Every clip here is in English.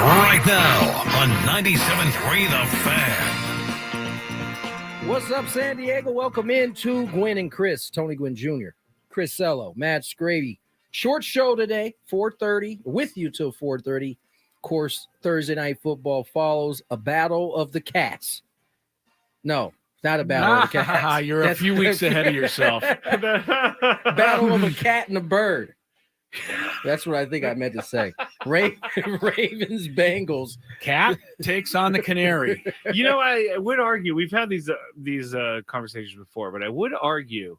right now on 97.3 The Fan. What's up, San Diego? Welcome into Gwynn and Chris, Tony Gwynn Jr., Chris Ello, Matt Skraby. Short show today, 4:30, with you till 4:30. Of course, Thursday Night Football follows a battle of the cats. No, not a battle of the cats. You're a few weeks ahead of yourself. Battle of a cat and a bird. That's what I think I meant to say. Ravens, Bengals. Cat takes on the canary. You know, I would argue, we've had these conversations before, but I would argue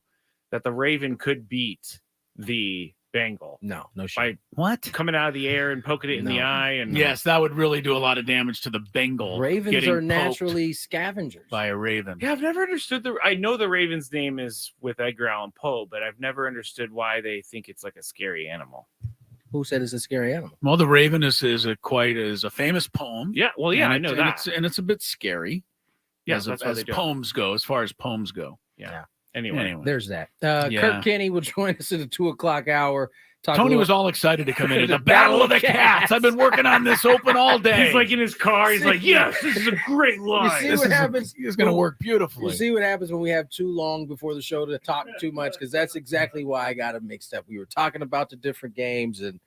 that the Raven could beat the Bengal. No shit. By What? coming out of the air and poking it in the eye. And Yes, that would really do a lot of damage to the Bengal. Ravens getting are poked naturally scavengers. by a raven. Yeah, I've never understood I know the Raven's name is with Edgar Allan Poe, but I've never understood why they think it's like a scary animal. Who said it's a scary animal? Well, the Raven is a famous poem. Yeah, well, yeah, I know that. And it's a bit scary. Yeah, as that's why they do it. poems go, as far as poems go. Yeah. Anyway. There's that. Kirk Kenny will join us at the 2:00 hour. Tony was all excited to come in. The Battle of the Cats. I've been working on this open all day. He's like in his car. He's like, yes, this is a great line. You see what happens? It's going to work beautifully. You see what happens when we have too long before the show to talk too much, because that's exactly why I got it mixed up. We were talking about the different games, and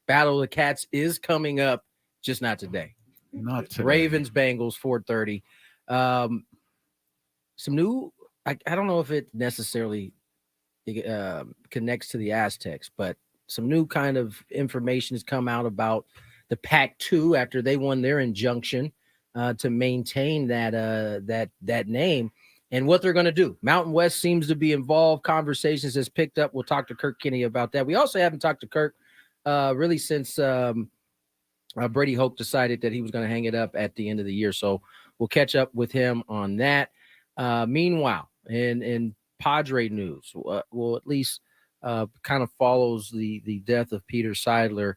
Battle of the Cats is coming up, just not today. Not today. Ravens, Bengals, 4:30. Some new, I don't know if it necessarily connects to the Aztecs, but some new kind of information has come out about the Pac-2 after they won their injunction to maintain that name and what they're going to do. Mountain West seems to be involved. Conversations has picked up. We'll talk to Kirk Kenny about that. We also haven't talked to Kirk really since Brady Hoke decided that he was going to hang it up at the end of the year. So we'll catch up with him on that. Meanwhile, in Padre news, well, at least kind of follows the death of Peter Seidler.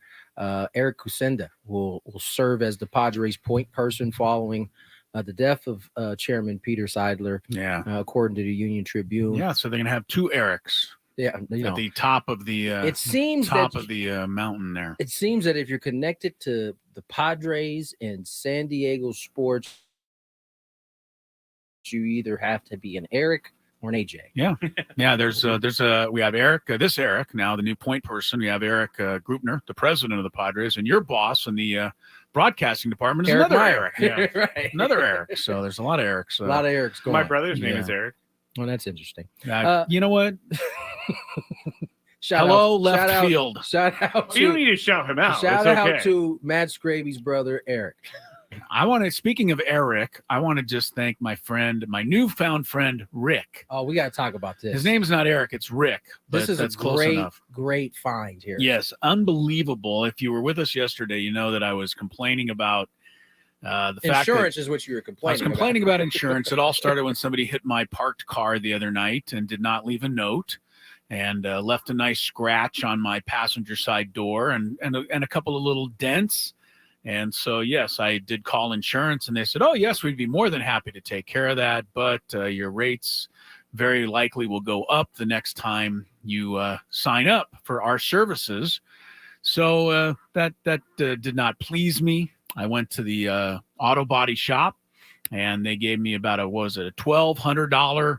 Eric Kusenda will serve as the Padres point person following the death of Chairman Peter Seidler. Yeah. According to the Union Tribune. Yeah, so they're going to have two Erics. Yeah, at the top of the it seems top of the mountain there. It seems that if you're connected to the Padres and San Diego sports, you either have to be an Eric or an AJ. Yeah. We have Eric, this Eric, now the new point person. We have Eric Grupner, the president of the Padres, and your boss in the broadcasting department is another Eric. Yeah. Right. Another Eric. So there's a lot of Erics. A lot of Erics going. My brother's name is Eric. Well, that's interesting. You know what? Hello, left field. Shout out to, you don't need to shout him out. Shout it's out okay. to Matt Skraby's brother, Eric. Speaking of Eric, I want to just thank my newfound friend, Rick. Oh, we got to talk about this. His name's not Eric, it's Rick. This is that's a close enough. Great find here. Yes, unbelievable. If you were with us yesterday, you know that I was complaining about the fact insurance is what you were complaining about. I was complaining about insurance. It all started when somebody hit my parked car the other night and did not leave a note, and left a nice scratch on my passenger side door and a couple of little dents. And so, yes, I did call insurance, and they said, oh, yes, we'd be more than happy to take care of that, but your rates very likely will go up the next time you sign up for our services. So that did not please me. I went to the auto body shop, and they gave me about a $1,200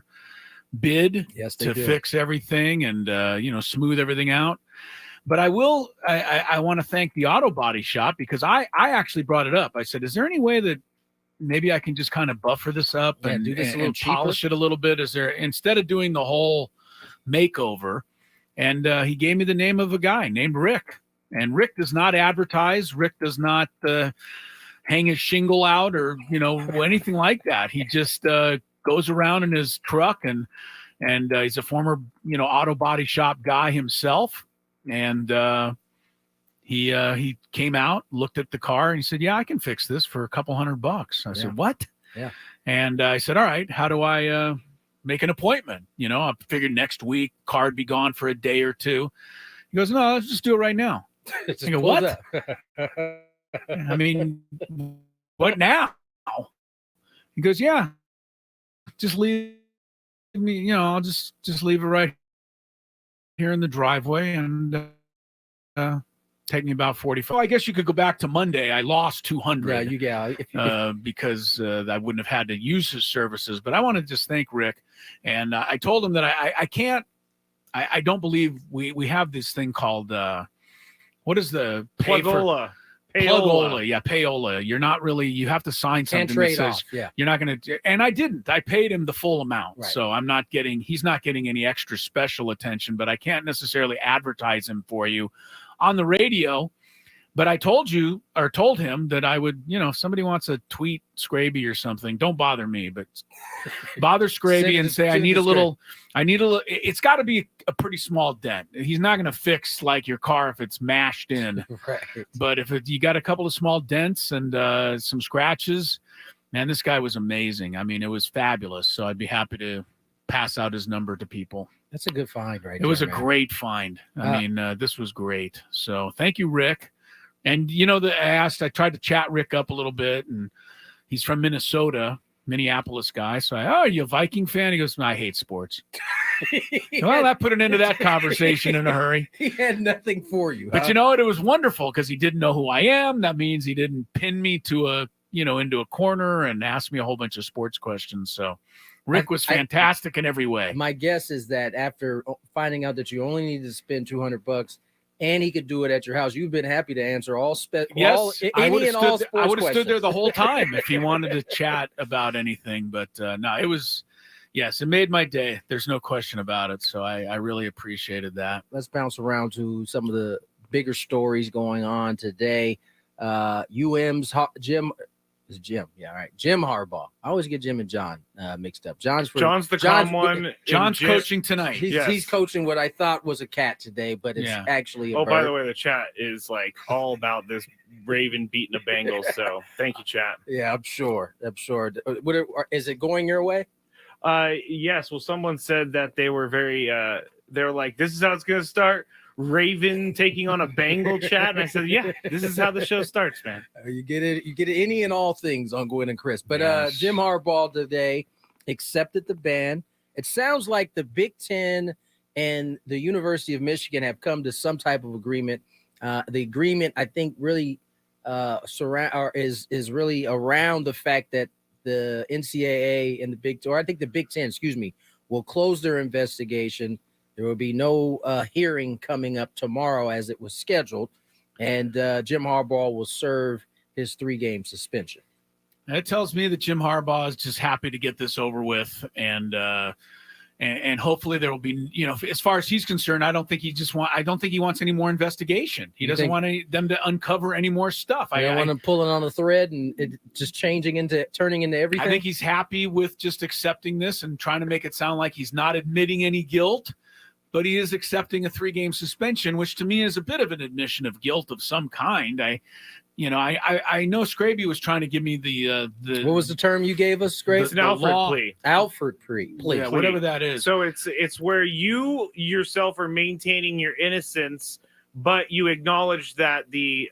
bid to fix everything and, smooth everything out. But I want to thank the auto body shop, because I actually brought it up. I said, is there any way that maybe I can just kind of buffer this up and do this and polish it a little bit? Is there, instead of doing the whole makeover? And he gave me the name of a guy named Rick. And Rick does not advertise. Rick does not hang his shingle out or, anything like that. He just goes around in his truck, and he's a former, auto body shop guy himself. And he came out, looked at the car, and he said, yeah, I can fix this for $200. I said, what? Yeah. And I said, all right, how do I make an appointment? I figured next week, car'd be gone for a day or two. He goes, no, let's just do it right now. I go, what? I mean, what now? He goes, yeah, just leave me, I'll just leave it right here in the driveway and Take me about 45. I guess you could go back to Monday. I lost 200. Because I wouldn't have had to use his services. But I want to just thank Rick. And I told him that I can't, I don't believe we have this thing called, what is the Plugola. Plugola. Yeah, payola. You're not really, you have to sign something that says you're not going to, and I didn't. I paid him the full amount. Right. So he's not getting any extra special attention, but I can't necessarily advertise him for you on the radio. But I told him that I would, if somebody wants to tweet Skraby or something, don't bother me, but bother Skraby and say, I need a little, it's got to be a pretty small dent. He's not going to fix like your car if it's mashed in. Right. But if you got a couple of small dents and some scratches, man, this guy was amazing. I mean, it was fabulous. So I'd be happy to pass out his number to people. That's a good find, right? It was a great find. I mean, this was great. So thank you, Rick. And, I tried to chat Rick up a little bit, and he's from Minnesota, Minneapolis guy. So are you a Viking fan? He goes, no, I hate sports. Well, that put an end to that conversation in a hurry. He had nothing for you. But you know what? It was wonderful because he didn't know who I am. That means he didn't pin me to into a corner and ask me a whole bunch of sports questions. So Rick was fantastic in every way. My guess is that after finding out that you only need to spend $200 and he could do it at your house, you've been happy to answer all Yes, I would have stood there the questions. whole time if he wanted to chat about anything. But no, it was, it made my day. There's no question about it. So I really appreciated that. Let's bounce around to some of the bigger stories going on today. UM's Jim. Yeah, all right. Jim Harbaugh. I always get Jim and John mixed up. John's the calm one. John's coaching tonight. He's coaching what I thought was a cat today, but it's actually a bird. By the way, the chat is like all about this Raven beating the Bengals. So thank you, chat. Yeah, I'm sure. Is it going your way? Yes. Well, someone said that they were very. They're like, this is how it's going to start. Raven taking on a Bengal chat, and I said, "Yeah, this is how the show starts, man." You get it. You get any and all things on Gwynn and Chris. But Jim Harbaugh today accepted the ban. It sounds like the Big Ten and the University of Michigan have come to some type of agreement. The agreement, I think, really is really around the fact that the NCAA and the Big Ten, will close their investigation. There will be no hearing coming up tomorrow as it was scheduled, and Jim Harbaugh will serve his 3-game suspension. That tells me that Jim Harbaugh is just happy to get this over with, and hopefully there will be, as far as he's concerned, I don't think he wants any more investigation. He doesn't want them to uncover any more stuff. I don't want him pulling on a thread and it just turning into everything. I think he's happy with just accepting this and trying to make it sound like he's not admitting any guilt. But he is accepting a 3-game suspension, which to me is a bit of an admission of guilt of some kind. I know Skraby was trying to give me the what was the term you gave us, Skraby? It's an Alfred plea. Alfred plea. Yeah, whatever that is. So it's where you yourself are maintaining your innocence, but you acknowledge that the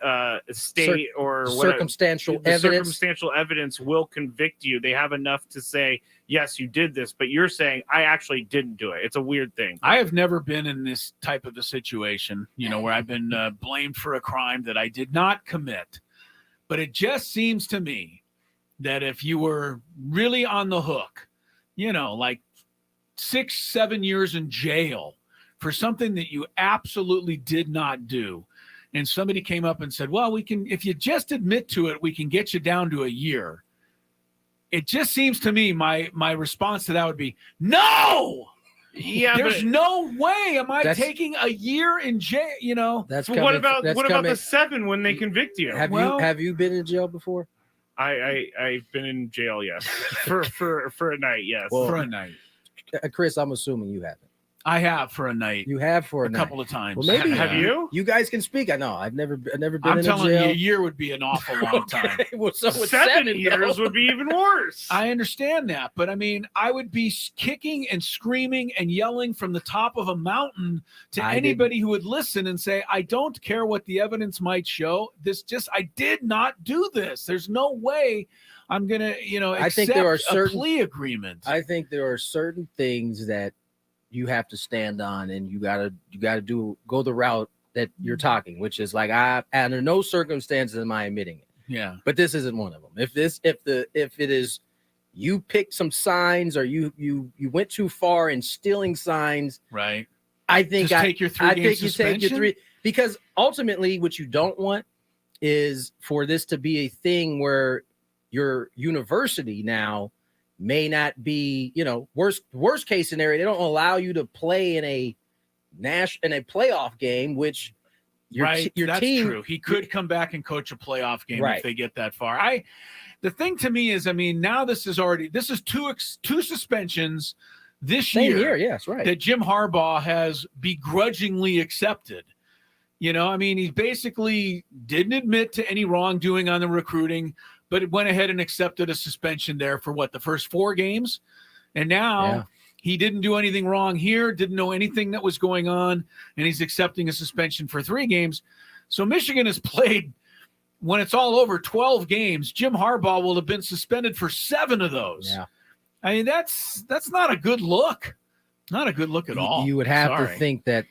state circumstantial evidence will convict you. They have enough to say, yes, you did this, but you're saying, I actually didn't do it. It's a weird thing. I have never been in this type of a situation, where I've been blamed for a crime that I did not commit. But it just seems to me that if you were really on the hook, like 6-7 years in jail for something that you absolutely did not do, and somebody came up and said, well, if you just admit to it, we can get you down to a year. It just seems to me my response to that would be, no! Yeah, there's no way am I taking a year in jail, What about the 7 when they convict you? Have you been in jail before? I've been in jail, yes. for a night, yes. Well, for a night. Chris, I'm assuming you haven't. I have for a night. You have for a night. Couple of times. Well, maybe have you? You guys can speak. I know. I've never been in I'm a jail. telling you, a year would be an awful long time. Well, so 7 years would be even worse. I understand that, but I mean, I would be kicking and screaming and yelling from the top of a mountain to anybody who would listen and say, I don't care what the evidence might show. I did not do this. There's no way I'm going to, accept a plea agreement. I think there are certain things that you have to stand on, and you gotta go the route that you're talking, which is like under no circumstances am I admitting it. Yeah. But this isn't one of them. If it is you picked some signs or you went too far in stealing signs, right? I think Just take your 3-game suspension? You take your 3, because ultimately what you don't want is for this to be a thing where your university now may not be, worst case scenario, they don't allow you to play in a playoff game, which That's team, true. He could come back and coach a playoff game if they get that far. The thing to me is, now this is two suspensions this year. Yes, right. That Jim Harbaugh has begrudgingly accepted. He basically didn't admit to any wrongdoing on the recruiting, but it went ahead and accepted a suspension there for the first 4 games. And now he didn't do anything wrong here, didn't know anything that was going on, and he's accepting a suspension for 3 games. So Michigan has played, when it's all over, 12 games. Jim Harbaugh will have been suspended for 7 of those. Yeah. That's not a good look. Not a good look at all. You would have to think that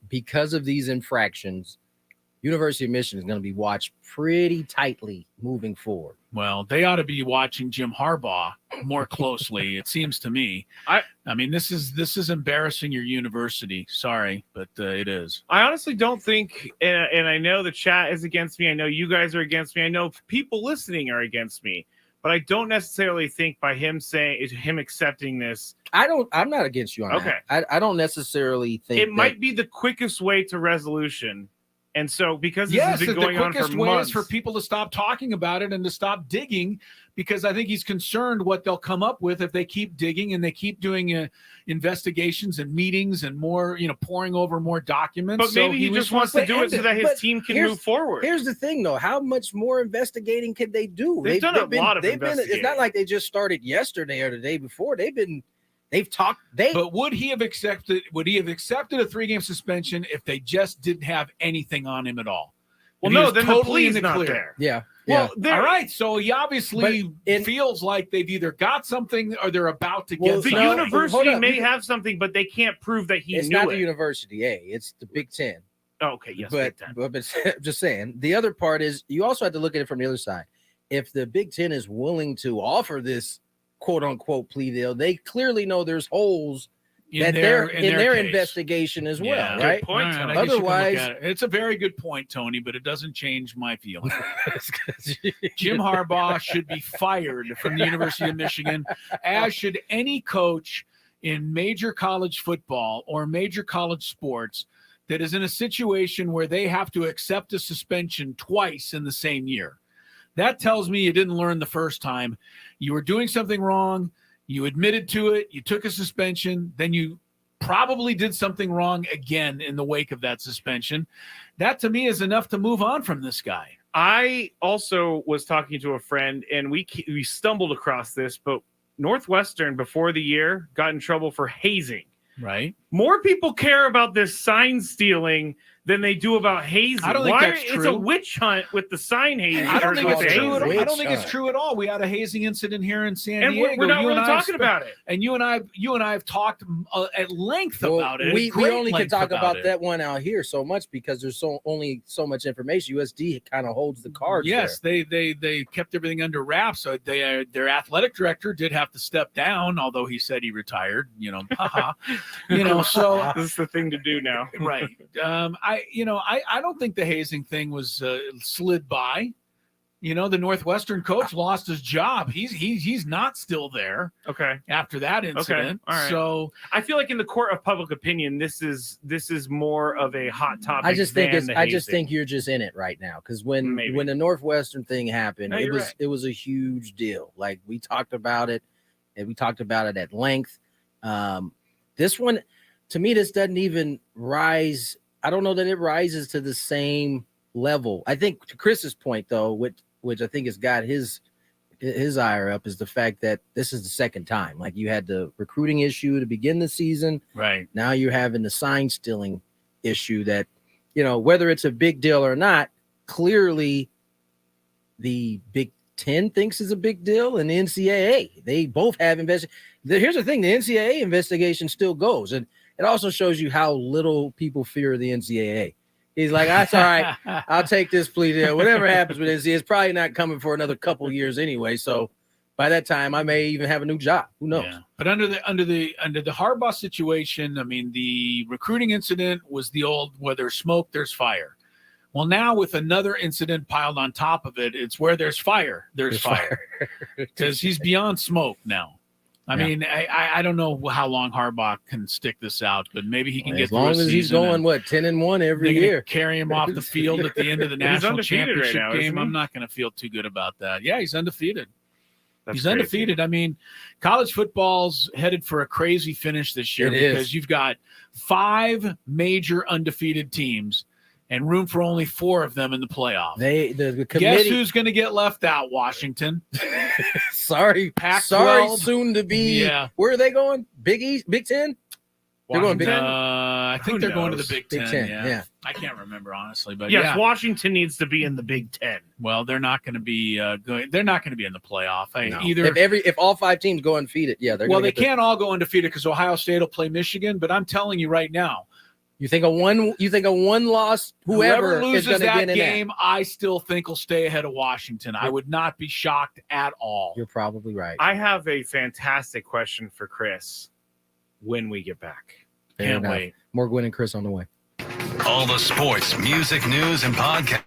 because of these infractions, University of Michigan is going to be watched pretty tightly moving forward. Well, they ought to be watching Jim Harbaugh more closely, it seems to me. This is embarrassing your university. Sorry, but it is. I honestly don't think, and I know the chat is against me. I know you guys are against me. I know people listening are against me. But I don't necessarily think by him accepting this. I'm not against you on that. I don't necessarily think it might be the quickest way to resolution. And so, because this has been going on for months, the quickest way is for people to stop talking about it and to stop digging, because I think he's concerned what they'll come up with if they keep digging and they keep doing investigations and meetings and more, pouring over more documents. But maybe he just wants to do it so that his team can move forward. Here's the thing, though: how much more investigating can they do? They've done a lot of investigating. It's not like they just started yesterday or the day before. They've talked. But would he have accepted a 3-game suspension if they just didn't have anything on him at all? Well, no, then totally the not there. Yeah. Well, all right. So he obviously feels like they've either got something or they're about to get something. The university may have something, but they can't prove that he knew it. It's not the university, it's the Big Ten. Oh, okay, yes, but just saying. The other part is you also have to look at it from the other side. If the Big Ten is willing to offer this quote unquote plea deal, they clearly know there's holes in their investigation as well, right? Good point, Tony. Otherwise, it's a very good point, Tony, but it doesn't change my feeling. Jim Harbaugh should be fired from the University of Michigan, as should any coach in major college football or major college sports that is in a situation where they have to accept a suspension twice in the same year. That tells me you didn't learn the first time. You were doing something wrong. You admitted to it. You took a suspension. Then you probably did something wrong again in the wake of that suspension. That, to me, is enough to move on from this guy. I also was talking to a friend, and we stumbled across this, but Northwestern, before the year, got in trouble for hazing. Right. More people care about this sign stealing than they do about hazing. I don't think that's true. It's a witch hunt with the sign hazing. I don't think it's true. I don't think it's true at all. We had a hazing incident here in San Diego. And we're not really talking about it. And you and I have talked at length about it. We only can talk about that one out here so much because there's only so much information. USD kind of holds the cards. Yes, they kept everything under wraps. So their athletic director did have to step down, although he said he retired. So this is the thing to do now, right? I don't think the hazing thing was slid by. The Northwestern coach lost his job. He's not still there. Okay. After that incident. Okay. All right. So I feel like in the court of public opinion, this is more of a hot topic. I just think you're just in it right now because when the Northwestern thing happened, it was a huge deal. Like we talked about it, and we talked about it at length. This one, to me, this doesn't even rise. I don't know that it rises to the same level. I think to Chris's point, though, which I think has got his ire up, is the fact that this is the second time. Like you had the recruiting issue to begin the season. Right. Now you're having the sign stealing issue that, whether it's a big deal or not, clearly the Big Ten thinks is a big deal, and the NCAA. They both have Here's the thing: the NCAA investigation still goes, and it also shows you how little people fear the NCAA. He's like, that's all right. I'll take this plea deal. Whatever happens with this, it's probably not coming for another couple years anyway. So by that time, I may even have a new job. Who knows? Yeah. But under the Harbaugh situation, I mean, the recruiting incident was the old where there's smoke, there's fire. Well, now with another incident piled on top of it, it's where there's fire, there's fire. Because he's beyond smoke now. I mean, I don't know how long Harbaugh can stick this out, but maybe he can get through a season. As long as he's going, 10-1 every year. Carry him off the field at the end of the national championship right now, game. I'm not going to feel too good about that. Yeah, he's undefeated. That's he's crazy. undefeated. I mean, college football's headed for a crazy finish this year because you've got 5 major undefeated teams and room for only 4 of them in the playoff. The committee. Guess who's going to get left out? Washington. Sorry, Pac-12. soon to be. Yeah. Where are they going? Big East, Big Ten. They're going Big Ten. I think they're going to the Big Ten. Yeah. I can't remember honestly, but yes, Washington needs to be in the Big Ten. Well, they're not going to be going. They're not going to be in the playoff. No. Either if all 5 teams go undefeated, they're. Well, they can't all go undefeated because Ohio State will play Michigan. But I'm telling you right now, you think a one loss whoever loses is that get in game, I still think will stay ahead of Washington. I would not be shocked at all. You're probably right. I have a fantastic question for Chris when we get back. Can't wait. More Gwynn and Chris on the way. All the sports, music, news, and podcasts.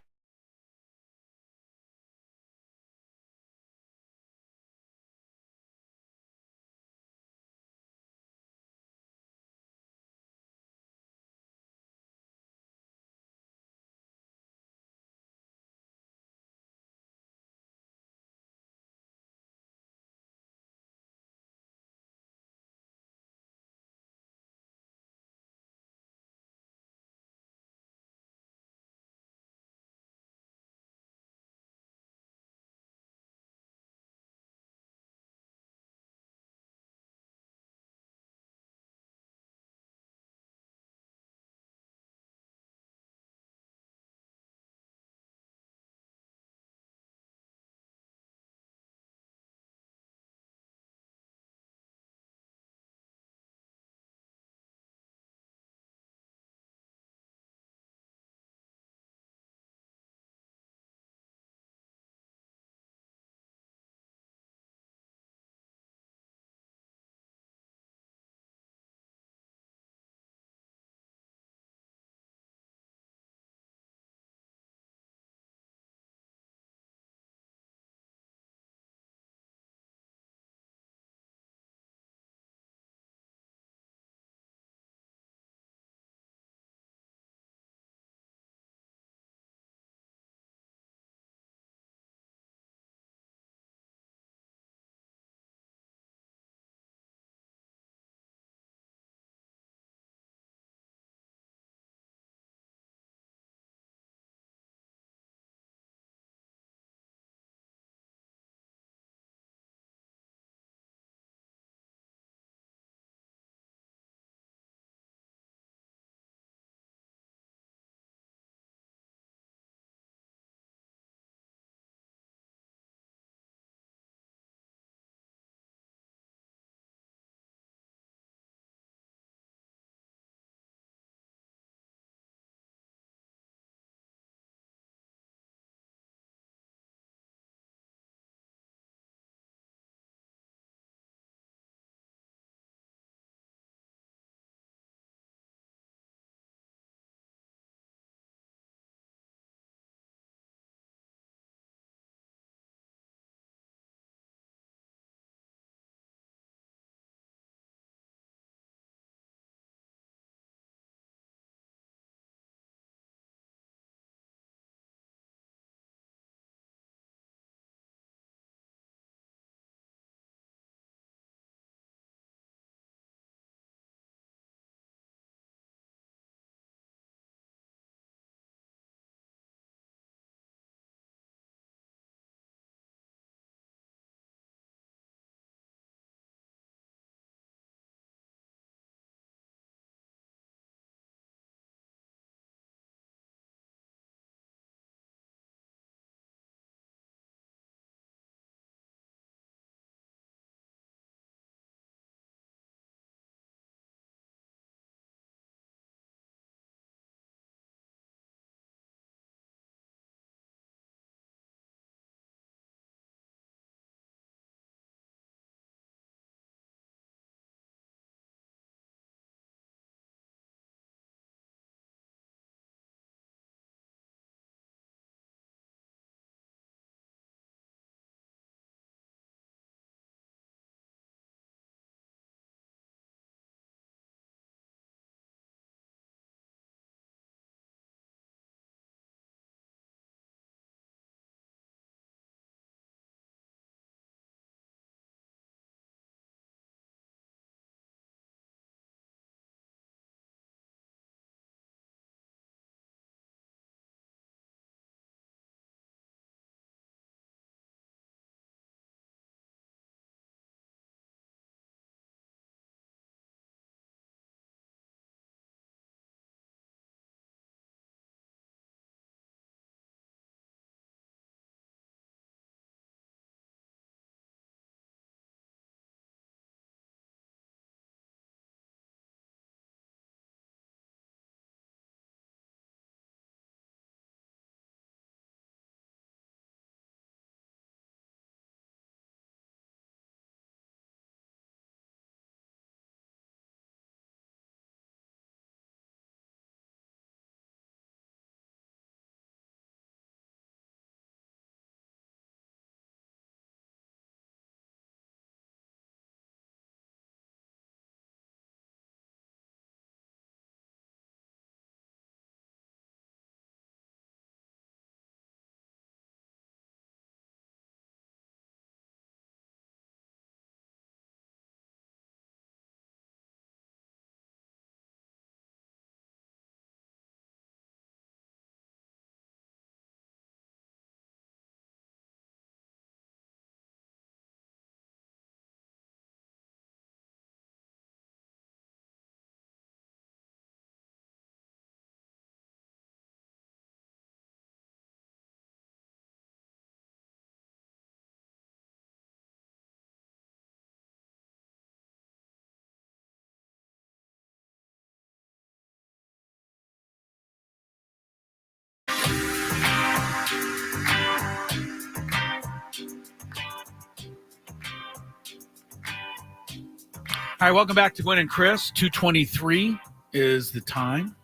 All right, welcome back to Gwynn and Chris. 2:23 is the time.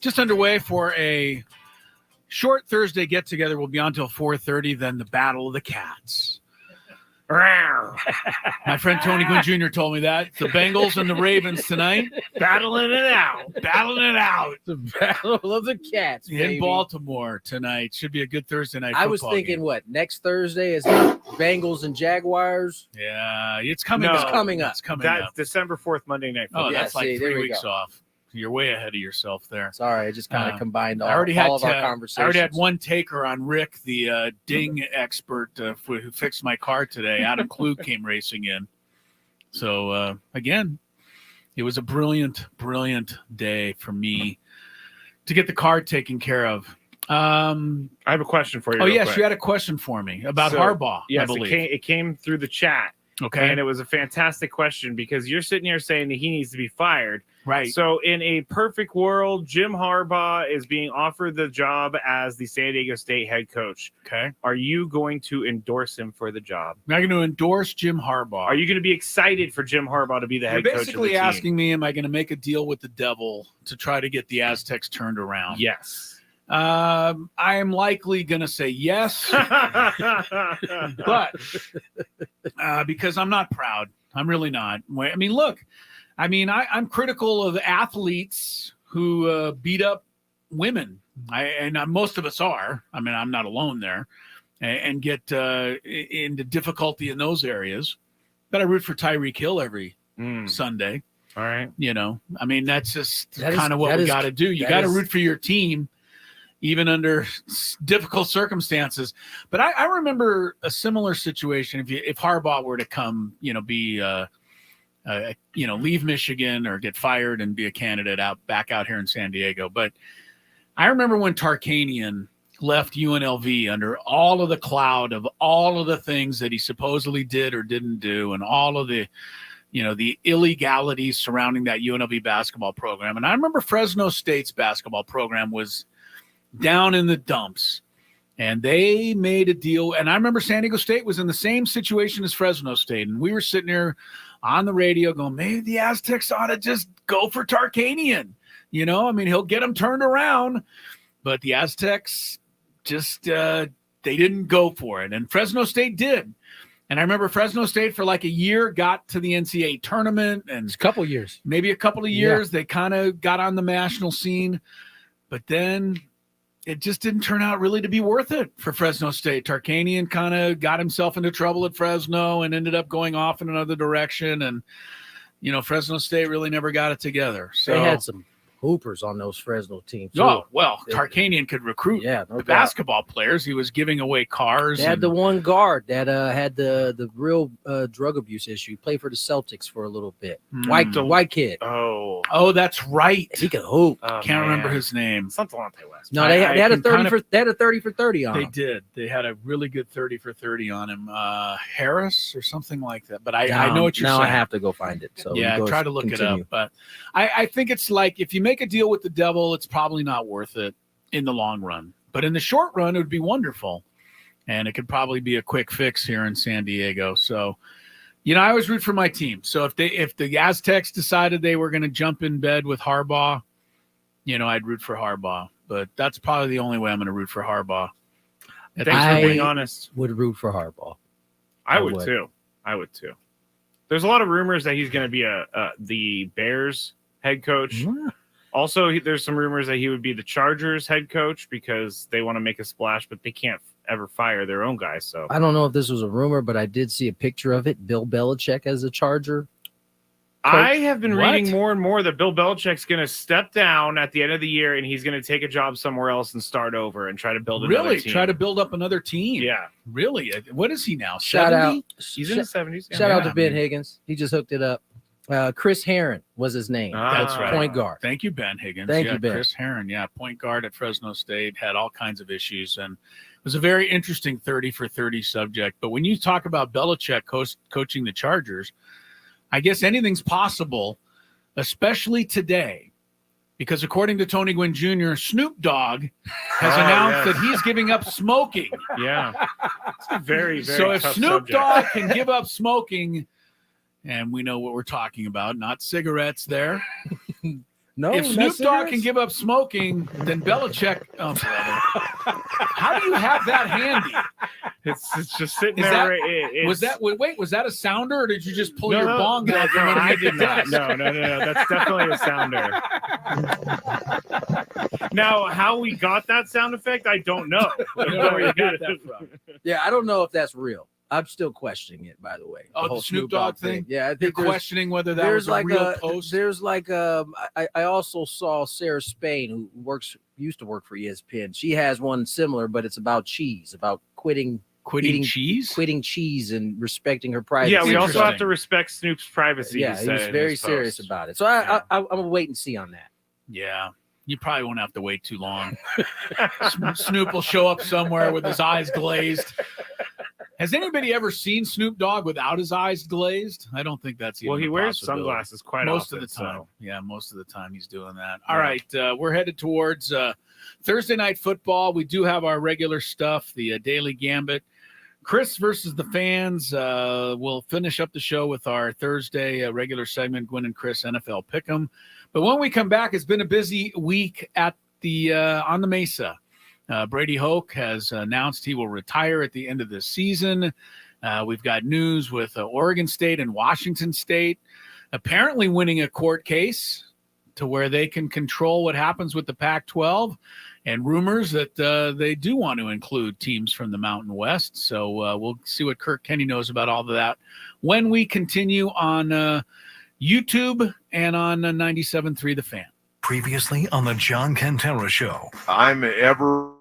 Just underway for a short Thursday get-together. We'll be on until 4:30, then the Battle of the Cats. My friend Tony Gwynn Jr. told me that. The Bengals and the Ravens tonight. Battling it out. Battling it out. The Battle of the Cats, In baby. Baltimore tonight. Should be a good Thursday night football I was thinking, game. what, next Thursday is Bengals and Jaguars? Yeah, it's coming No, up. It's coming up. It's coming That's up. December 4th, Monday Night Oh, Football. yeah, that's like see, there 3 we weeks go. off. You're way ahead of yourself there. Sorry, I just kind of combined all, I already all had of our conversations. I already had one taker on Rick, the ding expert who fixed my car today. Adam Klug came racing in. So, again, it was a brilliant, brilliant day for me to get the car taken care of. I have a question for you. Oh, real yes, quick. you had a question for me about So, Harbaugh, I Yes, believe. it came through the chat. Okay, And it was a fantastic question because you're sitting here saying that he needs to be fired. right. So, in a perfect world, Jim Harbaugh is being offered the job as the San Diego State head coach. Okay. Are you going to endorse him for the job? I'm going to endorse Jim Harbaugh. Are you going to be excited for Jim Harbaugh to be the You're head coach of the basically team? asking me, am I going to make a deal with the devil to try to get the Aztecs turned around? Yes. I am likely going to say yes, but because I'm not proud. I'm really not. I mean, look, I'm critical of athletes who beat up women. Most of us are. I mean, I'm not alone there, and get into difficulty in those areas. But I root for Tyreek Hill every Sunday. All right. You know, I mean, that's just That is- kind of what that we is- got to do. You that got to is- root for your team, even under difficult circumstances. But I remember a similar situation. If Harbaugh were to come, be, leave Michigan or get fired and be a candidate back out here in San Diego. But I remember when Tarkanian left UNLV under all of the cloud of all of the things that he supposedly did or didn't do, and all of the the illegalities surrounding that UNLV basketball program. And I remember Fresno State's basketball program was down in the dumps, and they made a deal. And I remember San Diego State was in the same situation as Fresno State. And we were sitting there on the radio going, maybe the Aztecs ought to just go for Tarkanian. He'll get them turned around. But the Aztecs just, they didn't go for it. And Fresno State did. And I remember Fresno State for like a year got to the NCAA tournament, and It's a couple years. maybe a couple of years they kind of got on the national scene, but then it just didn't turn out really to be worth it for Fresno State. Tarkanian kind of got himself into trouble at Fresno and ended up going off in another direction. And, Fresno State really never got it together. So They had some hoopers on those Fresno teams. too. Oh, well, Tarkanian could recruit Yeah, no the doubt. basketball players. He was giving away cars. They had and- the one guard that had the real drug abuse issue. He played for the Celtics for a little bit. White kid. Oh, that's right. He could hoop. Can't remember his name. Something on West. No, they had a can 30 kind of- they had a 30 for 30 on They him. did. They had a really good 30 for 30 on him. Harris or something like that. But I know what you're now saying. I have to go find it. So Yeah, go try to look continue. it up. But I think it's like if you make a deal with the devil, it's probably not worth it in the long run. But in the short run, it would be wonderful. And it could probably be a quick fix here in San Diego. So, I always root for my team. So if the Aztecs decided they were going to jump in bed with Harbaugh, I'd root for Harbaugh. But that's probably the only way I'm going to root for Harbaugh. Thanks for being honest. Would root for Harbaugh. I would too. There's a lot of rumors that he's going to be the Bears head coach. Yeah. Also, there's some rumors that he would be the Chargers head coach because they want to make a splash, but they can't ever fire their own guy. So I don't know if this was a rumor, but I did see a picture of it. Bill Belichick as a Charger. I have been What? reading more and more that Bill Belichick's going to step down at the end of the year and he's going to take a job somewhere else and start over and try to build another Really? team. Try to build up another team? Yeah. Really? What is he now? Shout 70? out. He's in his 70s. Shout out Yeah, to Ben I mean- Higgins. He just hooked it up. Chris Herron was his name. That's right. Point guard. Thank you, Ben Higgins. Thank you, Ben. Chris Herron, point guard at Fresno State, had all kinds of issues. And it was a very interesting 30 for 30 subject. But when you talk about Belichick coaching the Chargers, I guess anything's possible, especially today. Because according to Tony Gwynn Jr., Snoop Dogg has announced that he's giving up smoking. Yeah. It's a very, very So if tough Snoop subject. Dogg can give up smoking, and we know what we're talking about. Not cigarettes there. No, If not Snoop Dogg cigarettes? can give up smoking, then Belichick. Oh, brother. How do you have that handy? It's just sitting Is there. that- It's- Was that a sounder, or did you just pull No, your no, bong no, out no, from I underneath did the not. desk? No. That's definitely a sounder. Now, how we got that sound effect, I don't know. I don't know where you got that from. Yeah, I don't know if that's real. I'm still questioning it, by the way. Oh, the whole Snoop Dogg thing? Yeah, I You're think there's questioning whether that was a real post. There's like I also saw Sarah Spain, who used to work for ESPN. She has one similar, but it's about cheese, about quitting cheese and respecting her privacy. Yeah, we also Interesting. have to respect Snoop's privacy. Yeah, he was said in very his serious post. about it. So Yeah. I'm gonna wait and see on that. Yeah. You probably won't have to wait too long. Snoop will show up somewhere with his eyes glazed. Has anybody ever seen Snoop Dogg without his eyes glazed? I don't think that's even Well, he a wears possibility. sunglasses quite most often, of the time. so. Yeah, most of the time he's doing that. All right, we're headed towards Thursday night football. We do have our regular stuff, the Daily Gambit. Chris versus the fans. We'll finish up the show with our Thursday regular segment, Gwynn and Chris NFL Pick'em. But when we come back, it's been a busy week at the on the Mesa. Brady Hoke has announced he will retire at the end of this season. We've got news with Oregon State and Washington State apparently winning a court case to where they can control what happens with the Pac-12, and rumors that they do want to include teams from the Mountain West. So we'll see what Kirk Kenny knows about all of that when we continue on YouTube and on 97.3 The Fan. Previously on the John Cantera Show. I'm ever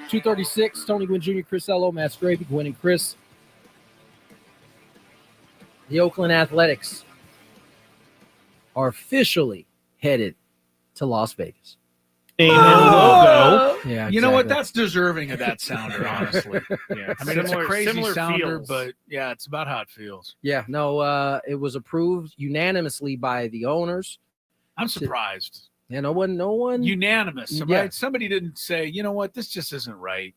236, Tony Gwynn Jr., Chris Ello, Matt Skraby, Gwynn and Chris. The Oakland Athletics are officially headed to Las Vegas. Amen. Logo. Yeah, You know what? exactly. That's deserving of that sounder, honestly. Yeah. I mean, it's a crazy similar sounder, feels. but yeah, it's about how it feels. Yeah, no, it was approved unanimously by the owners. I'm surprised. Yeah, no one. Unanimous, Yeah. right? Somebody didn't say, you know what, this just isn't right.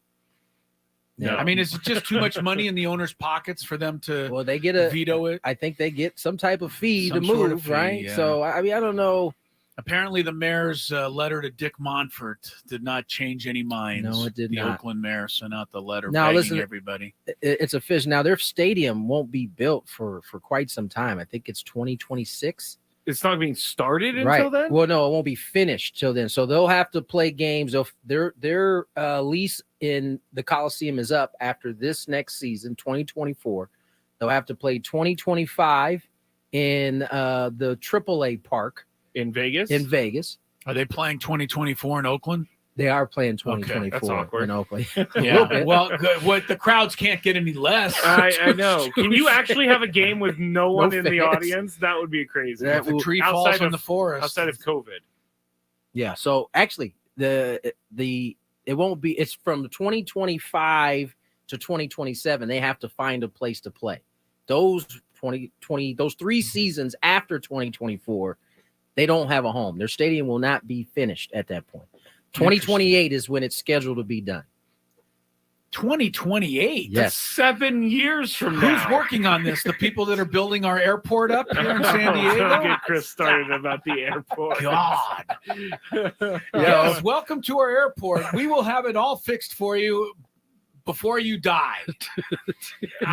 No. I mean, is it just too much money in the owners' pockets for them to Well, they get veto it? I think they get some type of fee Some to sort move, of fee, right? yeah. So I mean, I don't know. Apparently, the mayor's letter to Dick Monfort did not change any minds. No, it did the not. Oakland mayor sent out the letter Now, begging listen, everybody. It's official now. Their stadium won't be built for quite some time. I think it's 2026. It's not being started until Right. then? Well, no, it won't be finished till then. So they'll have to play games. Their lease in the Coliseum is up after this next season, 2024. They'll have to play 2025 in the AAA park In Vegas? in Vegas. Are they playing 2024 in Oakland? They are playing Okay, 2024 that's awkward. in Oakland. Yeah. Well, what the crowds can't get any less. I know. Can you actually have a game with no one in the fans. audience? That would be crazy. That If a tree falls outside in of- the forest. Outside of COVID. Yeah. So actually, it won't be. It's from 2025 to 2027. They have to find a place to play. Those 2020, those 3 seasons after 2024, they don't have a home. Their stadium will not be finished at that point. 2028 is when it's scheduled to be done. 2028. Yes. 7 years from Who's now. working on this? The people that are building our airport up here in San Don't Diego? get Chris started about the airport. God. Yeah. Yes, welcome to our airport. We will have it all fixed for you before you die.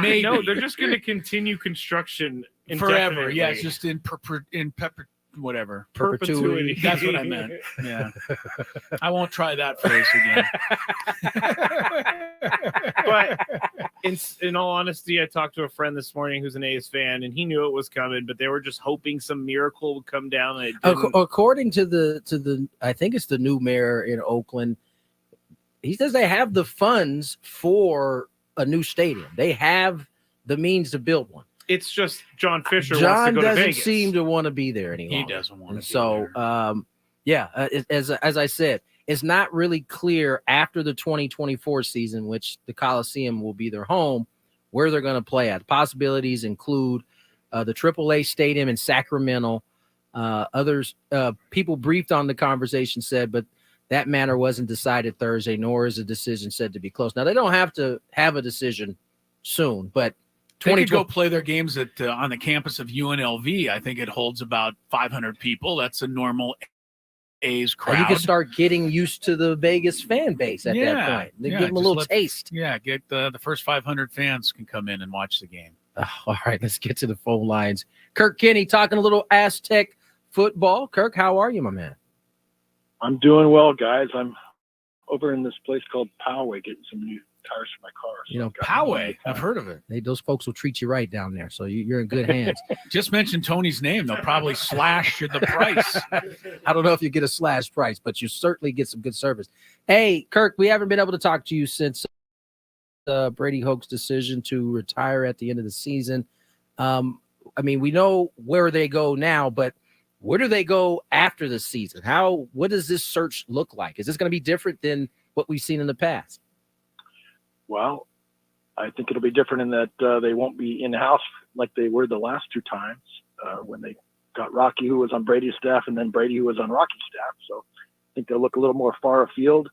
Maybe. No, they're just going to continue construction Forever. indefinitely. Yeah, it's just in whatever. perpetuity. That's what I meant. Yeah. I won't try that phrase again. But in all honesty, I talked to a friend this morning who's an A's fan, and he knew it was coming, but they were just hoping some miracle would come down. And it didn't. According to the I think it's the new mayor in Oakland, he says they have the funds for a new stadium. They have the means to build one. It's just John Fisher wants John to go to doesn't Vegas. seem to want to be there any He longer. doesn't want And to. so, as I said, it's not really clear after the 2024 season, which the Coliseum will be their home, where they're going to play at. Possibilities include the AAA stadium in Sacramento. Others, people briefed on the conversation said, but that matter wasn't decided Thursday, nor is a decision said to be close. Now, they don't have to have a decision soon, but They could go play their games at on the campus of UNLV. I think it holds about 500 people. That's a normal A's or crowd. you can start getting used to the Vegas fan base at that Yeah, point. They yeah, give them a just little let- taste. Yeah, get the first 500 fans can come in and watch the game. All right, let's get to the phone lines. Kirk Kenny talking a little Aztec football. Kirk, how are you, my man? I'm doing well, guys. I'm over in this place called Poway getting some new tires for my car. So You know, I've got Poway, I've heard of it. Those folks will treat you right down there, so you're in good hands. Just mention Tony's name. They'll probably slash the price. I don't know if you get a slash price, but you certainly get some good service. Hey, Kirk, we haven't been able to talk to you since Brady Hoke's decision to retire at the end of the season. I mean, we know where they go now, but where do they go after the season? What does this search look like? Is this going to be different than what we've seen in the past? Well, I think it'll be different in that they won't be in-house like they were the last 2 times when they got Rocky, who was on Brady's staff, and then Brady, who was on Rocky's staff. So I think they'll look a little more far afield.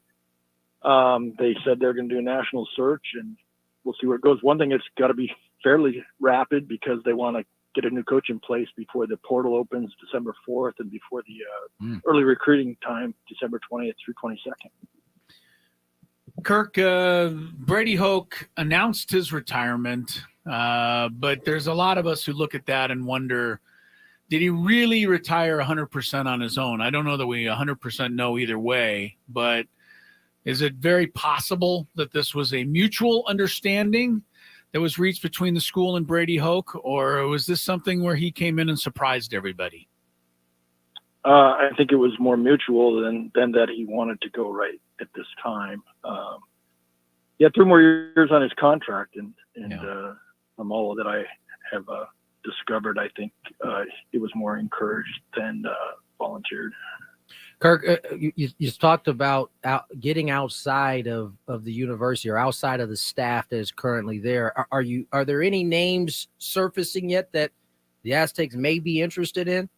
They said they're going to do a national search, and we'll see where it goes. One thing, it's got to be fairly rapid because they want to get a new coach in place before the portal opens December 4th and before the early recruiting time, December 20th through 22nd. Kirk, Brady Hoke announced his retirement, but there's a lot of us who look at that and wonder, did he really retire 100% on his own? I don't know that we 100% know either way, but is it very possible that this was a mutual understanding that was reached between the school and Brady Hoke, or was this something where he came in and surprised everybody? I think it was more mutual than that he wanted to go right at this time. he had 3 more years on his contract, and Yeah. from all that I have discovered, I think he was more encouraged than volunteered. Kirk, you talked about getting outside of the university or outside of the staff that is currently there. Are there any names surfacing yet that the Aztecs may be interested in?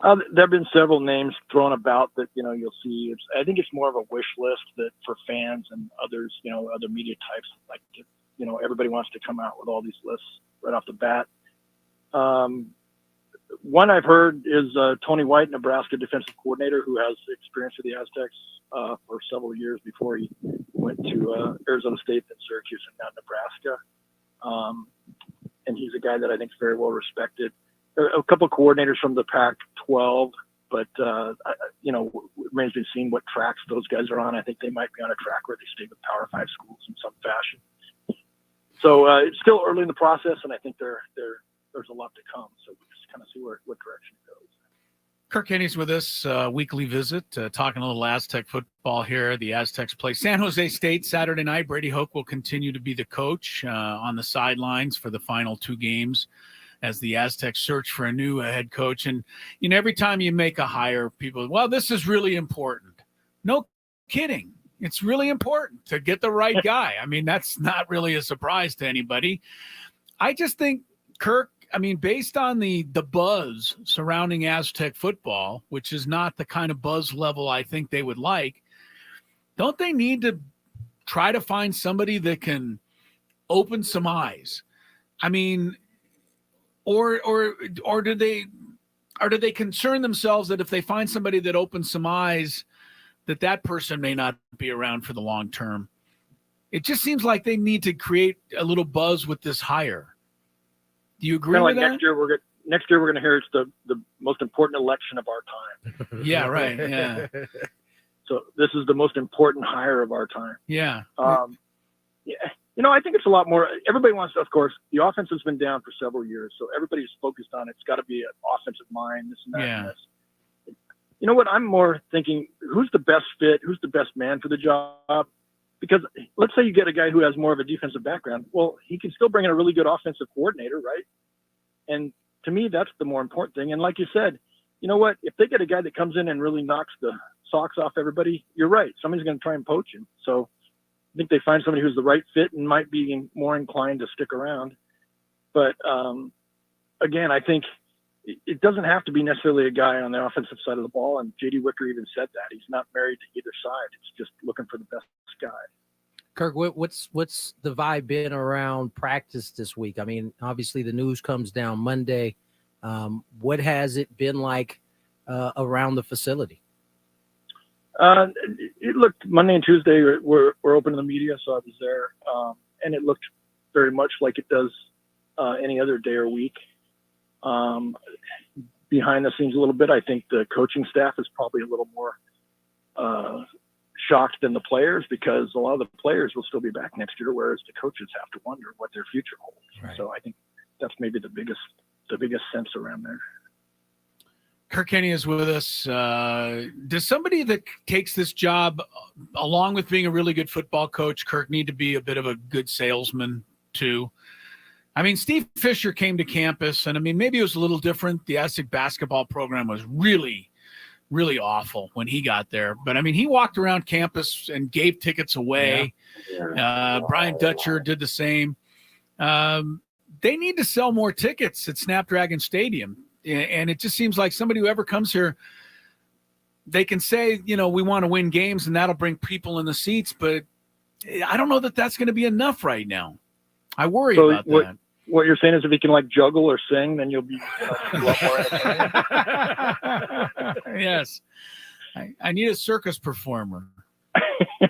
There have been several names thrown about that, you'll see. I think it's more of a wish list that for fans and others, other media types, like, everybody wants to come out with all these lists right off the bat. One I've heard is Tony White, Nebraska defensive coordinator, who has experience with the Aztecs for several years before he went to Arizona State and Syracuse and now Nebraska. And he's a guy that I think is very well respected. A couple of coordinators from the Pac-12, but it remains to be seen what tracks those guys are on. I think they might be on a track where they stay with Power 5 schools in some fashion. So it's still early in the process, and I think there's a lot to come. So we just kind of see what direction it goes. Kirk Kenny's with us, weekly visit, talking a little Aztec football here. The Aztecs play San Jose State Saturday night. Brady Hoke will continue to be the coach on the sidelines for the final 2 games as the Aztecs search for a new head coach. And, every time you make a hire, people, well, this is really important. No kidding. It's really important to get the right guy. I mean, that's not really a surprise to anybody. I just think, Kirk, based on the buzz surrounding Aztec football, which is not the kind of buzz level I think they would like, don't they need to try to find somebody that can open some eyes? Or do they concern themselves that if they find somebody that opens some eyes, that person may not be around for the long term? It just seems like they need to create a little buzz with this hire. Do you agree with that? Next year we're going to hear it's the most important election of our time. Yeah, right. Yeah. So this is the most important hire of our time. Yeah. I think it's a lot more. Everybody wants to, of course, the offense has been down for several years, so everybody's focused on it's got to be an offensive mind, this and that. Yeah. And this. You know what? I'm more thinking, who's the best fit? Who's the best man for the job? Because let's say you get a guy who has more of a defensive background. Well, he can still bring in a really good offensive coordinator, right? And to me, that's the more important thing. And like you said, you know what? If they get a guy that comes in and really knocks the socks off everybody, you're right. Somebody's going to try and poach him. So I think they find somebody who's the right fit and might be more inclined to stick around. But again, I think it doesn't have to be necessarily a guy on the offensive side of the ball. And J.D. Wicker even said that. He's not married to either side. It's just looking for the best guy. Kirk, what's the vibe been around practice this week? Obviously the news comes down Monday. What has it been like around the facility? It looked Monday and Tuesday were open to the media, so I was there, and it looked very much like it does any other day or week. Behind the scenes a little bit, I think the coaching staff is probably a little more shocked than the players, because a lot of the players will still be back next year, whereas the coaches have to wonder what their future holds. Right. So I think that's maybe the biggest sense around there. Kirk Kenny is with us. Does somebody that takes this job, along with being a really good football coach, Kirk, need to be a bit of a good salesman too? Steve Fisher came to campus, and maybe it was a little different. The Aztec basketball program was really, really awful when he got there. But he walked around campus and gave tickets away. Yeah. Brian Dutcher did the same. They need to sell more tickets at Snapdragon Stadium. And it just seems like somebody who ever comes here, they can say, we want to win games, and that'll bring people in the seats. But I don't know that that's going to be enough right now. I worry about that. What you're saying is if he can juggle or sing, then you'll be a lot more entertaining. Yes. I need a circus performer. I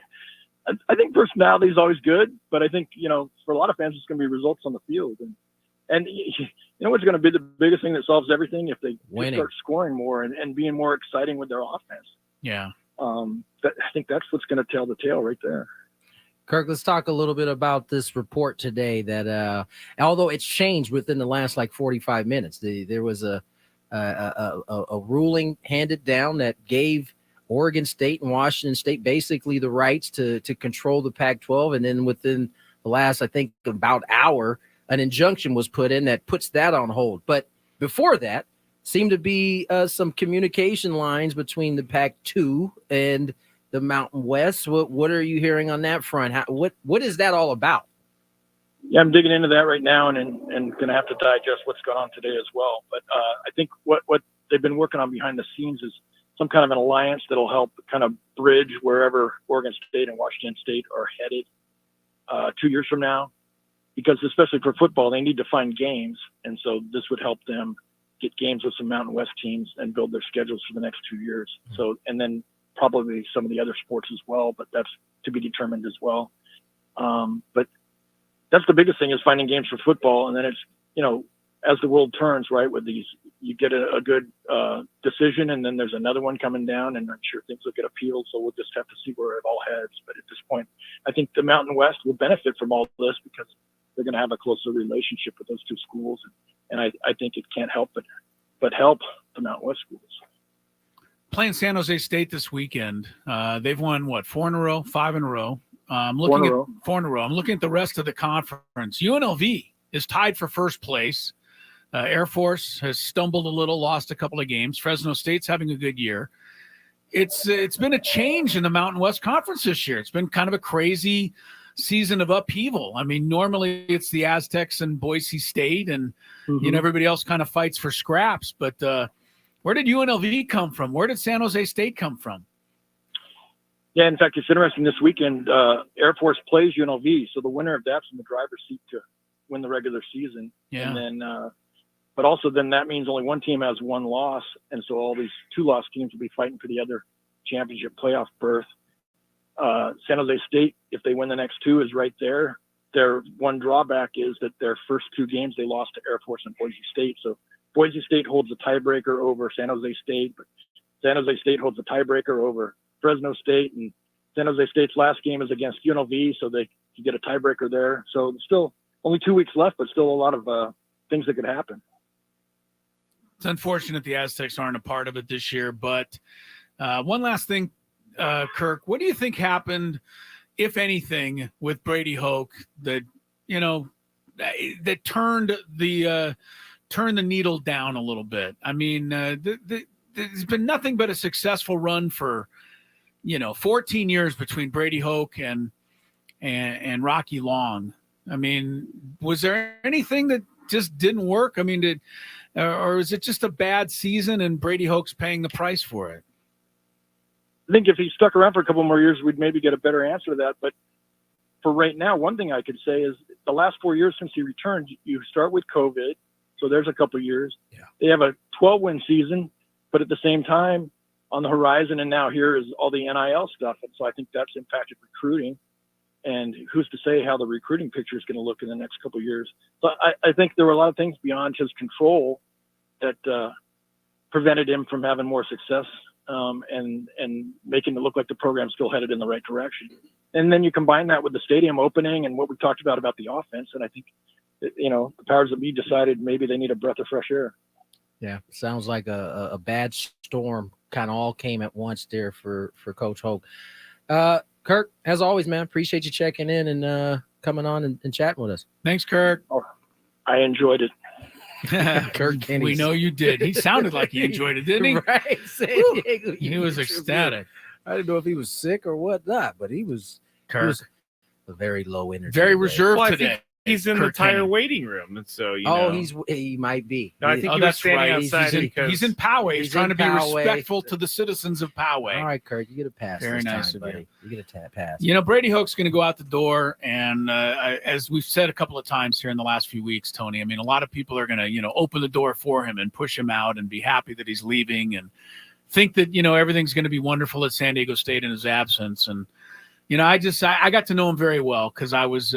think personality is always good, but I think, for a lot of fans, it's going to be results on the field. And you know what's going to be the biggest thing that solves everything? If they start scoring more and being more exciting with their offense. Yeah. I think that's what's going to tell the tale right there. Kirk, let's talk a little bit about this report today that although it's changed within the last 45 minutes, there was a ruling handed down that gave Oregon State and Washington State basically the rights to control the Pac-12. And then within the last, I think, about hour, an injunction was put in that puts that on hold. But before that, seemed to be some communication lines between the Pac-2 and the Mountain West. What are you hearing on that front? What is that all about? Yeah, I'm digging into that right now and going to have to digest what's going on today as well. But I think what they've been working on behind the scenes is some kind of an alliance that'll help kind of bridge wherever Oregon State and Washington State are headed 2 years from now. Because especially for football, they need to find games. And so this would help them get games with some Mountain West teams and build their schedules for the next 2 years. So, and then probably some of the other sports as well, but that's to be determined as well. But that's the biggest thing is finding games for football. And then it's, you know, as the world turns, right, with these, you get a good decision and then there's another one coming down and I'm sure things will get appealed. So we'll just have to see where it all heads. But at this point, I think the Mountain West will benefit from all this because they're going to have a closer relationship with those two schools. And I think it can't help but help the Mountain West schools. Playing San Jose State this weekend. They've won, what, 4 in a row, 5 in a row? I'm looking at 4 in a row. I'm looking at the rest of the conference. UNLV is tied for first place. Air Force has stumbled a little, lost a couple of games. Fresno State's having a good year. It's been a change in the Mountain West Conference this year. It's been kind of a crazy season of upheaval. I mean, normally it's the Aztecs and Boise State and, you know, everybody else kind of fights for scraps. But where did UNLV come from? Where did San Jose State come from? Yeah, in fact, it's interesting this weekend, Air Force plays UNLV. So the winner of that's in the driver's seat to win the regular season. Yeah. And then, but also then that means only one team has one loss. And so all these 2-loss teams will be fighting for the other championship playoff berth. San Jose State, if they win the next 2, is right there. Their one drawback is that their first 2 games they lost to Air Force and Boise State. So Boise State holds a tiebreaker over San Jose State, but San Jose State holds a tiebreaker over Fresno State, and San Jose State's last game is against UNLV, so they can get a tiebreaker there. So still only 2 weeks left, but still a lot of things that could happen. It's unfortunate the Aztecs aren't a part of it this year, but one last thing, Kirk, what do you think happened, if anything, with Brady Hoke that, you know, that turned the needle down a little bit? I mean, there's been nothing but a successful run for, 14 years between Brady Hoke and Rocky Long. I mean, was there anything that just didn't work? I mean, or is it just a bad season and Brady Hoke's paying the price for it? I think if he stuck around for a couple more years, we'd maybe get a better answer to that. But for right now, one thing I could say is the last 4 years since he returned, you start with COVID. So there's a couple of years. Yeah. They have a 12-win season, but at the same time on the horizon, and now here is all the NIL stuff. And so I think that's impacted recruiting. And who's to say how the recruiting picture is going to look in the next couple of years? So I think there were a lot of things beyond his control that prevented him from having more success. And making it look like the program's still headed in the right direction. And then you combine that with the stadium opening and what we talked about the offense. And I think, the powers that be decided maybe they need a breath of fresh air. Yeah. Sounds like a bad storm kind of all came at once there for Coach Hoke. Kirk, as always, man, appreciate you checking in and coming on and chatting with us. Thanks, Kirk. Oh, I enjoyed it. Kirk Kenny. We know you did. He sounded like he enjoyed it, didn't he? Right. He was ecstatic. I didn't know if he was sick or whatnot, but he was a very low energy. Very reserved today. He's in the tire waiting room, and so he might be. No, I think he was standing outside. He's in Poway. He's trying to be respectful to the citizens of Poway. All right, Kurt, you get a pass. Very nice of you. You get a pass. Brady Hoke's going to go out the door, and as we've said a couple of times here in the last few weeks, Tony, I mean, a lot of people are going to, open the door for him and push him out and be happy that he's leaving and think that, everything's going to be wonderful at San Diego State in his absence. And I got to know him very well because I was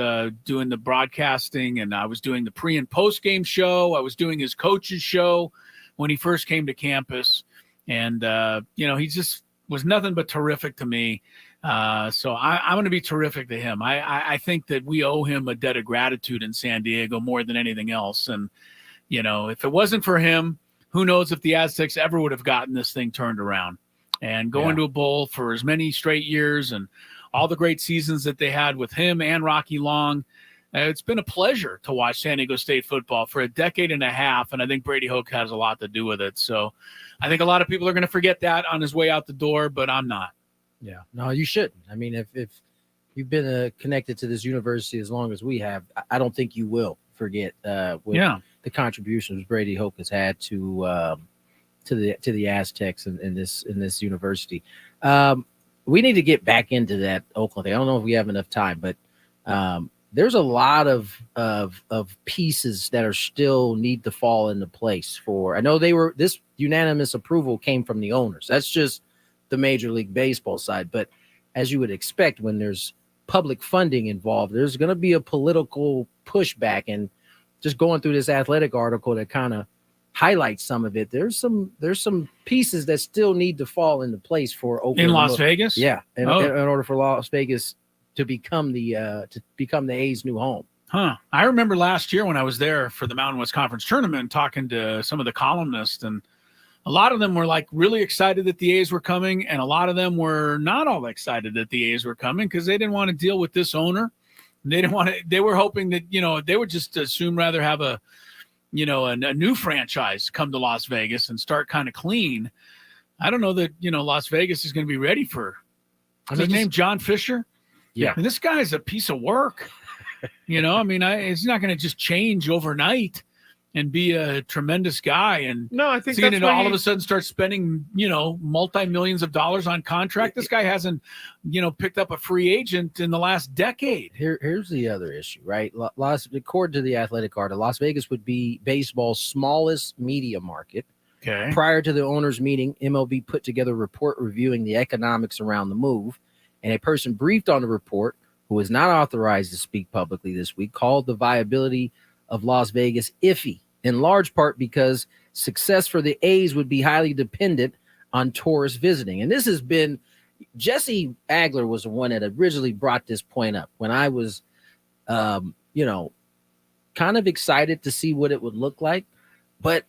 doing the broadcasting and I was doing the pre and post game show. I was doing his coach's show when he first came to campus. And, he just was nothing but terrific to me. So I'm going to be terrific to him. I think that we owe him a debt of gratitude in San Diego more than anything else. And, if it wasn't for him, who knows if the Aztecs ever would have gotten this thing turned around. and going to a bowl for as many straight years and all the great seasons that they had with him and Rocky Long. It's been a pleasure to watch San Diego State football for a decade and a half, and I think Brady Hoke has a lot to do with it. So I think a lot of people are going to forget that on his way out the door, but I'm not. Yeah, no, you shouldn't. I mean, if you've been connected to this university as long as we have, I don't think you will forget the contributions Brady Hoke has had to the Aztecs in this university. We need to get back into that Oakland thing. I don't know if we have enough time, but there's a lot of pieces that are still need to fall into place for. I know this unanimous approval came from the owners. That's just the Major League Baseball side. But as you would expect, when there's public funding involved, there's going to be a political pushback. And just going through this Athletic article that kind of highlights some of it, there's some pieces that still need to fall into place for Oakland in Las Vegas. Yeah, in order for Las Vegas to become the A's new home. I remember last year when I was there for the Mountain West Conference tournament, talking to some of the columnists, and a lot of them were like really excited that the A's were coming, and a lot of them were not all excited that the A's were coming because they didn't want to deal with this owner. They didn't want to. They were hoping that they would just as soon rather have a new franchise come to Las Vegas and start kind of clean. I don't know that Las Vegas is going to be ready for. His name John Fisher. Yeah, and this guy's a piece of work. He's not going to just change overnight and be a tremendous guy. And no, I think he's going to all of a sudden start spending, multi-millions of dollars on contract. This guy hasn't, picked up a free agent in the last decade. Here's the other issue, right? According to the Athletic article, Las Vegas would be baseball's smallest media market. Okay. Prior to the owners' meeting, MLB put together a report reviewing the economics around the move. And a person briefed on the report, who was not authorized to speak publicly this week, called the viability of Las Vegas iffy, in large part because success for the A's would be highly dependent on tourists visiting. And this has been Jesse Agler was the one that originally brought this point up when I was, kind of excited to see what it would look like. But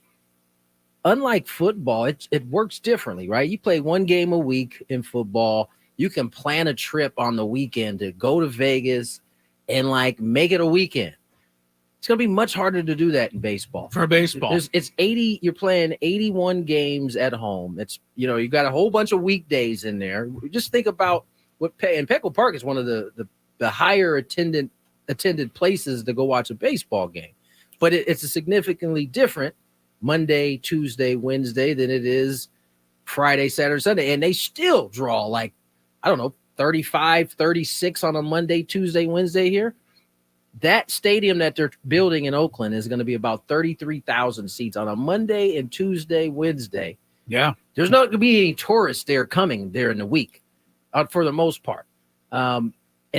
unlike football, it works differently, right? You play one game a week in football. You can plan a trip on the weekend to go to Vegas and make it a weekend. It's going to be much harder to do that in baseball. For baseball. It's 80, you're playing 81 games at home. It's, you got a whole bunch of weekdays in there. Just think about and Petco Park is one of the higher attended places to go watch a baseball game. But it's a significantly different Monday, Tuesday, Wednesday than it is Friday, Saturday, Sunday. And they still draw 35, 36 on a Monday, Tuesday, Wednesday here. That stadium that they're building in Oakland is going to be about 33,000 seats on a Monday and Tuesday, Wednesday. Yeah. There's not going to be any tourists there coming there in the week for the most part. And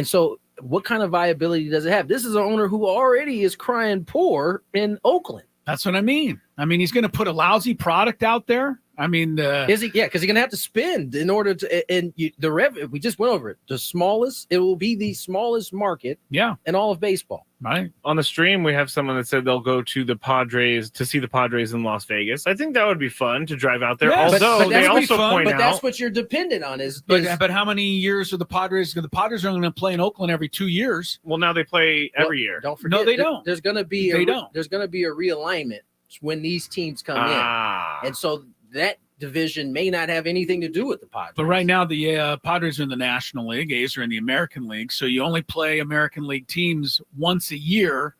so what kind of viability does it have? This is an owner who already is crying poor in Oakland. That's what I mean. He's going to put a lousy product out there. Is he? Yeah, because he's going to have to spend in order to, and the revenue, we just went over it. It will be the smallest market in all of baseball. Right. On the stream, we have someone that said they'll go to the Padres to see the Padres in Las Vegas. I think that would be fun to drive out there. Yeah, although they also point but out. That's what you're dependent on But how many years are the Padres? The Padres are going to play in Oakland every 2 years. Well, now they play every year. Don't forget. No, they don't. There's going to be There's going to be a realignment when these teams come in. And so that division may not have anything to do with the Padres. But right now, the Padres are in the National League. A's are in the American League. So you only play American League teams once a year,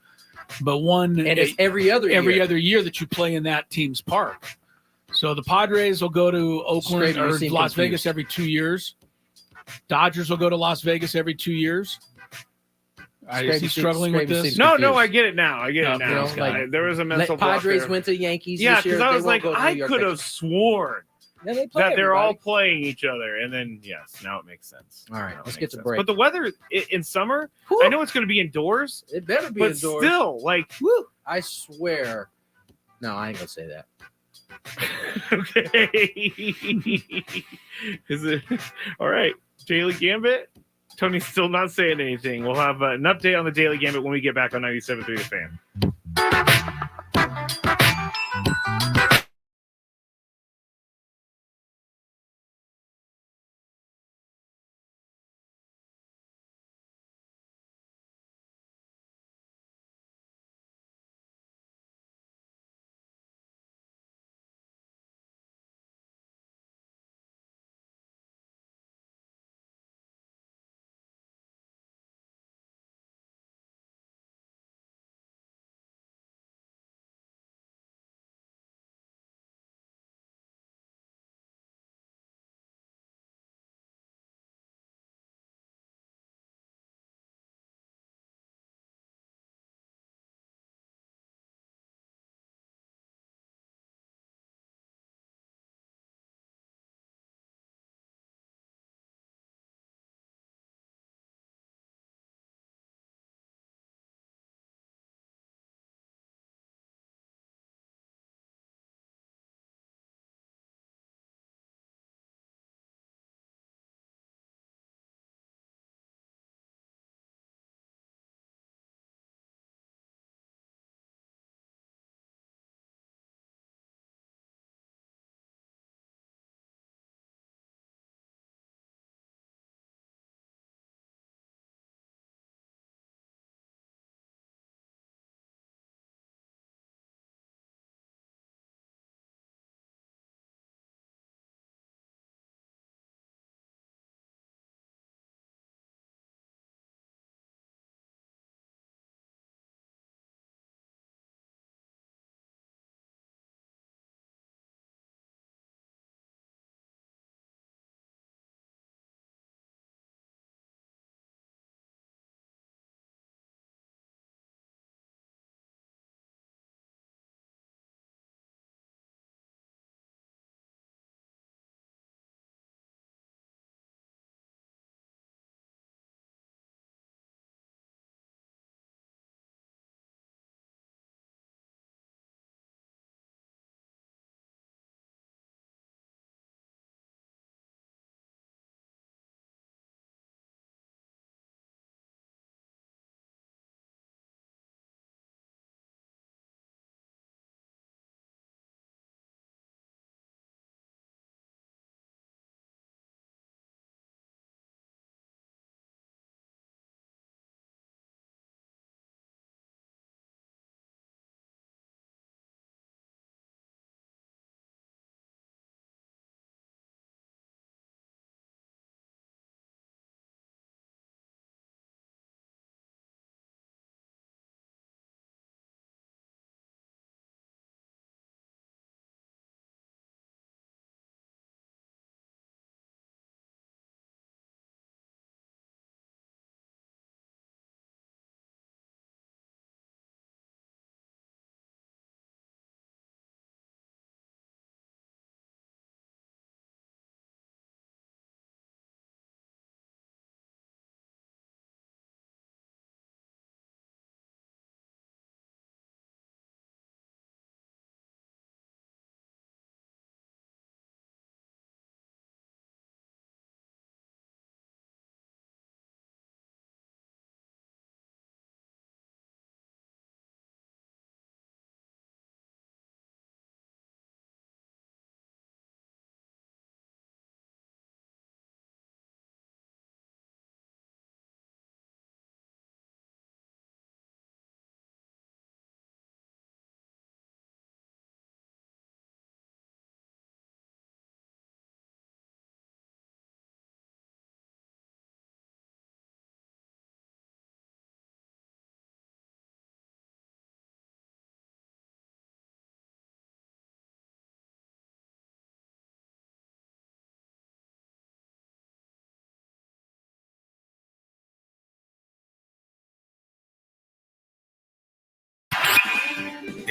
but and it's every other year that you play in that team's park. So the Padres will go to Oakland or Las Vegas every 2 years. Dodgers will go to Las Vegas every 2 years. Is he struggling with this? No, I get it now. There was a mental block Padres there. went to Yankees. Yeah, because I was like, I could have sworn that they're all playing each other. And then, yes, now it makes sense. All right, let's get to break. But the weather in summer, I know it's going to be indoors. It better be indoors. But still, woo. I swear. No, I ain't going to say that. Okay. Is it all right? Daily Gambit? Tony's still not saying anything. We'll have an update on the Daily Gambit when we get back on 97.3 The Fan.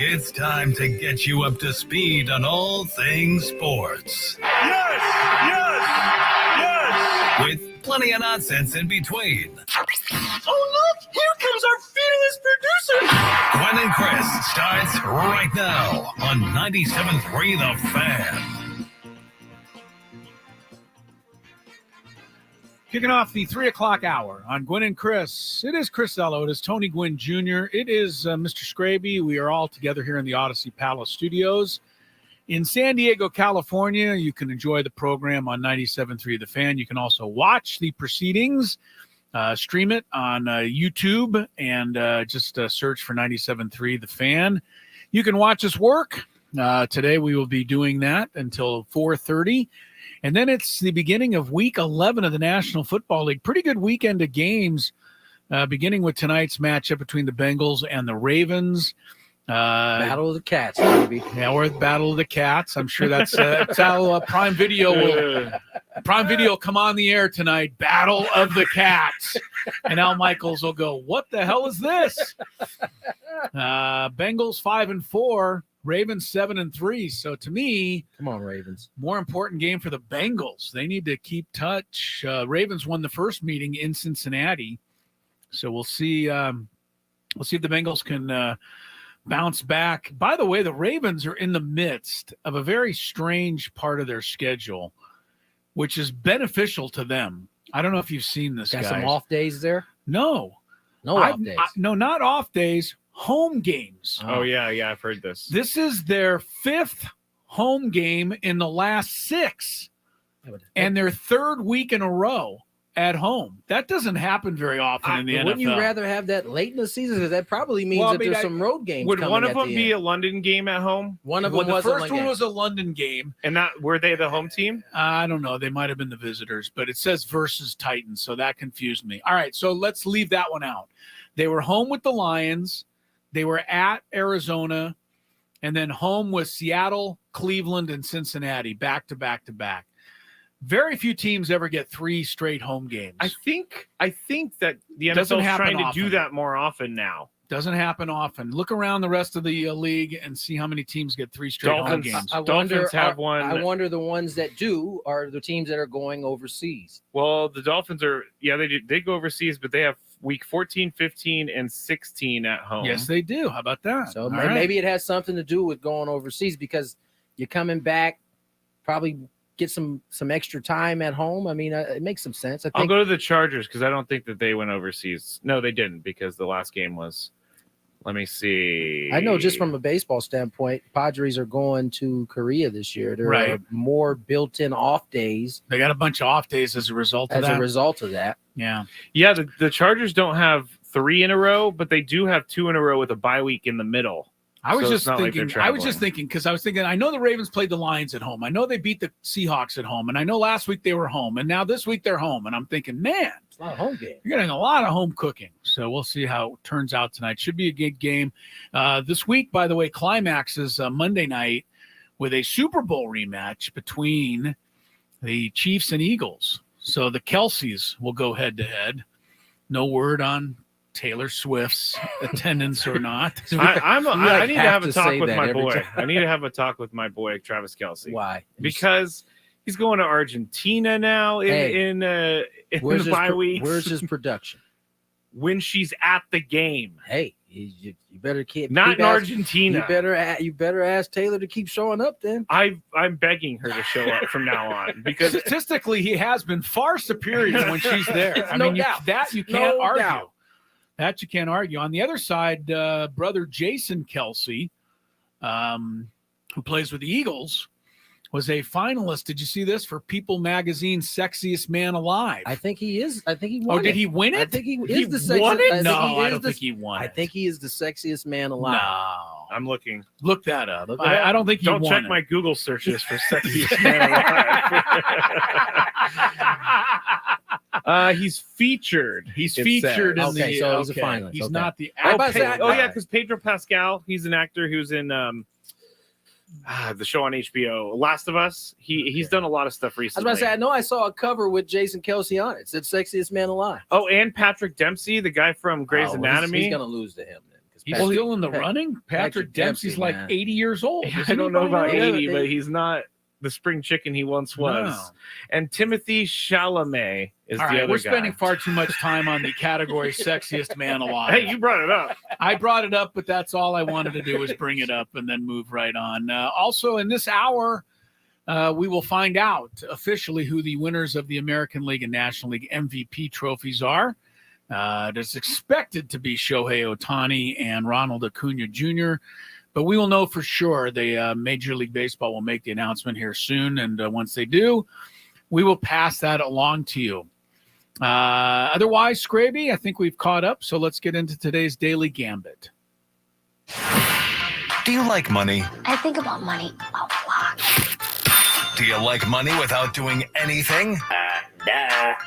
It's time to get you up to speed on all things sports. Yes! Yes! Yes! With plenty of nonsense in between. Oh, look! Here comes our fearless producer! Gwynn and Chris starts right now on 97.3 The Fan. Kicking off the 3 o'clock hour on Gwynn and Chris. It is Chris Ello. It is Tony Gwynn Jr. It is Mr. Skraby. We are all together here in the Odyssey Palace Studios in San Diego, California. You can enjoy the program on 97.3 The Fan. You can also watch the proceedings, stream it on YouTube, and just search for 97.3 The Fan. You can watch us work. Today we will be doing that until 4:30. And then it's the beginning of week 11 of the National Football League. Pretty good weekend of games, beginning with tonight's matchup between the Bengals and the Ravens. Battle of the Cats, baby. Yeah, we're at the Battle of the Cats. I'm sure that's how Prime Video will come on the air tonight. Battle of the Cats. And Al Michaels will go, what the hell is this? Bengals 5-4. Ravens 7-3. So to me, come on, Ravens. More important game for the Bengals. They need to keep touch. Ravens won the first meeting in Cincinnati, so we'll see. We'll see if the Bengals can bounce back. By the way, the Ravens are in the midst of a very strange part of their schedule, which is beneficial to them. I don't know if you've seen this. Got guys. some off days there? No off days. No, not off days. Home games. Oh, yeah, I've heard this. This is their 5th home game in the last 6, and their 3rd week in a row at home. That doesn't happen very often in the NFL. Wouldn't you rather have that late in the season? Because that probably means that there's some road games. Would one of them be be a London game at home? One of them the was first one was a London game. And were they the home team? I don't know. They might have been the visitors, but it says versus Titans, so that confused me. All right, so let's leave that one out. They were home with the Lions. They were at Arizona, and then home with Seattle, Cleveland, and Cincinnati, back to back to back. Very few teams ever get 3 straight home games. I think that the NFL is trying to do that more often now. Doesn't happen often. Look around the rest of the league and see how many teams get 3 straight home games. Dolphins have one. I wonder the ones that do are the teams that are going overseas. Well, the Dolphins are, they do. They go overseas, but they have week 14, 15, and 16 at home. Yes, they do. How about that? So maybe it has something to do with going overseas because you're coming back, probably get some extra time at home. I mean, it makes some sense. I'll go to the Chargers because I don't think that they went overseas. No, they didn't because the last game was. Let me see. I know just from a baseball standpoint, Padres are going to Korea this year. There are more built-in off days. They got a bunch of off days as a result of that. Yeah. Yeah, the Chargers don't have 3 in a row, but they do have 2 in a row with a bye week in the middle. I was just thinking because I know the Ravens played the Lions at home. I know they beat the Seahawks at home, and I know last week they were home, and now this week they're home. And I'm thinking, man, it's a lot of home game. You're getting a lot of home cooking. So we'll see how it turns out tonight. Should be a good game. This week, by the way, climaxes Monday night with a Super Bowl rematch between the Chiefs and Eagles. So the Kelseys will go head to head. No word on Taylor Swift's attendance or not. I need to have a talk with my boy. I need to have a talk with my boy, Travis Kelce. Why? Because he's going to Argentina now in the bye weeks. Where's his production? When she's at the game. Hey, you better keep not in Argentina. You better ask Taylor to keep showing up. Then I'm begging her to show up from now on because statistically he has been far superior when she's there. You can't argue. Doubt. That you can't argue. On the other side, brother Jason Kelce, who plays with the Eagles, was a finalist. Did you see this for People Magazine's Sexiest Man Alive? I think he is. I think he won. Oh, did he win it? I think he is the sexiest. Won it? No, I don't think he won. I think he is the sexiest man alive. No, I'm looking. Look that up. I don't think he won. Don't check my Google searches for sexiest man alive. He's featured. He's featured in the. So he's a finalist. He's not the. Because Pedro Pascal. He's an actor who's in the show on HBO, Last of Us. He's done a lot of stuff recently. I was about to say, I know I saw a cover with Jason Kelce on it. It said Sexiest Man Alive. Oh, and Patrick Dempsey, the guy from Grey's Anatomy. He's going to lose to him then. He's Patrick- still in the Pat- running. Patrick Dempsey's Dempsey, like man. 80 years old. I don't know about know? 80, They- but he's not the spring chicken he once was. No. And Timothy Chalamet is All the right, other we're guy. spending far too much time on the category sexiest man alive. Hey, you brought it up. I brought it up, but that's all I wanted to do was bring it up and then move right on. Also, in this hour, we will find out officially who the winners of the American League and National League MVP trophies are. It is expected to be Shohei Ohtani and Ronald Acuna Jr., but we will know for sure. The Major League Baseball will make the announcement here soon, and once they do, we will pass that along to you. Otherwise, Skraby, I think we've caught up, so let's get into today's Daily Gambit. Do you like money? I think about money a lot. Do you like money without doing anything?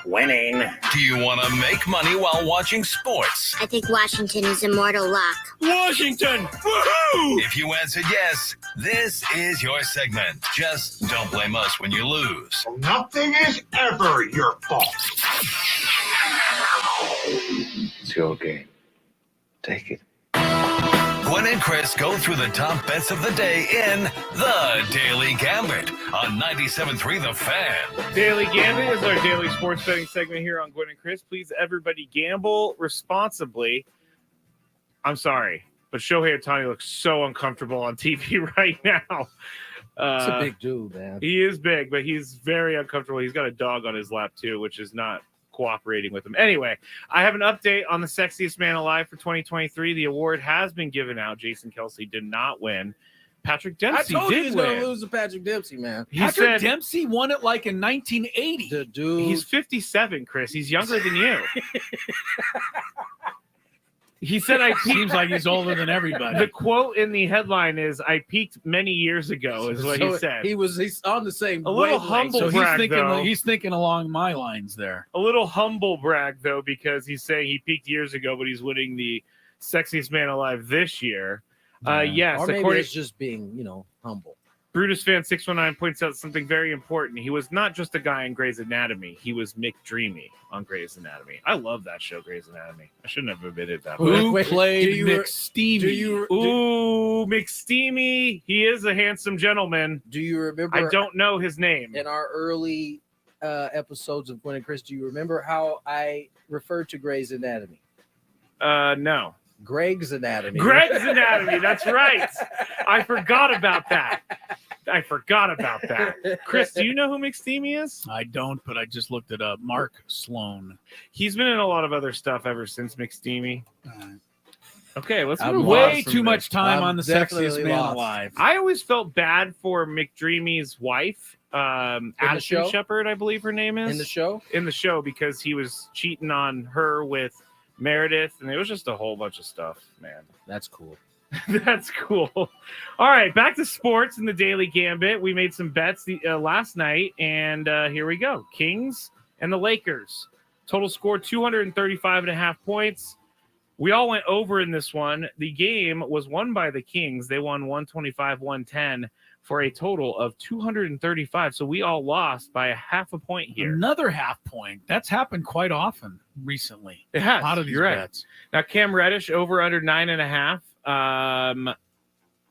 Winning. Do you want to make money while watching sports? I think Washington is immortal luck. Washington! Woohoo! If you answered yes, this is your segment. Just don't blame us when you lose. Nothing is ever your fault. It's your game. Take it. Gwen and Chris go through the top bets of the day in the Daily Gambit on 97.3 The Fan. Daily Gambit is our daily sports betting segment here on Gwynn and Chris. Please, everybody, gamble responsibly. I'm sorry, but Shohei Ohtani looks so uncomfortable on TV right now. It's a big dude, man. He is big, but he's very uncomfortable. He's got a dog on his lap, too, which is not cooperating with him. Anyway, I have an update on the sexiest man alive for 2023. The award has been given out. Jason Kelsey did not win. Patrick I Dempsey told you did he's going win. to lose to Patrick Dempsey, man. He Patrick said Dempsey won it like in 1980. The dude. he's 57, Chris. He's younger than you. He said, I peaked. Seems like he's older than everybody. The quote in the headline is, I peaked many years ago, is what he So said. He's on the same A little wavelength. humble so brag, though. he's thinking along my lines there. A little humble brag, though, because he's saying he peaked years ago, but he's winning the sexiest man alive this year. Yes, Or maybe according it's just being, humble. Brutus fan 619 points out something very important. He was not just a guy in Grey's Anatomy. He was McDreamy on Grey's Anatomy. I love that show, Grey's Anatomy. I shouldn't have admitted that. Who Wait, played do you- McSteamy? Ooh, McSteamy. He is a handsome gentleman. Do you remember? I don't know his name. In our early episodes of Gwynn and Chris, do you remember how I referred to Grey's Anatomy? No. Greg's Anatomy. Greg's Anatomy. That's right. I forgot about that. Chris, do you know who McSteamy is? I don't, but I just looked it up. Mark Sloan. He's been in a lot of other stuff ever since McSteamy. Okay, let's I'm move Way on from too this. much time I'm on the definitely sexiest man lost. alive. I always felt bad for McDreamy's wife, Addison show? Shepherd, I believe her name is. In the show? In the show, because he was cheating on her with Meredith, and it was just a whole bunch of stuff, man. That's cool. That's cool. All right, back to sports in the Daily Gambit. We made some bets last night, and here we go. Kings and the Lakers. Total score 235.5 points. We all went over in this one. The game was won by the Kings. They won 125-110 for a total of 235. So we all lost by a half a point here. Another half point. That's happened quite often recently. It has. A lot of these You're right. bets. Now, Cam Reddish over under 9.5.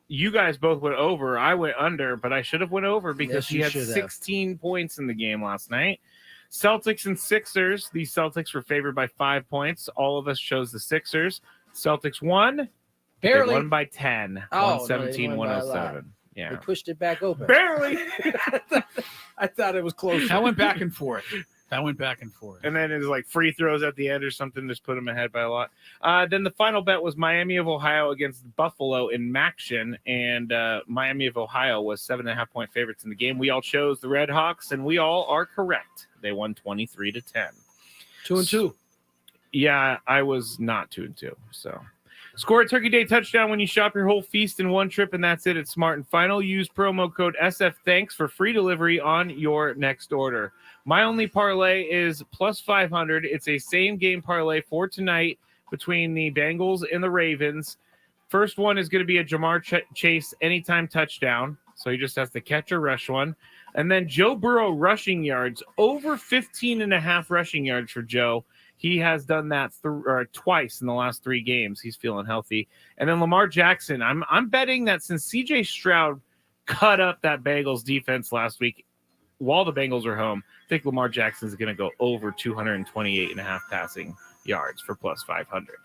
You guys both went over. I went under, but I should have went over because Yes, he you had should have. 16 points in the game last night. Celtics and Sixers. The Celtics were favored by 5 points. All of us chose the Sixers. Celtics won. Barely. They won by 10. Oh, no, they 117, won by a lot. 107. They Yeah. pushed it back open. Barely. I thought it was close. That went back and forth. And then it's like free throws at the end or something, just put them ahead by a lot. Then the final bet was Miami of Ohio against Buffalo in Maction, and Miami of Ohio was 7.5 point favorites in the game. We all chose the Red Hawks, and we all are correct. They won 23-10. 2-2. Yeah, I was not 2-2. So score a Turkey Day touchdown when you shop your whole feast in one trip, and that's it. It's Smart and Final. Use promo code SFThanks for free delivery on your next order. My only parlay is plus 500. It's a same game parlay for tonight between the Bengals and the Ravens. First one is going to be a Jamar Chase anytime touchdown. So he just has to catch or rush one. And then Joe Burrow rushing yards, over 15.5 rushing yards for Joe. He has done that twice in the last 3 games. He's feeling healthy. And then Lamar Jackson, I'm betting that since CJ Stroud cut up that Bengals defense last week while the Bengals are home, I think Lamar Jackson is going to go over 228.5 passing yards for plus 500.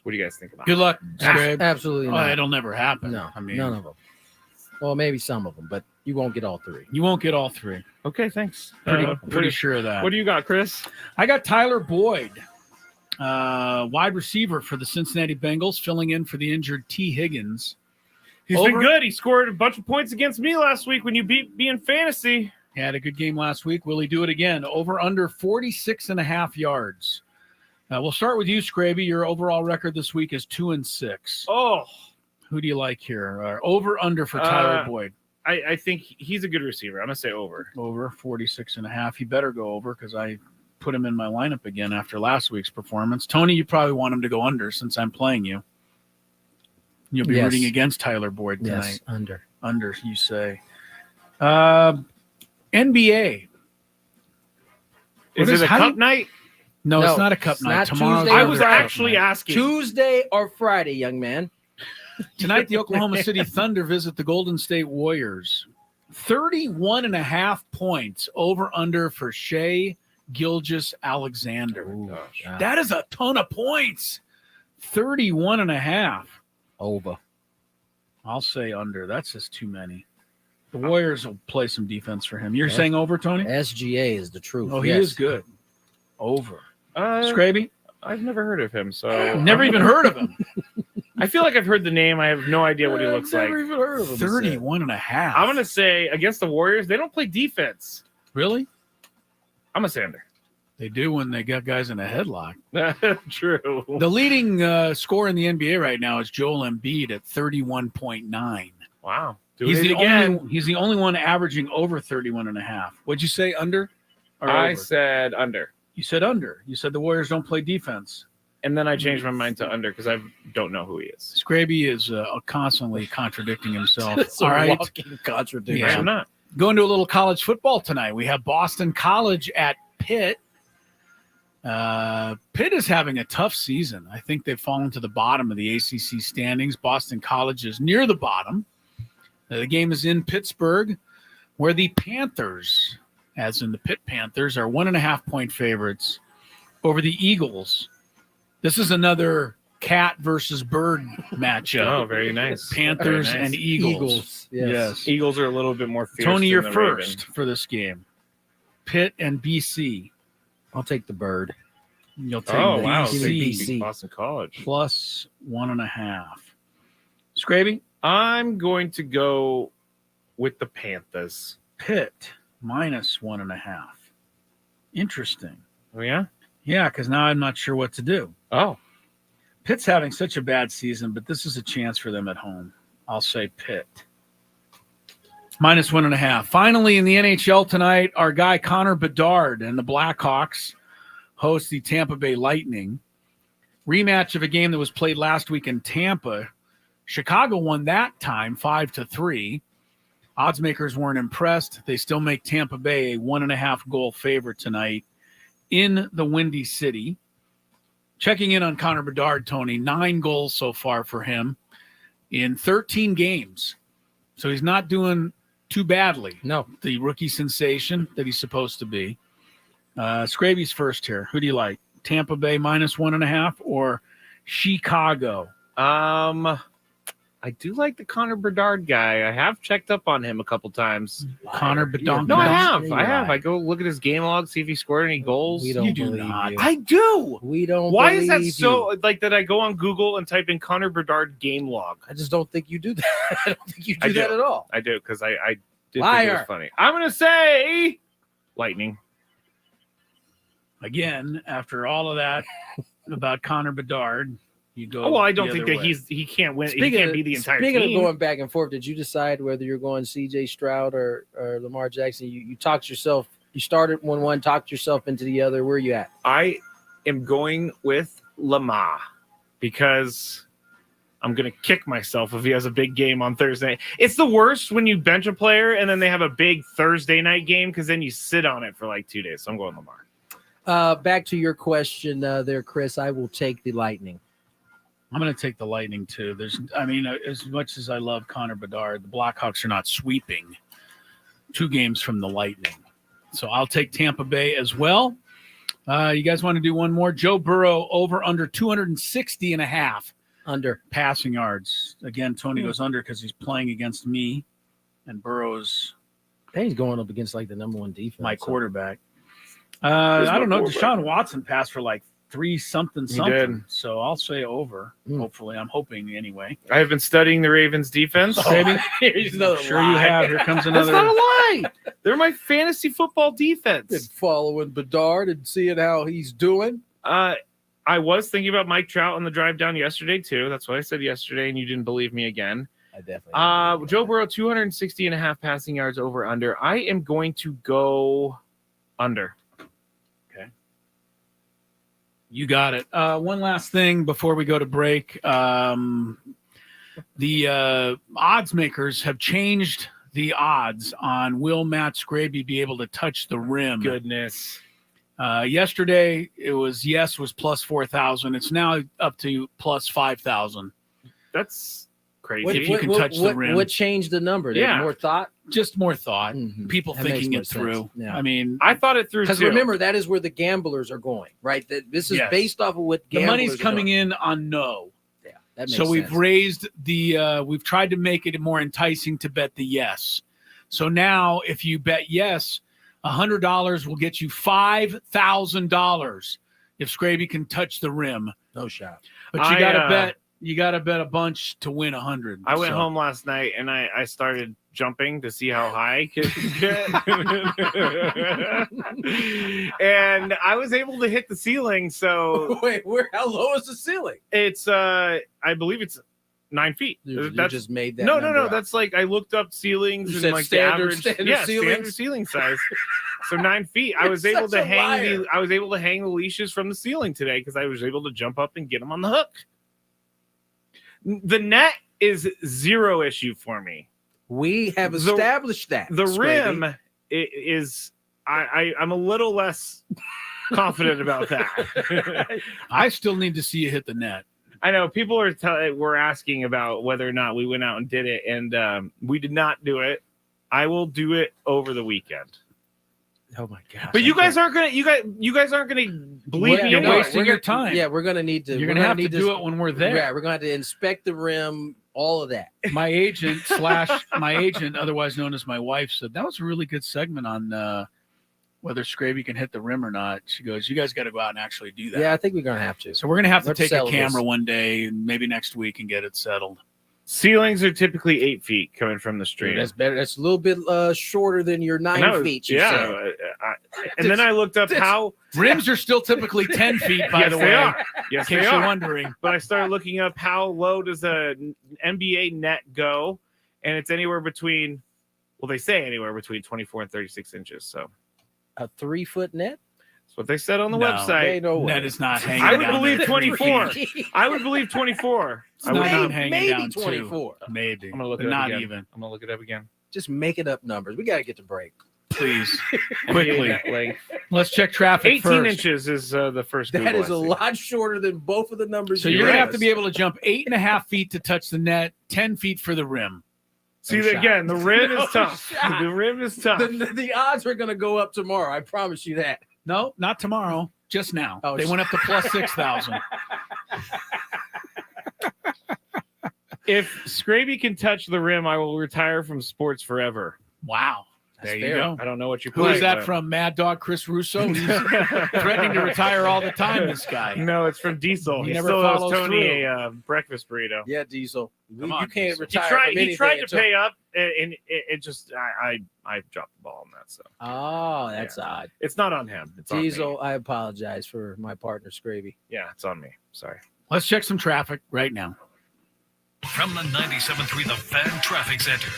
What do you guys think about Good luck, Skraby. Absolutely Oh, not. it'll never happen. No, I mean, none of them. Well, maybe some of them, but you won't get all 3. you won't get all 3. Okay, thanks. Pretty sure of that. What do you got, Chris? I got Tyler Boyd, wide receiver for the Cincinnati Bengals, filling in for the injured T. Higgins. He's been good. He scored a bunch of points against me last week when you beat me in fantasy. He had a good game last week. Will he do it again? Over under 46.5 yards. We'll start with you, Skraby. Your overall record this week is 2-6. Oh, who do you like here? Over under for Tyler Boyd. I think he's a good receiver. I'm gonna say over. Over 46.5. He better go over because I put him in my lineup again after last week's performance. Tony, you probably want him to go under since I'm playing you. You'll be rooting against Tyler Boyd tonight. Yes, Under, you say. NBA. Is it a cup night? No, it's not a cup night. Tomorrow. I was actually asking. Tuesday or Friday, young man. Tonight, the Oklahoma City Thunder visit the Golden State Warriors. 31.5 points over under for Shai Gilgeous-Alexander. That is a ton of points. 31.5. Over. I'll say under. That's just too many. The Warriors will play some defense for him. You're saying over, Tony? SGA is the truth. Oh, he is good. Over. Skraby? I've never heard of him, so never even heard of him. I feel like I've heard the name. I have no idea what he looks like. Never even heard of him. 31.5. I'm gonna say against the Warriors, they don't play defense. Really? I'm gonna say under. They do when they got guys in a headlock. True. The leading scorer in the NBA right now is Joel Embiid at 31.9. Wow. He's the only one averaging over 31.5. What'd you say, under or I over? said under. You said under. You said the Warriors don't play defense. And then I changed my mind to under because I don't know who he is. Skraby is constantly contradicting himself. It's All right. walking contradiction. Yeah. I'm not. Going to a little college football tonight. We have Boston College at Pitt. Pitt is having a tough season. I think they've fallen to the bottom of the ACC standings. Boston College is near the bottom. The game is in Pittsburgh, where the Panthers, as in the Pitt Panthers, are 1.5-point favorites over the Eagles. This is another cat versus bird matchup. Oh, very nice. Panthers Very nice. and Eagles. Yes. Eagles are a little bit more fierce. Tony, than you're the first Raven. for this game. Pitt and BC. I'll take the bird. You'll take Oh, wow. BC BC. Boston College. plus 1.5. Skraby? I'm going to go with the Panthers. Pitt minus 1.5. Interesting. Oh, yeah? Yeah, because now I'm not sure what to do. Oh. Pitt's having such a bad season, but this is a chance for them at home. I'll say Pitt. Minus 1.5. Finally, in the NHL tonight, our guy Connor Bedard and the Blackhawks host the Tampa Bay Lightning. Rematch of a game that was played last week in Tampa. Chicago won that time 5-3. Odds makers weren't impressed. They still make Tampa Bay a 1.5 goal favorite tonight in the Windy City. Checking in on Connor Bedard, Tony, 9 goals so far for him in 13 games. So he's not doing too badly. No. The rookie sensation that he's supposed to be. Skraby's first here. Who do you like? Tampa Bay minus 1.5 or Chicago? I do like the Connor Bedard guy. I have checked up on him a couple times. Connor Bedard. No, I have. You're I have. right. I go look at his game log, see if he scored any goals. We don't You do believe not. you. I do. We don't. Why is that believe so you. like that? I go on Google and type in Connor Bedard game log. I just don't think you do that. I don't think you I do that do. at all. I do because I did think it Liar. was funny. I'm gonna say Lightning. Again, after all of that about Connor Bedard, you go. Oh, well, I don't the think other that way. he can't win. He can't be the entire Speaking team. of going back and forth, did you decide whether you're going CJ Stroud or Lamar Jackson? You talked yourself. You started one, talked yourself into the other. Where are you at? I am going with Lamar because I'm going to kick myself if he has a big game on Thursday. It's the worst when you bench a player and then they have a big Thursday night game because then you sit on it for like 2 days. So I'm going Lamar. Back to your question there, Chris. I will take the Lightning. I'm going to take the Lightning too. As much as I love Connor Bedard, the Blackhawks are not sweeping 2 games from the Lightning. So I'll take Tampa Bay as well. You guys want to do one more? Joe Burrow over under 260.5 under passing yards. Again, Tony goes under because he's playing against me, and Burrow's he's going up against like the number 1 defense. my quarterback. I don't know. Deshaun Watson passed for like 3-something. Did. So I'll say over. Hopefully, I'm hoping anyway. I have been studying the Ravens defense. Maybe. Here's another Sure lie. you have. Here comes another. That's not a lie. They're my fantasy football defense. Been following Bedard and seeing how he's doing. I was thinking about Mike Trout on the drive down yesterday too. That's what I said yesterday, and you didn't believe me again. I definitely. Joe Burrow 260.5 passing yards over under. I am going to go under. You got it. One last thing before we go to break. The odds makers have changed the odds on will Matt Skraby be able to touch the rim. Goodness. Yesterday, it was plus 4,000. It's now up to plus 5,000. That's crazy. If you can touch the rim. What changed the number? Yeah. More thought? Just more thought. Mm-hmm. People That thinking makes it more through. sense. Yeah. I mean, I thought it through Because too. remember, that is where the gamblers are going, right? This is Yes. based off of what the gamblers money's are coming doing. in on no. Yeah, that makes So we've sense. raised we've tried to make it more enticing to bet the yes. So now if you bet yes, $100 will get you $5,000 if Skraby can touch the rim. No shot. But you gotta bet a bunch to win 100. I went home last night and I started jumping to see how high I could get. And I was able to hit the ceiling. So Wait, how low is the ceiling? it's I believe it's 9 feet. You That's just made that. no. number up. That's like I looked up ceilings You and said like standard- the average standard ceilings? standard ceiling size. So 9 feet. I You're was able such to a hang liar. I was able to hang the leashes from the ceiling today because I was able to jump up and get them on the hook. The net is zero issue for me. We have The- established that. The Skraby. rim is I'm a little less confident about that. I still need to see you hit the net. I know people were asking about whether or not we went out and did it, and we did not do it. I will do it over the weekend. Oh my gosh! But you guys aren't gonna believe me. You're anyway. wasting your time. Yeah, we're gonna need to. You're we're gonna have to need do it when we're there. Yeah, we're gonna have to inspect the rim, all of that. My agent, otherwise known as my wife, said that was a really good segment on whether Skraby can hit the rim or not. She goes, "You guys got to go out and actually do that." Yeah, I think we're gonna have to. So we're gonna have to Let's take a settle camera this. one day, and maybe next week, and get it settled. Ceilings are typically 8 feet coming from the stream. That's better. That's a little bit shorter than your 9 And that was- feet. You yeah. said. And then I looked up how Rims are still typically 10 feet, by yes, the they way. are. Yes, In they case you're are. wondering. But I started looking up how low does a NBA net go, and it's anywhere between, well, they say anywhere between 24 and 36 inches. So A 3-foot net? that's what they said on the No. website. Ain't no way. Net is not hanging I would down believe there 24. 3 feet. I would believe 24. It's I would not not. even hanging maybe down 24. Too. Maybe. I'm gonna look it But up not again. even. I'm gonna look it up again. Just making up numbers. We gotta get to break. Please. Quickly. Net length. Let's check traffic 18 first. inches is the first. That Google is a I see. lot shorter than both of the numbers. So you you're going to have read. to be able to jump 8.5 feet to touch the net, 10 feet for the rim. See No that shot. again? The rim No is tough. shot. The rim is tough. The odds are gonna go up tomorrow. I promise you that. No, not tomorrow. Just now. Oh, They went up to plus 6,000. If Skraby can touch the rim, I will retire from sports forever. Wow. That's There fair. you go. I don't know what you. Who is that but- from? Mad Dog Chris Russo? He's threatening to retire all the time, this guy. No, it's from Diesel. He He never still owes follows Tony through. a breakfast burrito. Yeah, Diesel. Come You on, can't Diesel. retire. He tried to pay up, and it just I dropped the ball on that. So Oh, that's odd. it's not on him. It's on me. Diesel, I apologize for my partner Skraby. Yeah, it's on me. Sorry. Let's check some traffic right now. From the 97.3 The Fan Traffic Center.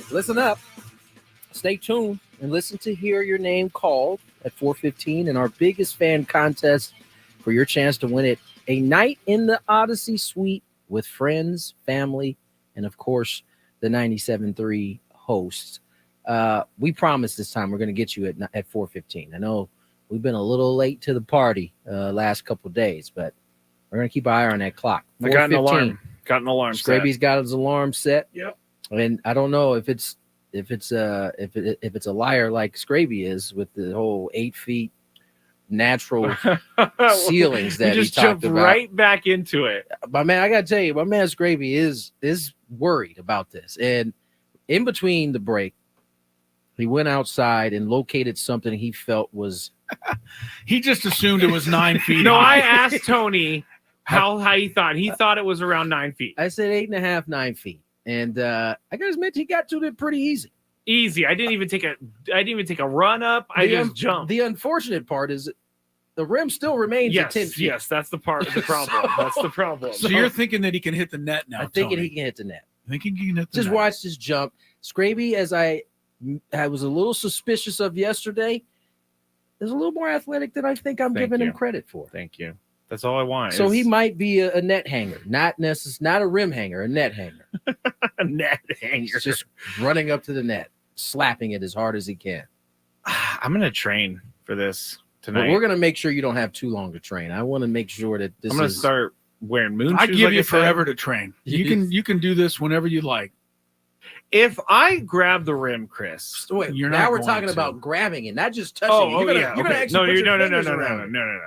Listen up. Stay tuned and listen to hear your name called at 4:15 in our biggest fan contest for your chance to win it. A night in the Odyssey Suite with friends, family, and of course, the 97.3 hosts. We promise this time we're going to get you at 4:15. I know we've been a little late to the party last couple of days, but we're going to keep an eye on that clock. I got an alarm. Got an alarm. Skraby's got his alarm set. Yep. And I don't know if it's a liar like Skraby is with the whole 8 feet natural ceilings that he just he talked jumped about. right back into it. My man, I gotta tell you, my man Skraby is worried about this. And in between the break, he went outside and located something he felt was. He just assumed it was 9 feet. No, high. I asked Tony how high he thought. He thought it was around 9 feet. I said 8.5, 9 feet. And I gotta admit, he got to it pretty easy. Easy. I didn't even take a run up. I just jumped. The unfortunate part is the rim still remains at 10 feet. Yes, that's the part. The problem. That's the problem. So you're thinking that he can hit the net now? I'm thinking Tony. he can hit the net. I think he can hit the Just net. watch this jump. Skraby, as I was a little suspicious of yesterday, is a little more athletic than I think I'm giving him credit for. Thank you. That's all I want. So he might be a net hanger, not a rim hanger, a net hanger. a net hanger. He's just running up to the net, slapping it as hard as he can. I'm gonna train for this tonight. But we're gonna make sure you don't have too long to train. I want to make sure that this. I'm gonna start wearing moon shoes. I give like you I said. forever to train. You can do this whenever you like. If I grab the rim, Chris, Wait, You're now not we're going talking to. about grabbing it, not just touching it. You're gonna actually put your fingers around it. No.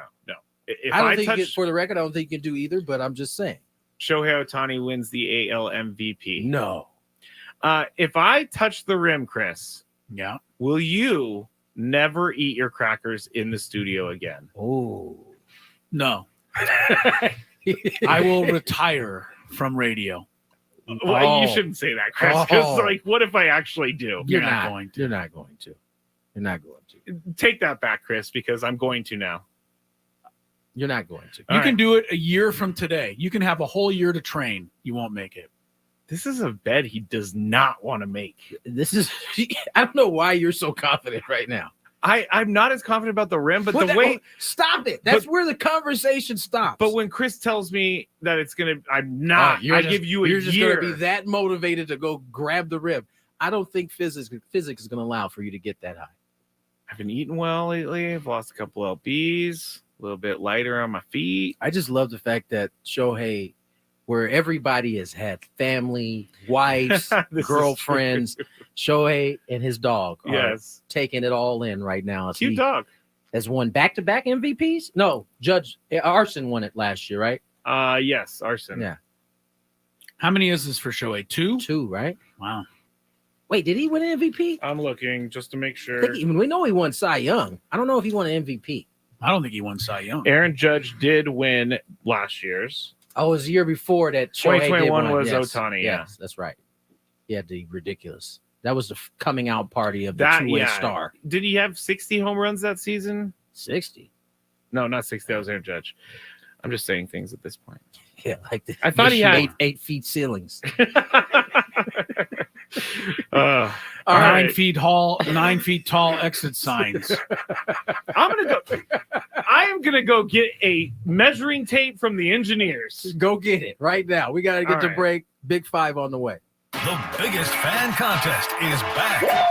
If I don't think touch, for the record, I don't think you can do either. But I'm just saying. Shohei Ohtani wins the AL MVP. No. If I touch the rim, Chris, Yeah. will you never eat your crackers in the studio again? Oh. No. I will retire from radio. Well, you shouldn't say that, Chris. Because, what if I actually do? You're not going to. You're not going to. You're not going to. Take that back, Chris, because I'm going to now. You're not going to. You can do it a year from today. You can have a whole year to train. You won't make it. This is a bet he does not want to make. This is. I don't know why you're so confident right now. I'm not as confident about the rim, but stop it. That's where the conversation stops. But when Chris tells me that it's gonna, I'm not. I give you a year. You're just gonna be that motivated to go grab the rim. I don't think physics is gonna allow for you to get that high. I've been eating well lately. I've lost a couple lbs. A little bit lighter on my feet. I just love the fact that Shohei, where everybody has had family, wives, girlfriends, Shohei and his dog are taking it all in right now. Cute dog. Has won back-to-back MVPs? No, Judge Arson won it last year, right? Yes, Arson. Yeah. How many is this for Shohei? 2? 2, right? Wow. Wait, did he win an MVP? I'm looking just to make sure. We know he won Cy Young. I don't know if he won an MVP. I don't think he won Cy Young. Aaron Judge did win last year's. Oh, it was the year before that. 2021 was yes. Ohtani. Yes, that's right. He had the ridiculous. That was the coming out party of the two-way star. Did he have 60 home runs that season? 60? No, not 60. That was Aaron Judge. I'm just saying things at this point. Yeah, like I thought he had 8 feet ceilings. 9 feet tall, 9 feet tall exit signs. I am gonna go get a measuring tape from the engineers. Go get it right now. We gotta get to break. Big 5 on the way. The biggest fan contest is back.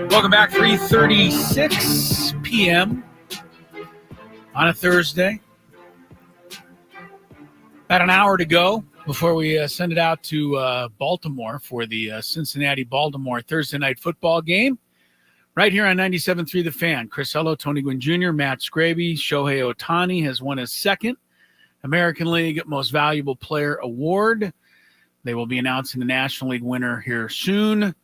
Welcome back. 3:36 p.m. on a Thursday. About an hour to go before we send it out to Baltimore for the Cincinnati-Baltimore Thursday night football game. Right here on 97.3 The Fan. Chris Ello, Tony Gwynn Jr., Matt Skraby, Shohei Ohtani has won his second American League Most Valuable Player award. They will be announcing the National League winner here soon.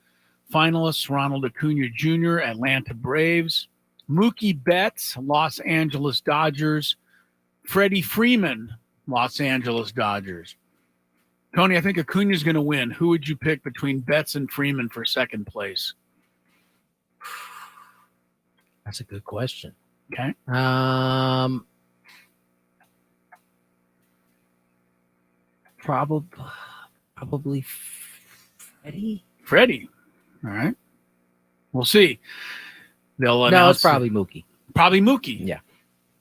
Finalists: Ronald Acuna Jr., Atlanta Braves; Mookie Betts, Los Angeles Dodgers; Freddie Freeman, Los Angeles Dodgers. Tony, I think Acuna's going to win. Who would you pick between Betts and Freeman for second place? That's a good question. Okay. Probably Freddie. Freddie. All right. We'll see. They'll No, announce it's probably Mookie. Probably Mookie. Yeah.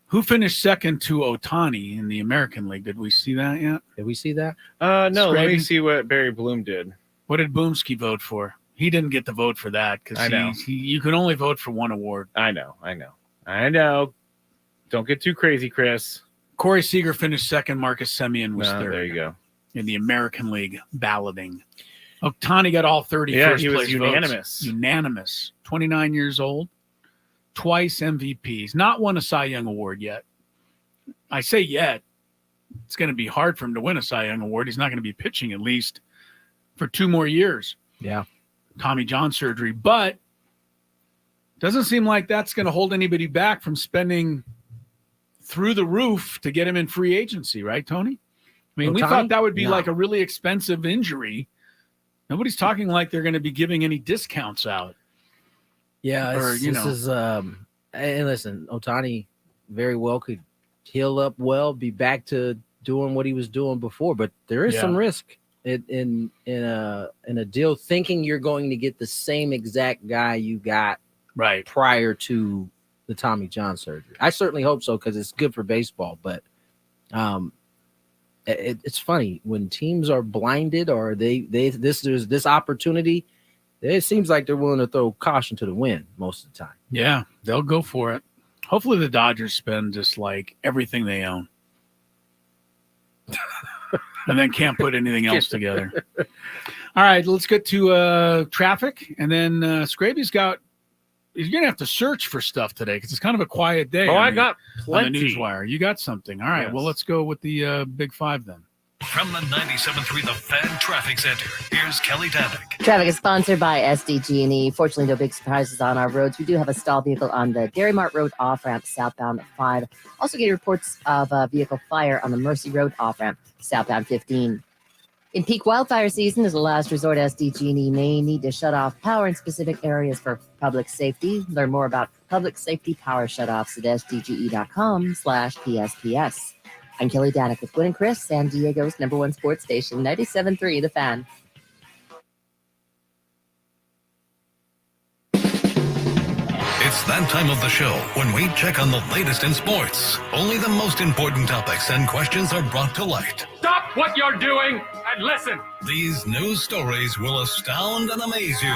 Who finished second to Ohtani in the American League? Did we see that yet? Did we see that? No, let me Skraby? see what Barry Bloom did. What did Boomski vote for? He didn't get the vote for that because I know. you can only vote for one award. I know. Don't get too crazy, Chris. Corey Seager finished second. Marcus Semien was third. There you go. In the American League balloting. Ohtani got all 30 Yeah, first he was place unanimous. votes. Unanimous. 29 years old. Twice MVPs. Not won a Cy Young Award yet. I say yet. It's going to be hard for him to win a Cy Young Award. He's not going to be pitching at least for 2 more years. Yeah. Tommy John surgery. But doesn't seem like that's going to hold anybody back from spending through the roof to get him in free agency, right, Tony? I mean, we Ohtani? thought that would be No. like a really expensive injury. Nobody's talking like they're going to be giving any discounts out. Yeah, Or, this you know. is and listen, Ohtani very well could heal up well, be back to doing what he was doing before, but there is some risk in a deal thinking you're going to get the same exact guy you got Right. prior to the Tommy John surgery. I certainly hope so because it's good for baseball, but it's funny when teams are blinded or there's this opportunity. It seems like they're willing to throw caution to the wind most of the time. Yeah, they'll go for it. Hopefully the Dodgers spend just like everything they own. And then can't put anything else together. All right, let's get to traffic. And then Skraby's he's going to have to search for stuff today because it's kind of a quiet day. I got on the plenty. Newswire. You got something. All right, Yes. well, let's go with the Big Five then. From the 97.3 The Fan Traffic Center, here's Kelly Danick. Traffic is sponsored by SDG&E. Fortunately, no big surprises on our roads. We do have a stalled vehicle on the Dairy Mart Road off-ramp southbound 5. Also get reports of a vehicle fire on the Mercy Road off-ramp southbound 15. In peak wildfire season, as a last resort, SDG&E may need to shut off power in specific areas for public safety. Learn more about public safety power shutoffs at sdge.com/PSPS. I'm Kelly Danick with Gwynn and Chris, San Diego's #1 sports station, 97.3 The Fan. It's that time of the show when we check on the latest in sports. Only the most important topics and questions are brought to light. Stop what you're doing and listen. These news stories will astound and amaze you.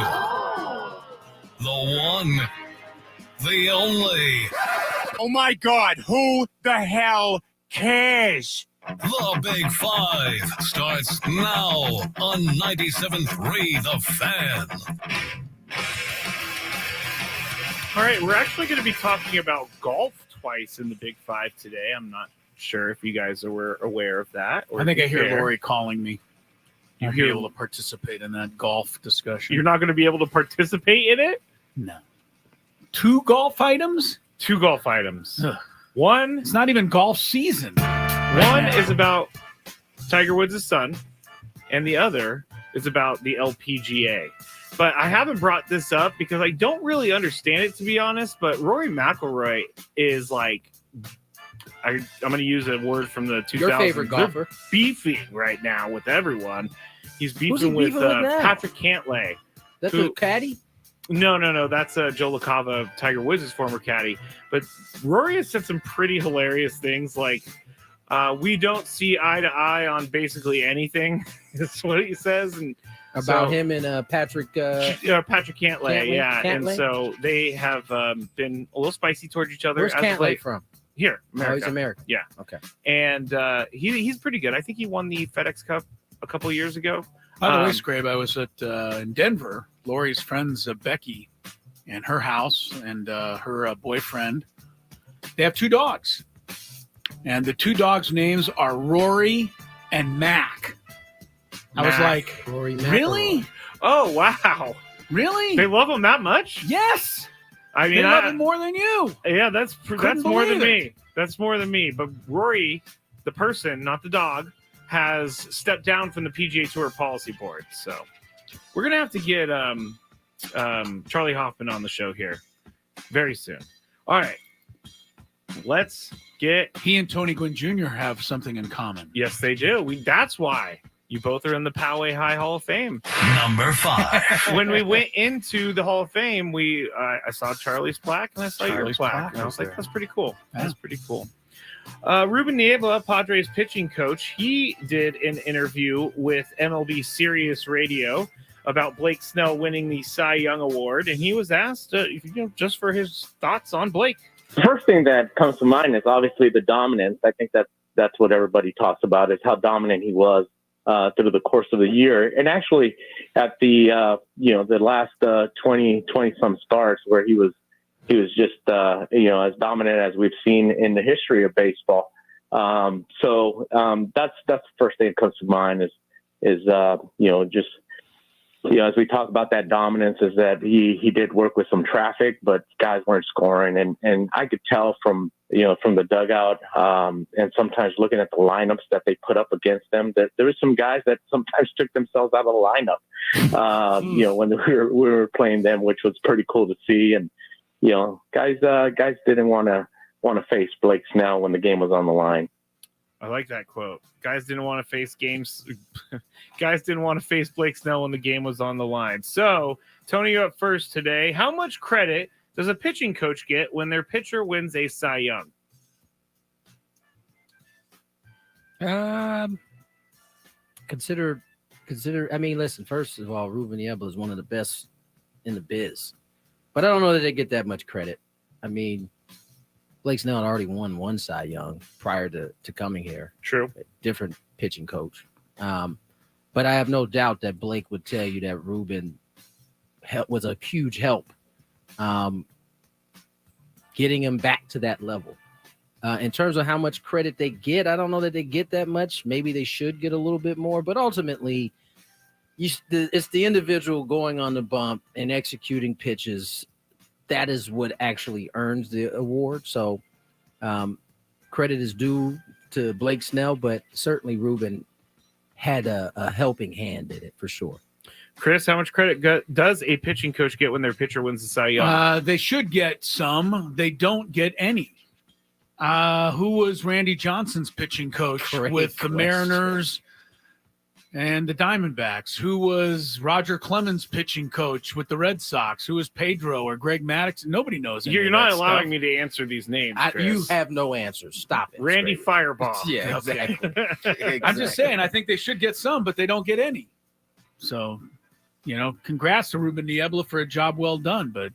The one, the only, Oh my God, who the hell cares? the Big Five starts now on 97.3 The Fan. All right, we're actually going to be talking about golf twice in the Big Five today. I'm not sure if you guys were aware of that. Or I think if I you hear care. Lori calling me. You I'll hear- be able to participate in that golf discussion. You're not going to be able to participate in it? No. 2 golf items? 2 golf items. Ugh. One It's not even golf season. One is about Tiger Woods' son, and the other is about the LPGA. But I haven't brought this up because I don't really understand it, to be honest. But Rory McIlroy is like, I'm going to use a word from the 2000s. Your favorite golfer. They're beefing right now with everyone. He's Who's he beefing with beefing with now? Patrick Cantlay. That's Who- a caddy? No. That's Joe LaCava, Tiger Woods' former caddy. But Rory has said some pretty hilarious things like, We don't see eye to eye on basically anything. That's what he says. And About him and Patrick Patrick Cantlay, yeah. Cantlay? And so they have been a little spicy towards each other. Where's Cantlay from? Here, America. Oh, he's American. Yeah. Okay. And he's pretty good. I think he won the FedEx Cup a couple of years ago. By the way, Skraby, I was in Denver. Lori's friends, Becky, and her house, and her boyfriend. They have 2 dogs, and the 2 dogs' names are Rory and Mac. I was like, Rory, really? Oh, wow. Really? They love him that much? Yes. I mean, they love him more than you. Yeah, that's more than believe me. That's more than me. But Rory, the person, not the dog, has stepped down from the PGA Tour policy board. So we're gonna have to get Charlie Hoffman on the show here very soon. All right, let's get. He and Tony Gwynn Jr. have something in common. Yes, they do. That's why you both are in the Poway High Hall of Fame. Number 5. When we went into the Hall of Fame, I saw Charlie's plaque and I saw your plaque. And I was like, that's pretty cool. That's pretty cool. Ruben Niebla, Padres pitching coach, he did an interview with MLB Sirius Radio about Blake Snell winning the Cy Young Award, and he was asked, just for his thoughts on Blake. The first thing that comes to mind is obviously the dominance. I think that's what everybody talks about, is how dominant he was through the course of the year, and actually at the the last 20 some starts where he was just as dominant as we've seen in the history of baseball. So that's the first thing that comes to mind is as we talk about that dominance, is that he did work with some traffic, but guys weren't scoring, and I could tell from the dugout and sometimes looking at the lineups that they put up against them, that there was some guys that sometimes took themselves out of the lineup when we were playing them, which was pretty cool to see. And guys didn't want to face Blake Snell when the game was on the line. I like that quote. Guys didn't want to face Guys didn't want to face Blake Snell when the game was on the line. So, Tony, you're up first today. How much credit does a pitching coach get when their pitcher wins a Cy Young? Consider. I mean, listen. First of all, Ruben Niebla is one of the best in the biz, but I don't know that they get that much credit. I mean, Blake Snell had already won one Cy Young prior to coming here. True. A different pitching coach. But I have no doubt that Blake would tell you that Ruben was a huge help getting him back to that level. In terms of how much credit they get, I don't know that they get that much. Maybe they should get a little bit more. But ultimately, it's the individual going on the bump and executing pitches. That is what actually earns the award. So credit is due to Blake Snell, but certainly Ruben had a helping hand in it for sure. Chris, how much credit does a pitching coach get when their pitcher wins the Cy Young? They should get some. They don't get any. Who was Randy Johnson's pitching coach with the Mariners and the Diamondbacks? Who was Roger Clemens' pitching coach with the Red Sox? Who was Pedro or Greg Maddux? Nobody knows. You're not allowing me to answer these names, Chris. You have no answers. Stop it. Randy Fireball. Yeah, exactly. I'm just saying, I think they should get some, but they don't get any. So, congrats to Ruben Niebla for a job well done, but,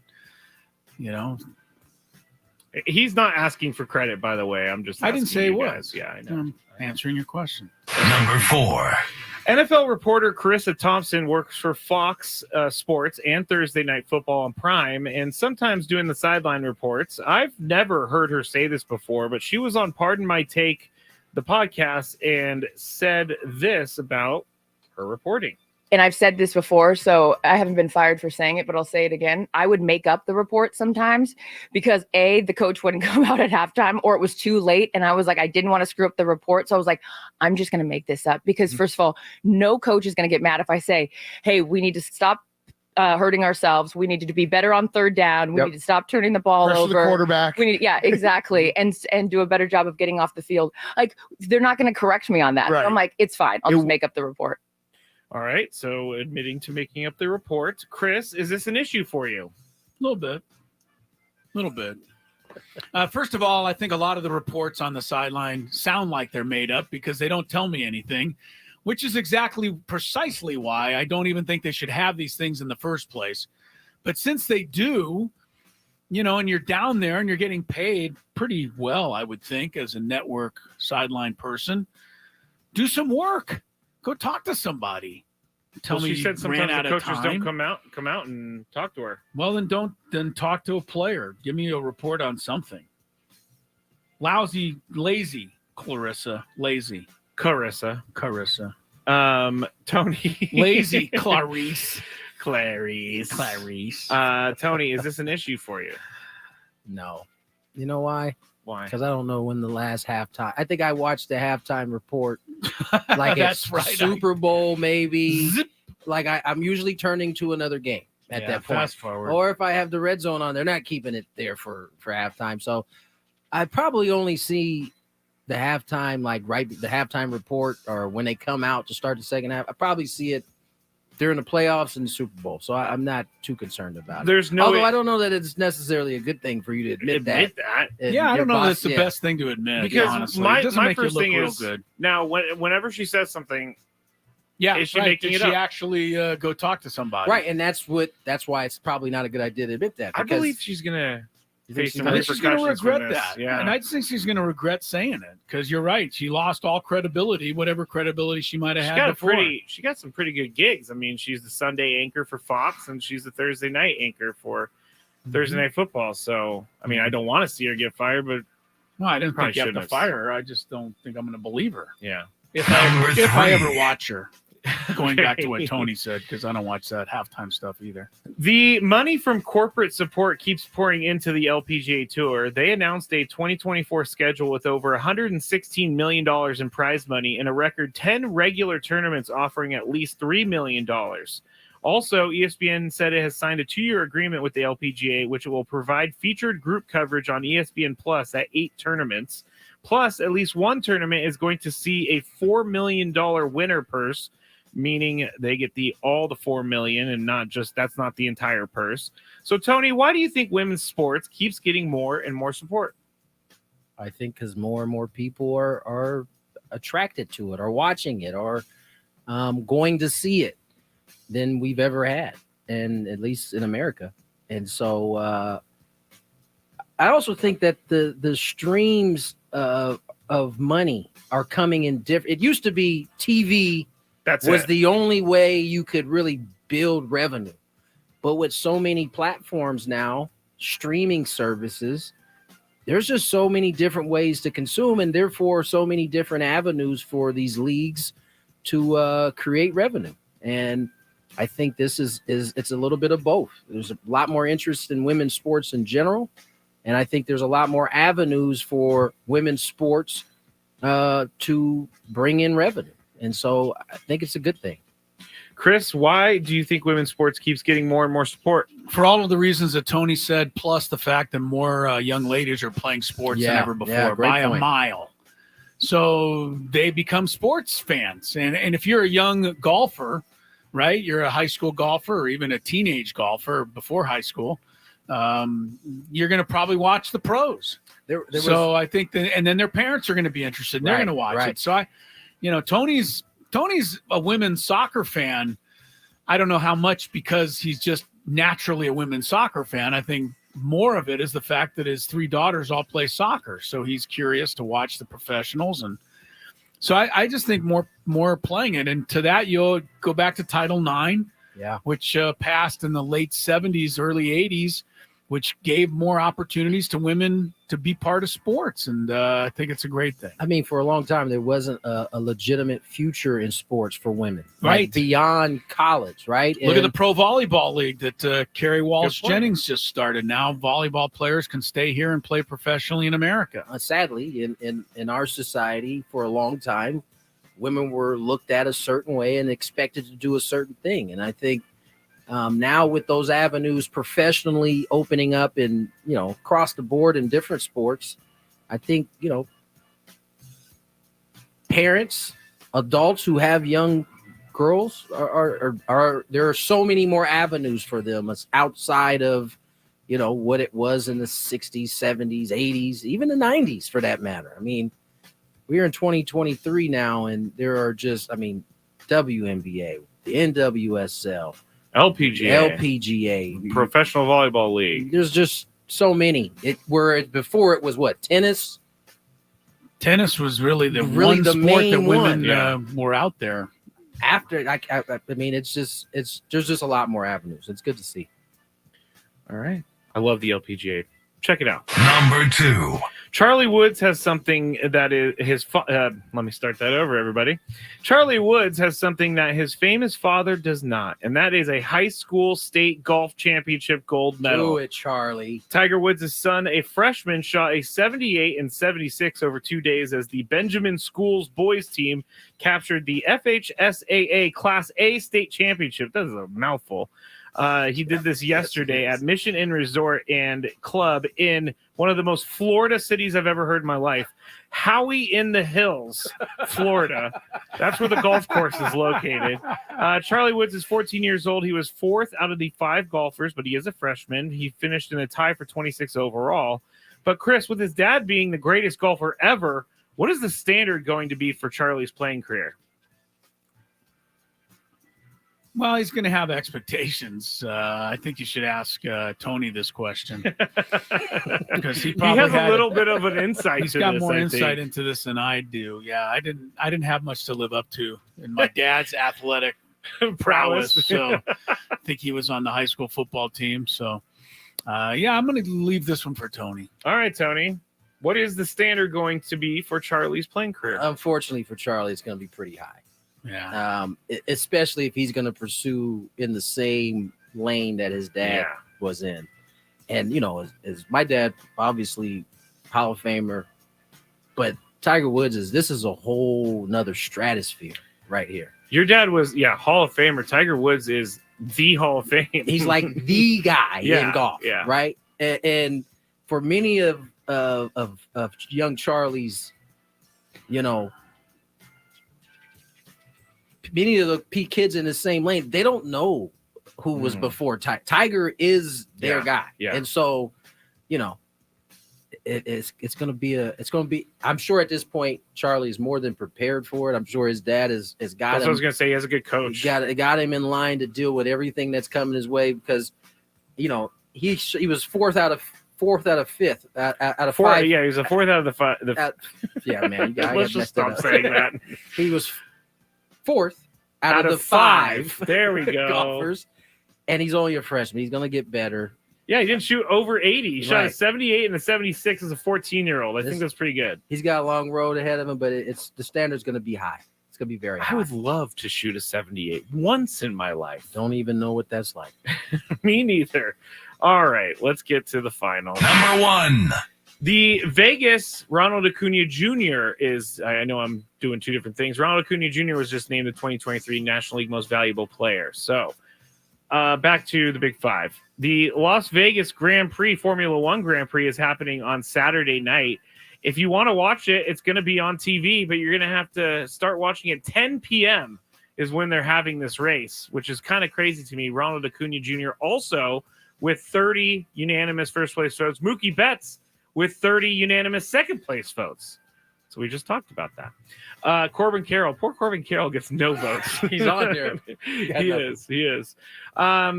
He's not asking for credit, by the way. I'm just I didn't say it was. Yeah, I know. I'm answering your question. Number 4. NFL reporter Carissa Thompson works for Fox Sports and Thursday Night Football on Prime, and sometimes doing the sideline reports. I've never heard her say this before, but she was on Pardon My Take, the podcast, and said this about her reporting. And I've said this before, so I haven't been fired for saying it, but I'll say it again. I would make up the report sometimes because A, the coach wouldn't come out at halftime, or it was too late. And I was like, I didn't want to screw up the report. So I was like, I'm just going to make this up because first of all, no coach is going to get mad if I say, hey, we need to stop hurting ourselves. We need to be better on third down. We need to stop turning the ball over. The quarterback. We need, exactly. and do a better job of getting off the field. Like, they're not going to correct me on that. Right. So I'm like, it's fine. I'll just make up the report. All right, so admitting to making up the report. Chris, is this an issue for you? A little bit. First of all, I think a lot of the reports on the sideline sound like they're made up because they don't tell me anything, which is precisely why I don't even think they should have these things in the first place. But since they do, and you're down there and you're getting paid pretty well, I would think, as a network sideline person, do some work. Go talk to somebody. Tell me she said sometimes the coaches don't come out and talk to her. Well, then talk to a player. Give me a report on something. Lazy, Clarissa. Tony. Lazy Clarice. Clarice. Tony, is this an issue for you? No. You know why? Why? Because I don't know when the last halftime. I think I watched the halftime report like it's right. Super Bowl, maybe. Like I'm usually turning to another game at that point. Fast forward. Or if I have the red zone on, they're not keeping it there for halftime. So I probably only see the halftime, the halftime report, or when they come out to start the second half. I probably see it during the playoffs and the Super Bowl. So I'm not too concerned about it. Although I don't know that it's necessarily a good thing for you to admit that. Yeah, I don't know that's the best thing to admit. Because honestly. my It doesn't make first you look thing real is, good. now, whenever she says something, is she right. making Did it she up? actually go talk to somebody? Right, and that's why it's probably not a good idea to admit that. I believe she's going to face some I think she's going to repercussions from regret this. that. Yeah. And I think she's going to regret saying it because you're right. She lost all credibility, whatever credibility she might have had before. She got some pretty good gigs. I mean, she's the Sunday anchor for Fox, and she's the Thursday night anchor for Thursday Night Football. So, I mean, I don't want to see her get fired, but no, I didn't think you have to shouldn't fire her. I just don't think I'm going to believe her. Yeah. If I ever watch her. Going back to what Tony said, because I don't watch that halftime stuff either. The money from corporate support keeps pouring into the LPGA Tour. They announced a 2024 schedule with over $116 million in prize money and a record 10 regular tournaments offering at least $3 million. Also, ESPN said it has signed a 2-year agreement with the LPGA, which will provide featured group coverage on ESPN Plus at 8 tournaments. Plus, at least one tournament is going to see a $4 million winner purse, meaning they get all the $4 million and that's not the entire purse. So, Tony, why do you think women's sports keeps getting more and more support? I think because more and more people are attracted to it, or watching it, or going to see it than we've ever had, and at least in America. And so I also think that the streams of money are coming in different. It used to be TV was the only way you could really build revenue. But with so many platforms now, streaming services, there's just so many different ways to consume, and therefore so many different avenues for these leagues to create revenue. And I think this is it's a little bit of both. There's a lot more interest in women's sports in general, and I think there's a lot more avenues for women's sports to bring in revenue. And so I think it's a good thing. Chris, why do you think women's sports keeps getting more and more support? For all of the reasons that Tony said, plus the fact that more young ladies are playing sports than ever before by a mile. So they become sports fans. And if you're a young golfer, right, you're a high school golfer or even a teenage golfer before high school, you're going to probably watch the pros. I think that, and then their parents are going to be interested. And they're going to watch it. So Tony's a women's soccer fan. I don't know how much because he's just naturally a women's soccer fan. I think more of it is the fact that his 3 daughters all play soccer. So he's curious to watch the professionals. And so I just think more playing it. And to that, you'll go back to Title IX, which passed in the late 70s, early 80s, which gave more opportunities to women to be part of sports. And I think it's a great thing. I mean, for a long time, there wasn't a legitimate future in sports for women. Right. Like beyond college, right? Look at the Pro Volleyball League that Carrie Walsh-Jennings just started. Now volleyball players can stay here and play professionally in America. Sadly, in our society, for a long time, women were looked at a certain way and expected to do a certain thing. And I think now with those avenues professionally opening up and, across the board in different sports, I think, parents, adults who have young girls are there are so many more avenues for them outside of what it was in the 60s, 70s, 80s, even the 90s for that matter. I mean, we're in 2023 now, and there are just, WNBA, the NWSL, LPGA, Professional Volleyball League. There's just so many. Before it was what, tennis? Tennis was really the one sport that women were out there. After, there's just a lot more avenues. It's good to see. All right. I love the LPGA. Check it out. Number 2. Charlie Woods has something that is his. Let me start that over, everybody. Charlie Woods has something that his famous father does not, and that is a high school state golf championship gold medal. Do it, Charlie. Tiger Woods' son, a freshman, shot a 78 and 76 over 2 days as the Benjamin Schools boys team captured the FHSAA Class A state championship. That is a mouthful. He did this yesterday at Mission Inn Resort and Club in one of the most Florida cities I've ever heard in my life. Howie in the Hills, Florida. That's where the golf course is located. Charlie Woods is 14 years old. He was 4th out of the 5 golfers, but he is a freshman. He finished in a tie for 26 overall. But Chris, with his dad being the greatest golfer ever, what is the standard going to be for Charlie's playing career? Well, he's going to have expectations. I think you should ask Tony this question because he probably has a little bit of an insight. He's got more insight into this than I do. Yeah, I didn't have much to live up to in my dad's athletic prowess. So I think he was on the high school football team. So I'm going to leave this one for Tony. All right, Tony. What is the standard going to be for Charlie's playing career? Unfortunately for Charlie, it's going to be pretty high. Yeah. Especially if he's going to pursue in the same lane that his dad was in. And, as my dad, obviously Hall of Famer, but Tiger Woods this is a whole nother stratosphere right here. Your dad was, Hall of Famer. Tiger Woods is the Hall of Fame. He's like the guy in golf, right? And for many of young Charlie's, many of the kids in the same lane, they don't know who was before Tiger. Tiger is their guy. Yeah. And so, it's going to be, I'm sure at this point, Charlie's more than prepared for it. I'm sure his dad has got That's him. What I was going to say. He has a good coach. Got him in line to deal with everything that's coming his way because, he was fourth out of 5th out of 5. Yeah, he was a 4th out of the 5. Man. Let's just stop saying that. He was 4th out of the 5. There we go. Golfers, and he's only a freshman. He's going to get better. Yeah, he didn't shoot over 80. He shot a 78 and a 76 as a 14-year-old. I think that's pretty good. He's got a long road ahead of him, but the standard's going to be high. It's going to be very high. I would love to shoot a 78 once in my life. Don't even know what that's like. Me neither. All right, let's get to the final. Number 1. The Vegas Ronald Acuna Jr. is, I know I'm doing 2 different things. Ronald Acuna Jr. was just named the 2023 National League Most Valuable Player. So back to the Big 5. The Las Vegas Grand Prix, Formula One Grand Prix, is happening on Saturday night. If you want to watch it, it's going to be on TV, but you're going to have to start watching at 10 p.m. is when they're having this race, which is kind of crazy to me. Ronald Acuna Jr. also with 30 unanimous first place votes. Mookie Betts with 30 unanimous second place votes. So we just talked about that. Corbin Carroll. Poor Corbin Carroll gets no votes. He's on there. He is.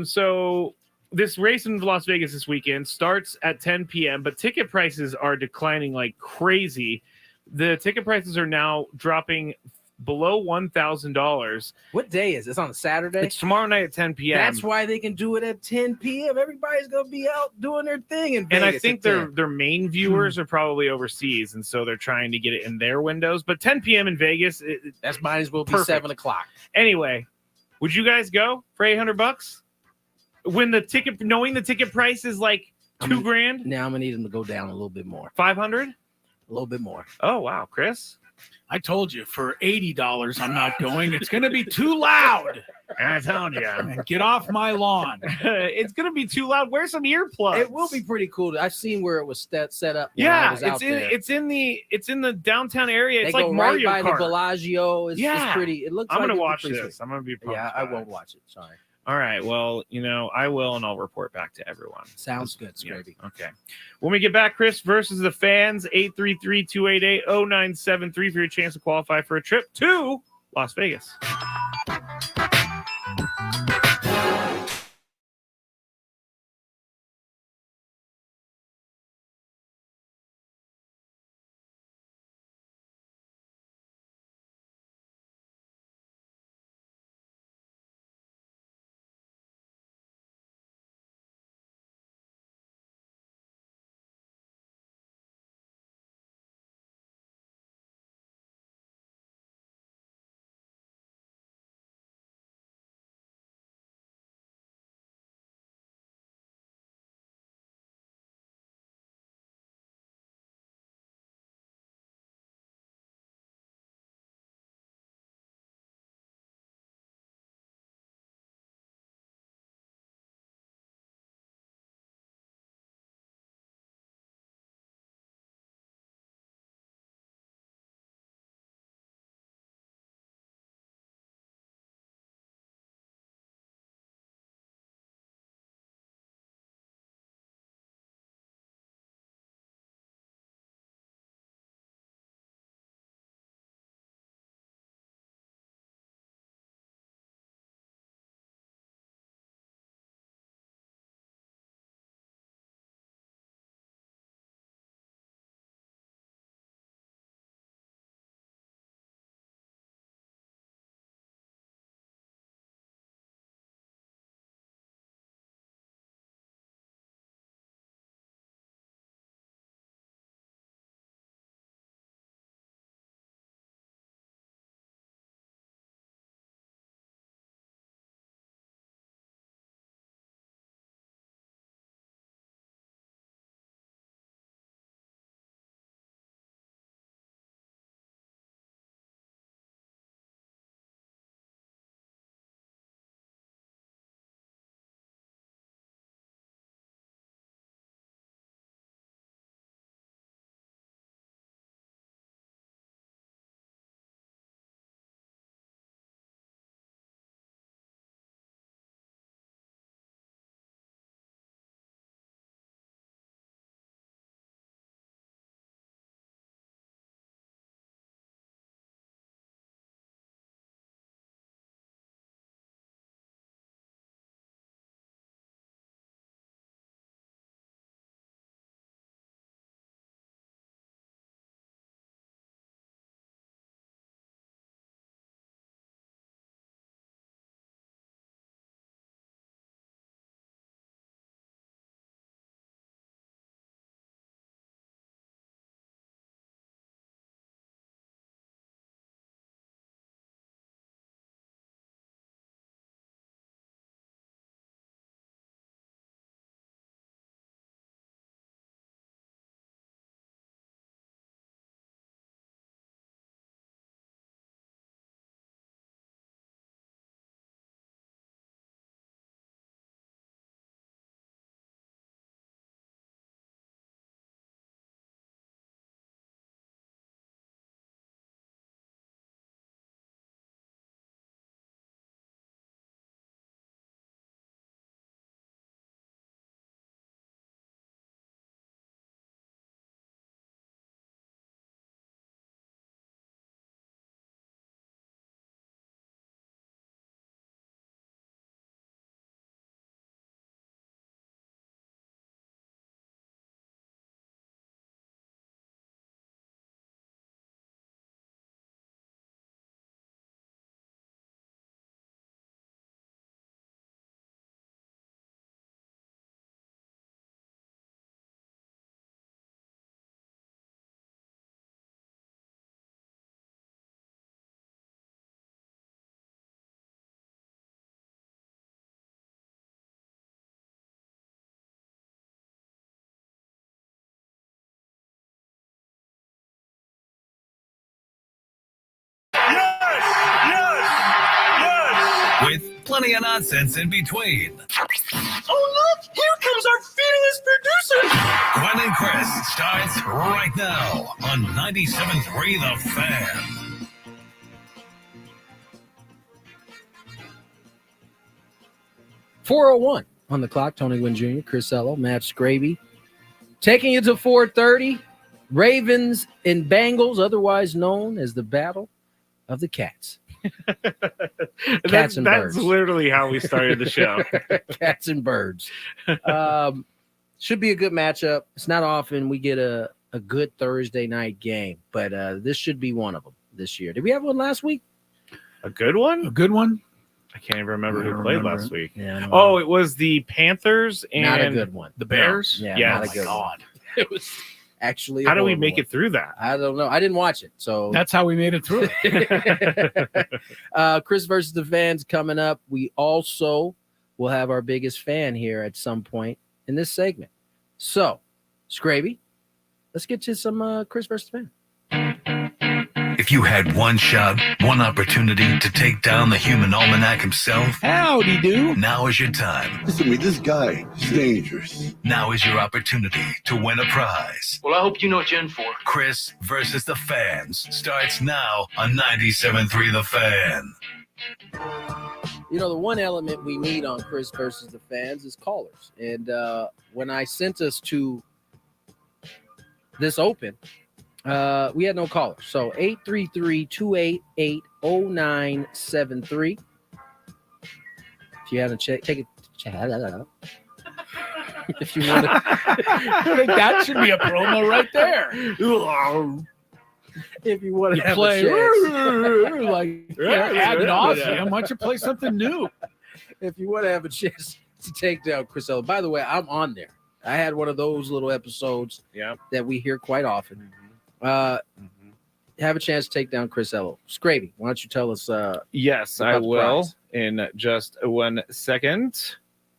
So this race in Las Vegas this weekend starts at 10 p.m., but ticket prices are declining like crazy. The ticket prices are now dropping below $1,000. What day is it? It's on a Saturday? It's tomorrow night at 10 p.m. That's why they can do it at 10 p.m. Everybody's going to be out doing their thing in Vegas. And I think their main viewers are probably overseas, and so they're trying to get it in their windows. But 10 p.m. in Vegas, that's might as well be perfect. 7 o'clock. Anyway, would you guys go for $800? When knowing the ticket price is like $2,000? Now I'm going to need them to go down a little bit more. 500? A little bit more. Oh, wow. Chris? I told you, for $80, I'm not going. It's going to be too loud. I told you. Get off my lawn. It's going to be too loud. Wear some earplugs. It will be pretty cool. I've seen where it was set up. Yeah, it's in the downtown area. It's like Mario right by Kart. The Bellagio. It's pretty. It looks. I'm like going to watch this. I'm going to be pumped. Yeah, I won't watch it. Sorry. All right. Well, I will, and I'll report back to everyone. Sounds good, Skraby. Yeah. Okay. When we get back, Chris versus the fans, 833-288-0973 for your chance to qualify for a trip to Las Vegas. With plenty of nonsense in between. Oh, look! Here comes our fearless producer! Gwynn and Chris starts right now on 97.3 The Fan. 4:01 on the clock. Tony Gwynn Jr., Chris Ello, Matt Skraby. Taking you to 4:30. Ravens and Bengals, otherwise known as the Battle of the Cats. Cats and birds. That's literally how we started the show. Cats and birds. Should be a good matchup. It's not often we get a good Thursday night game, but this should be one of them this year. Did we have one last week? A good one? A good one? I can't even remember who played last week. Yeah, oh, it was the Panthers and not a good one. The Bears? Yeah, yes. not a good one. It was actually how do we make it through that? I don't know. I didn't watch it, so that's how we made it through it. Chris versus the fans coming up. We also will have our biggest fan here at some point in this segment. So, Skraby, let's get to some Chris versus the fan. If you had one shot, one opportunity to take down the human almanac himself, howdy do. Now is your time. Listen to me, this guy is dangerous. Now is your opportunity to win a prize. Well, I hope you know what you're in for. Chris versus the fans starts now on 97.3 The Fan. You know, the one element we need on Chris versus the fans is callers. And when I sent us to this open, we had no callers. So 833-288-0973. If you haven't take it. If you want to, I think that should be a promo right there. If you want to have play a chance. like ad nauseum, why don't you play something new? If you want to have a chance to take down Chris Ello. By the way, I'm on there. I had one of those little episodes that we hear quite often. Have a chance to take down Chris Ello. Skraby, why don't you tell us? Yes, I will in just 1 second.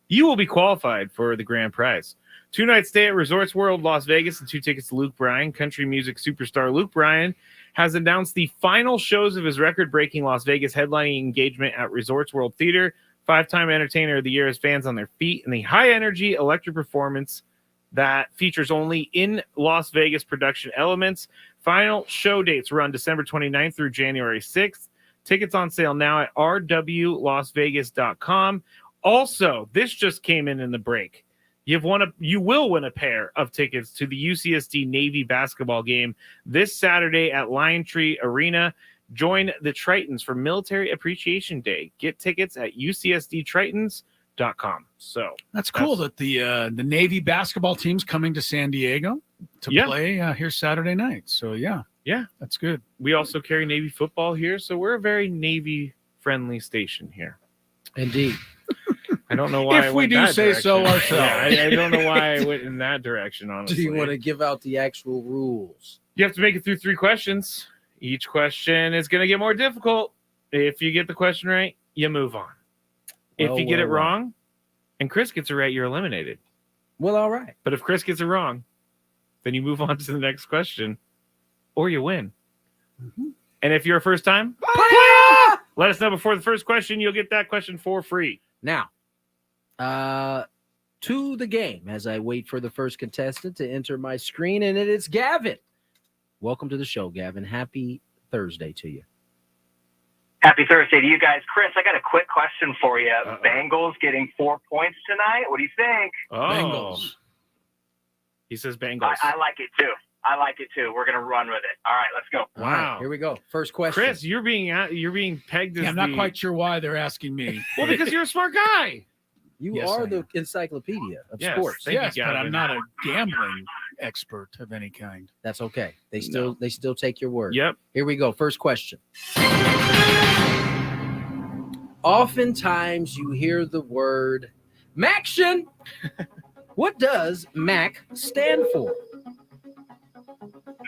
You will be qualified for the grand prize. 2-night stay at Resorts World Las Vegas and 2 tickets to Luke Bryan. Country music superstar Luke Bryan has announced the final shows of his record-breaking Las Vegas headlining engagement at Resorts World Theater. 5-time Entertainer of the Year has fans on their feet in the high-energy electric performance that features only in Las Vegas production elements. Final show dates run December 29th through January 6th. Tickets on sale now at rwlasvegas.com. Also, this just came in the break. You will win a pair of tickets to the UCSD Navy basketball game this Saturday at Lion Tree Arena. Join the Tritons for Military Appreciation Day. Get tickets at ucsdtritons.com. So that's cool that the Navy basketball team's coming to San Diego to play here Saturday night. So yeah, that's good. We also carry Navy football here, so we're a very Navy friendly station here. Indeed. I don't know why. If we do say so ourselves. I don't know why I went in that direction, honestly. Do you want to give out the actual rules? You have to make it through 3 questions. Each question is going to get more difficult. If you get the question right, you move on. If you get it wrong, and Chris gets it right, you're eliminated. Well, all right. But if Chris gets it wrong, then you move on to the next question, or you win. And if you're a first time, let us know before the first question. You'll get that question for free. Now, to the game as I wait for the first contestant to enter my screen, and it is Gavin. Welcome to the show, Gavin. Happy Thursday to you. Happy Thursday to you guys. Chris, I got a quick question for you. Bengals getting 4 points tonight. What do you think? Bengals. He says Bengals. I like it too. We're going to run with it. All right, let's go. Wow. All right, here we go. First question. Chris, you're being pegged as I'm not quite sure why they're asking me. Well, because you're a smart guy. You are the encyclopedia of sports. Yes, but I'm not a gambling expert of any kind. That's okay. They still take your word. Yep. Here we go. First question. Oftentimes you hear the word MACtion. What does MAC stand for?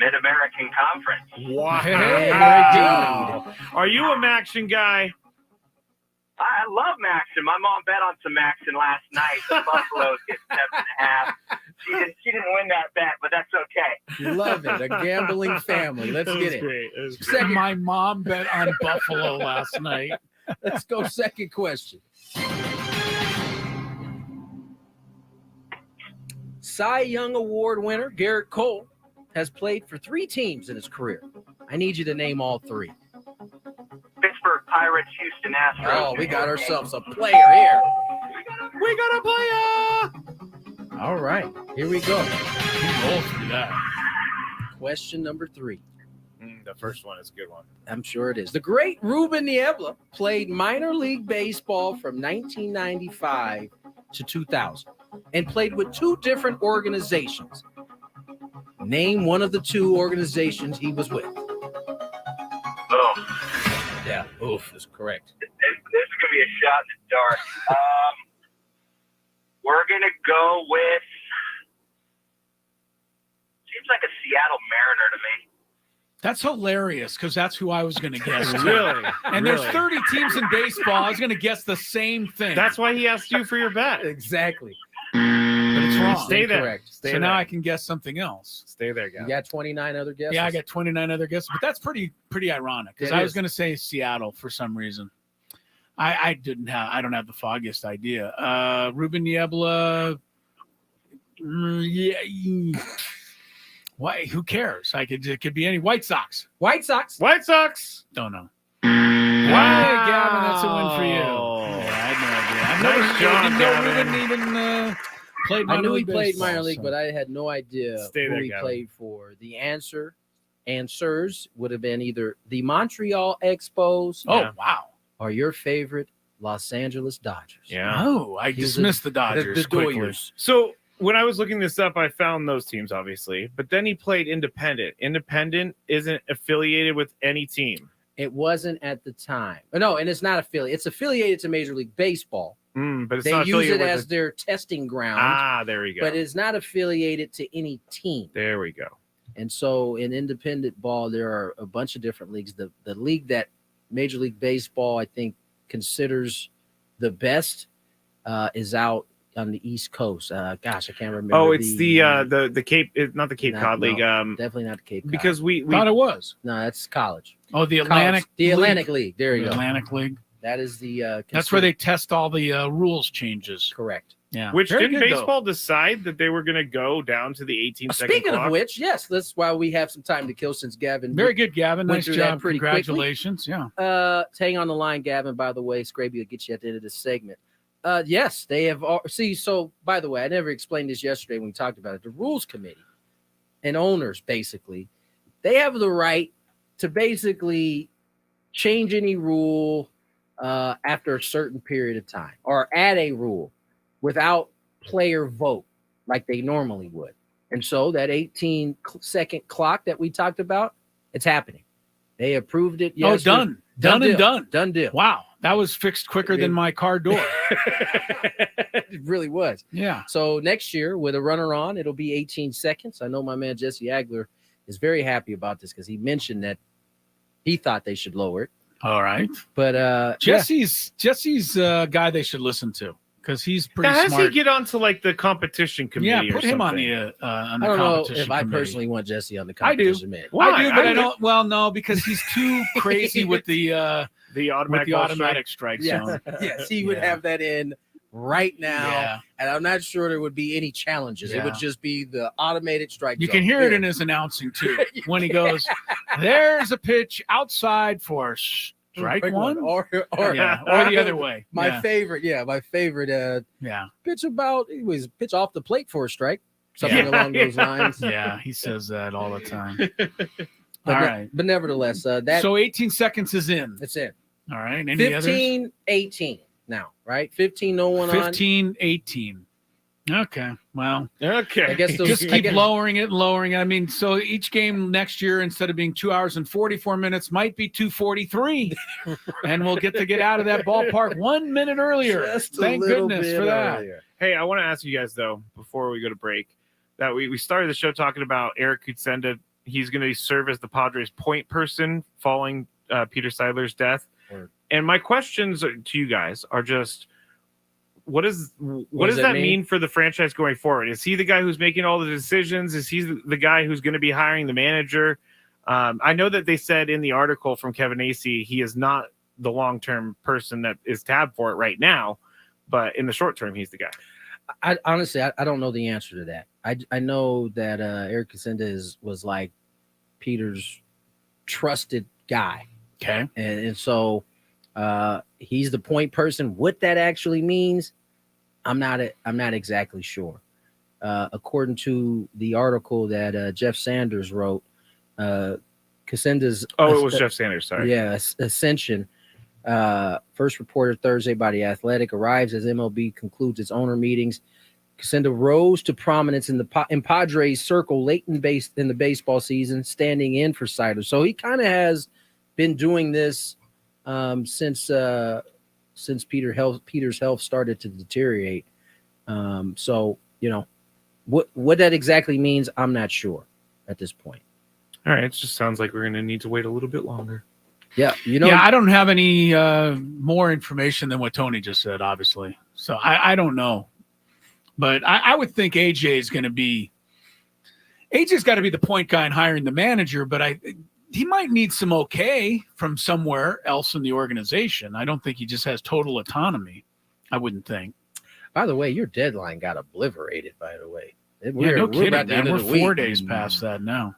Mid-American Conference. Wow. Are you a MACtion guy? I love MACtion. My mom bet on some MACtion last night. The Buffaloes get 7.5. She didn't win that bet, but that's okay. Love it. A gambling family. Let's get it. Great. My mom bet on Buffalo last night. Let's go. Second question. Cy Young Award winner Garrett Cole has played for 3 teams in his career. I need you to name all 3. Pittsburgh Pirates, Houston Astros. Oh, we got ourselves a player here. We got a player. All right, here we go. Who rolls through that? Question number 3. The first one is a good one. I'm sure it is. The great Ruben Niebla played minor league baseball from 1995 to 2000 and played with 2 different organizations. Name one of the 2 organizations he was with. Oh, Yeah, oof is correct. this is going to be a shot in the dark. We're going to go with, seems like a Seattle Mariner to me. That's hilarious because that's who I was going to guess. too. Really? And Really? there's 30 teams in baseball. I was going to guess the same thing. That's why he asked you for your bet. Exactly. but it's wrong. Stay there. Incorrect. Stay so there. now I can guess something else. Stay there, You guys. got 29 other guesses? Yeah, I got 29 other guesses, but that's pretty ironic because It I was is. going to say Seattle for some reason. I don't have the foggiest idea. Ruben Niebla. Why? Who cares? It could be any White Sox. White Sox. White Sox. Don't know. Wow. Hey, Gavin, that's a win for you. Yeah, I had no idea. Nice job, didn't know Gavin. Ruben even played minor I knew he league played baseball, minor league, so. but I had no idea Stay who there, he Gavin. played for. The answers would have been either the Montreal Expos Oh, wow. or your favorite Los Angeles Dodgers. Yeah. Oh, I He was dismissed the Dodgers the quickly. Doyers. So when I was looking this up, I found those teams, obviously. But then he played independent. Independent isn't affiliated with any team. It wasn't at the time. No, and it's not affiliated. It's affiliated to Major League Baseball. But it's They not use affiliated it with as their testing ground, there we go. but it's not affiliated to any team. There we go. And so in independent ball, there are a bunch of different leagues. The league that Major League Baseball, I think, considers the best is out on the East Coast. Gosh, I can't remember. Oh, it's the Cape, not the Cape Cod League. Definitely not the Cape Cod. Because we Thought it was. No, that's college. Oh, the Atlantic. The Atlantic League. There you The go. Atlantic League. That is the. That's where they test all the rules changes. Correct. Yeah. Which Very didn't good, though. baseball decide that they were going to go down to the 18-second Speaking clock? of which, yes, that's why we have some time to kill since Gavin. Very good, Gavin. went Nice through that job. pretty Congratulations. Yeah. Hang on the line, Gavin. By the way, Skraby will get you at the end of this segment. Yes, they have. So, by the way, I never explained this yesterday when we talked about it. The rules committee and owners, basically, they have the right to basically change any rule after a certain period of time or add a rule without player vote like they normally would. And so that 18-second clock that we talked about, it's happening. They approved it yesterday. Oh, done. Done and deal. done. Done deal. Wow. That was fixed quicker than my car door. It really was. Yeah. So next year with a runner on, it'll be 18 seconds. I know my man Jesse Agler is very happy about this because he mentioned that he thought they should lower it. All right. But Jesse's a guy they should listen to because he's pretty How does smart. he get onto like the competition committee? Yeah, put or him on something? the I don't know competition if I committee. personally want Jesse on the I do. competition committee. Why? I do, but I I- don't. Well, no, because he's too crazy with the automatic, automatic strike Yes, zone. yes, he would Yeah. have that in right now, Yeah. and I'm not sure there would be any challenges. It would Yeah. just be the automated strike. You zone. can hear it Period. in his announcing too when he goes, "There's a pitch outside for strike one," or yeah, or the other way. My yeah. favorite, my favorite Yeah. pitch it was pitch off the plate for a strike, something Yeah. along those lines. Yeah, he says that all the time. But All ne- right. but nevertheless, that So 18 seconds is in. that's it. All right. Any 15, 18 now, right? 15, no one others? on. 15, 18. Okay. Well, Okay. I guess those, just I keep guess- lowering it and lowering it. I mean, so each game next year, instead of being 2 hours and 44 minutes, might be 2:43, and we'll get out of that ballpark 1 minute earlier. Just a Thank little goodness bit for that. earlier. Hey, I want to ask you guys though, before we go to break, that we started the show talking about Eric Kutsenda. He's going to serve as the Padres point person following Peter Seidler's death. Word. And my questions to you guys are just, what does does that that mean mean? for the franchise going forward? Is he the guy who's making all the decisions? Is he the guy who's going to be hiring the manager? I know that they said in the article from Kevin Acee, he is not the long-term person that is tabbed for it right now, but in the short term, he's the guy. I honestly, I don't know the answer to that. I know that Eric Kutsenda was like Peter's trusted guy, Okay. and so he's the point person. What that actually means, I'm not exactly sure. According to the article that Jeff Sanders wrote, Cassenda's it was Jeff Sanders. Sorry. Yeah, ascension. First reported Thursday by The Athletic, arrives as MLB concludes its owner meetings. Cassenda rose to prominence in Padres circle late in the baseball season, standing in for Sider. So he kind of has been doing this since Peter's health started to deteriorate. So what that exactly means, I'm not sure at this point. All right, it just sounds like we're going to need to wait a little bit longer. Yeah, I don't have any more information than what Tony just said, obviously. So I don't know. But I would think AJ's got to be the point guy and hiring the manager, but he might need some okay from somewhere else in the organization. I don't think he just has total autonomy. I wouldn't think. By the way, your deadline got obliterated, by the way. No kidding, man. We're 4 days past that now.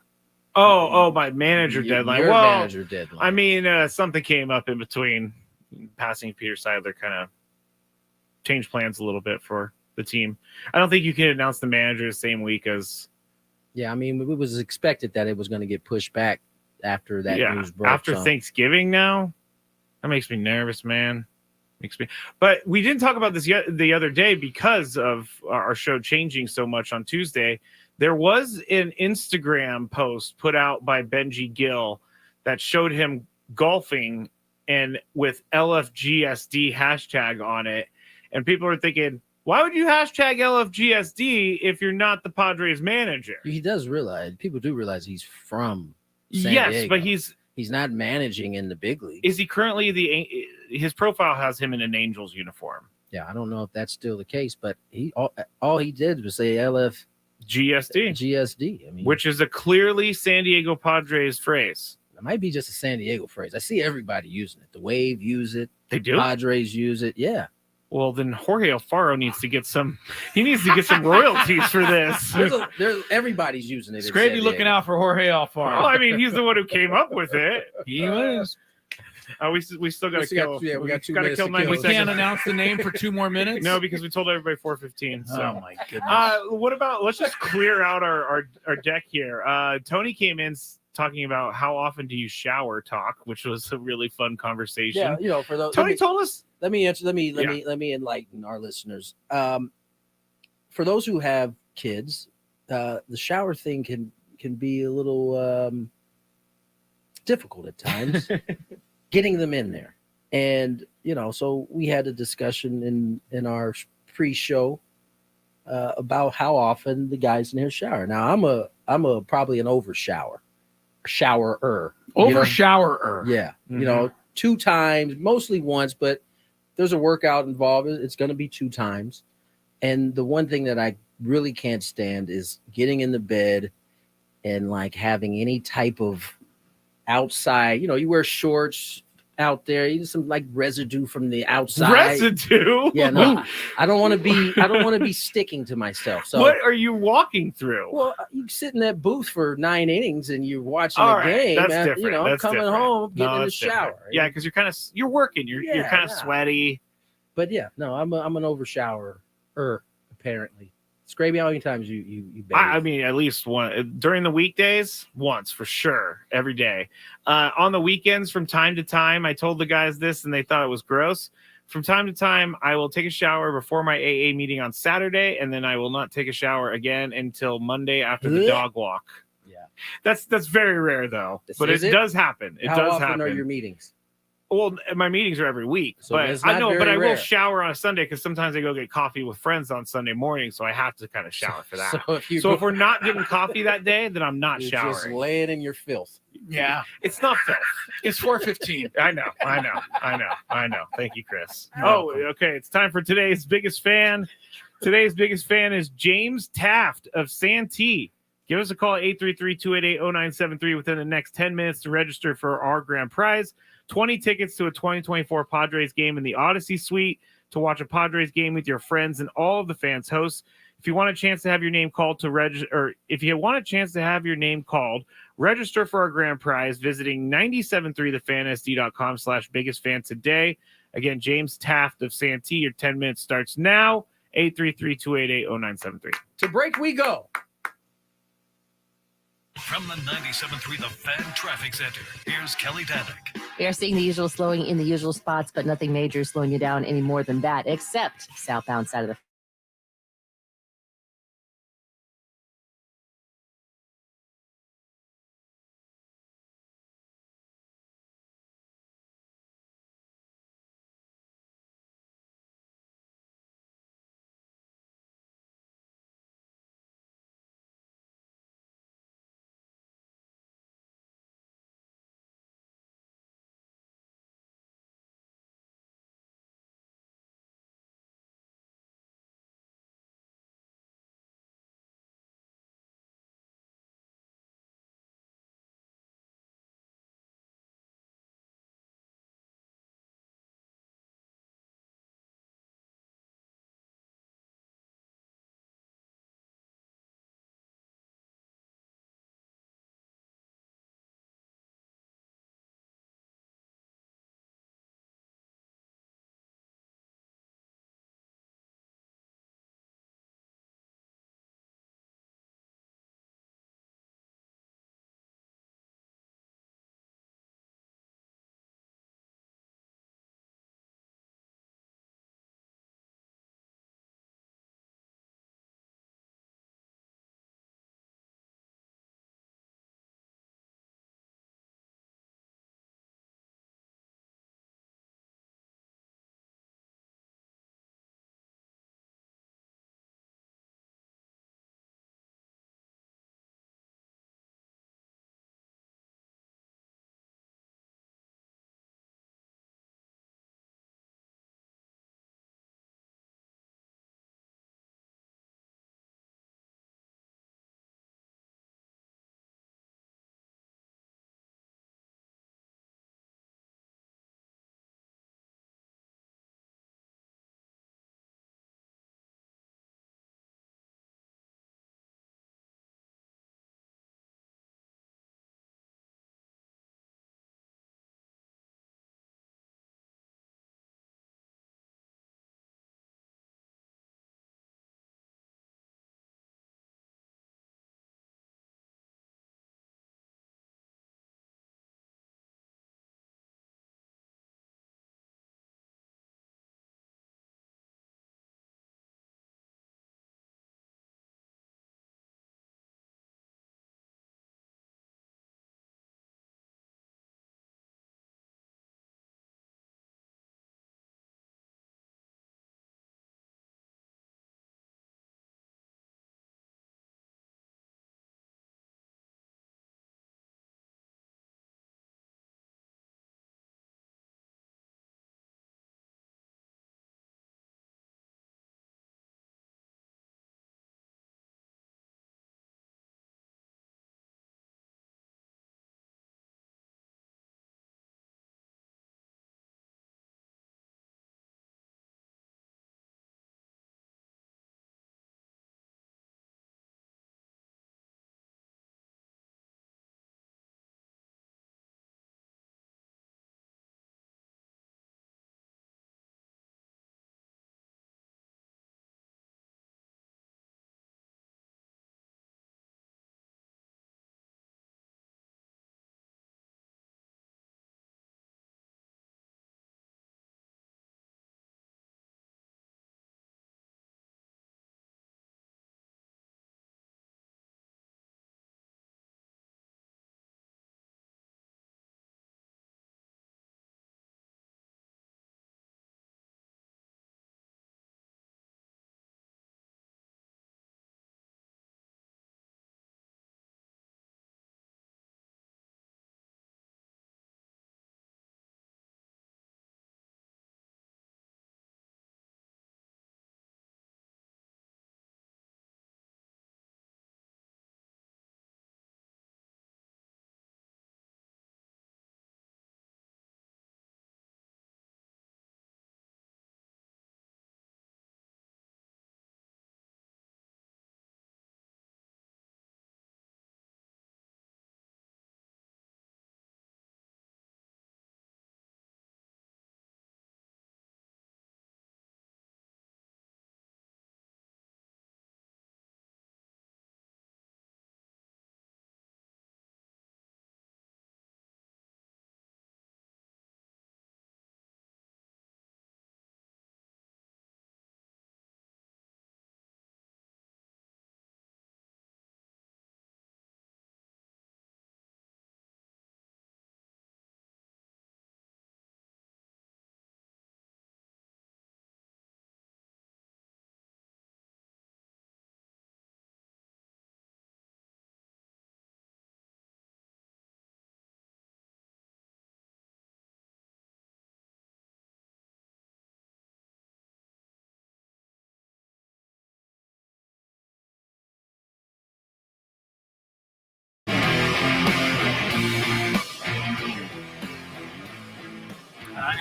Oh, my manager deadline. Your Well, manager deadline. I mean, something came up in between passing Peter Seidler, kind of changed plans a little bit for the team. I don't think you can announce the manager the same week as. Yeah, I mean, it was expected that it was going to get pushed back after that news broke. After Thanksgiving now, that makes me nervous, man. But we didn't talk about this the other day because of our show changing so much on Tuesday. There was an Instagram post put out by Benji Gill that showed him golfing and with LFGSD hashtag on it. And people are thinking, why would you hashtag LFGSD if you're not the Padres manager? People do realize he's from San Diego. But he's not managing in the big league. Is he currently his profile has him in an Angels uniform? Yeah, I don't know if that's still the case, but all he did was say GSD. I mean, which is a clearly San Diego Padres phrase. It might be just a San Diego phrase. I see everybody using it. The Wave use it. They do. Padres use it. Yeah. Well, then Jorge Alfaro needs to get some. He needs to get some royalties for this. Everybody's using it. Skraby looking out for Jorge Alfaro. Well, I mean, he's the one who came up with it. He was. We still got to kill. We got 2 gotta minutes kill to 90 kill. We seconds. can't announce the name for 2 more minutes. No, because we told everybody 4:15. So. Oh my goodness. What about? Let's just clear out our deck here. Tony came in talking about how often do you shower talk, which was a really fun conversation. Yeah, for those. Tony told us. Let me answer. Let me enlighten our listeners. For those who have kids, the shower thing can be a little difficult at times, getting them in there. And so we had a discussion in our pre-show about how often the guys in here shower. Now I'm a probably an showerer. Yeah, 2 times, mostly once, but there's a workout involved. It's going to be 2 times. And the one thing that I really can't stand is getting in the bed and like having any type of outside, you wear shorts out there, even some like residue from the outside. Residue? Yeah, no, I don't want to be sticking to myself. So what are you walking through? Well, you sit in that booth for 9 innings and you're watching All a right, game. that's and, different. That's coming different. home, getting in the that's different. shower. Yeah, because you're working. You're kind of sweaty. But yeah, no, I'm an overshowerer. Apparently, Skraby, how many times you bathe? I mean, at least one during the weekdays, once for sure, every day. On the weekends, from time to time, I told the guys this, and they thought it was gross. From time to time, I will take a shower before my AA meeting on Saturday, and then I will not take a shower again until Monday after the dog walk. Yeah, that's very rare though, but it does happen. It how does often happen. are your meetings? Well, my meetings are every week, So but it's I not know, but very I will rare. shower on a Sunday because sometimes I go get coffee with friends on Sunday morning, so I have to kind of shower for that. So if we're not getting coffee that day, then I'm not You're showering. just laying in your filth. Yeah, it's not filth. It's 4:15. I know. Thank you, Chris. Okay. It's time for today's biggest fan. Today's biggest fan is James Taft of Santee. Give us a call at 833-288-0973 within the next 10 minutes to register for our grand prize. 20 tickets to a 2024 Padres game in the Odyssey Suite to watch a Padres game with your friends and all of the fans hosts. If you want a chance to have your name called register for our grand prize visiting 973thefansd.com/biggest fan today. Again, James Taft of Santee. Your 10 minutes starts now. 833-288-0973. To break we go. From the 97.3 The Fan Traffic Center, here's Kelly Danick. We are seeing the usual slowing in the usual spots, but nothing major slowing you down any more than that, except southbound side of the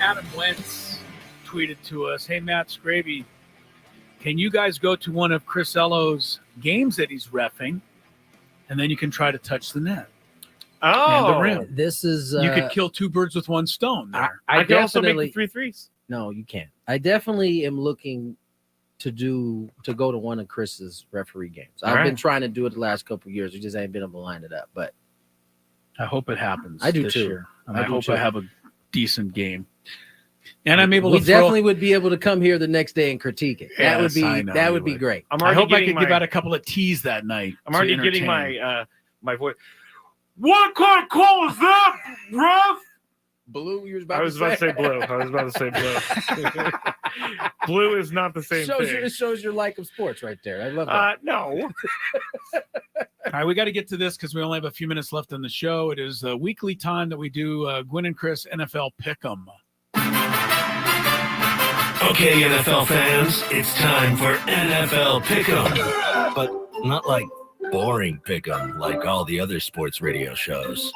Adam Wentz tweeted to us, "Hey, Matt Skraby, can you guys go to one of Chris Ello's games that he's reffing, and then you can try to touch the net and the rim? This is you could kill two birds with one stone there. I can also make the 3 threes. No, you can't. I definitely am looking to go to one of Chris's referee games. I've been trying to do it the last couple of years. We just ain't been able to line it up, but I hope it happens. I do this too. year. And I hope I have a decent game. And I'm able we to definitely would be able to come here the next day and critique it. That would be great. I hope I could give out a couple of teas that night. I'm already getting my my voice. What kind of call is that, ref? Blue, you I was about to say blue. I was about to say blue. Blue is not the same thing. It shows your like of sports right there. I love that. No. All right, we got to get to this because we only have a few minutes left in the show. It is the weekly time that we do Gwynn and Chris NFL Pick'em. Okay, NFL fans, it's time for NFL Pick'em. But not like boring Pick'em like all the other sports radio shows.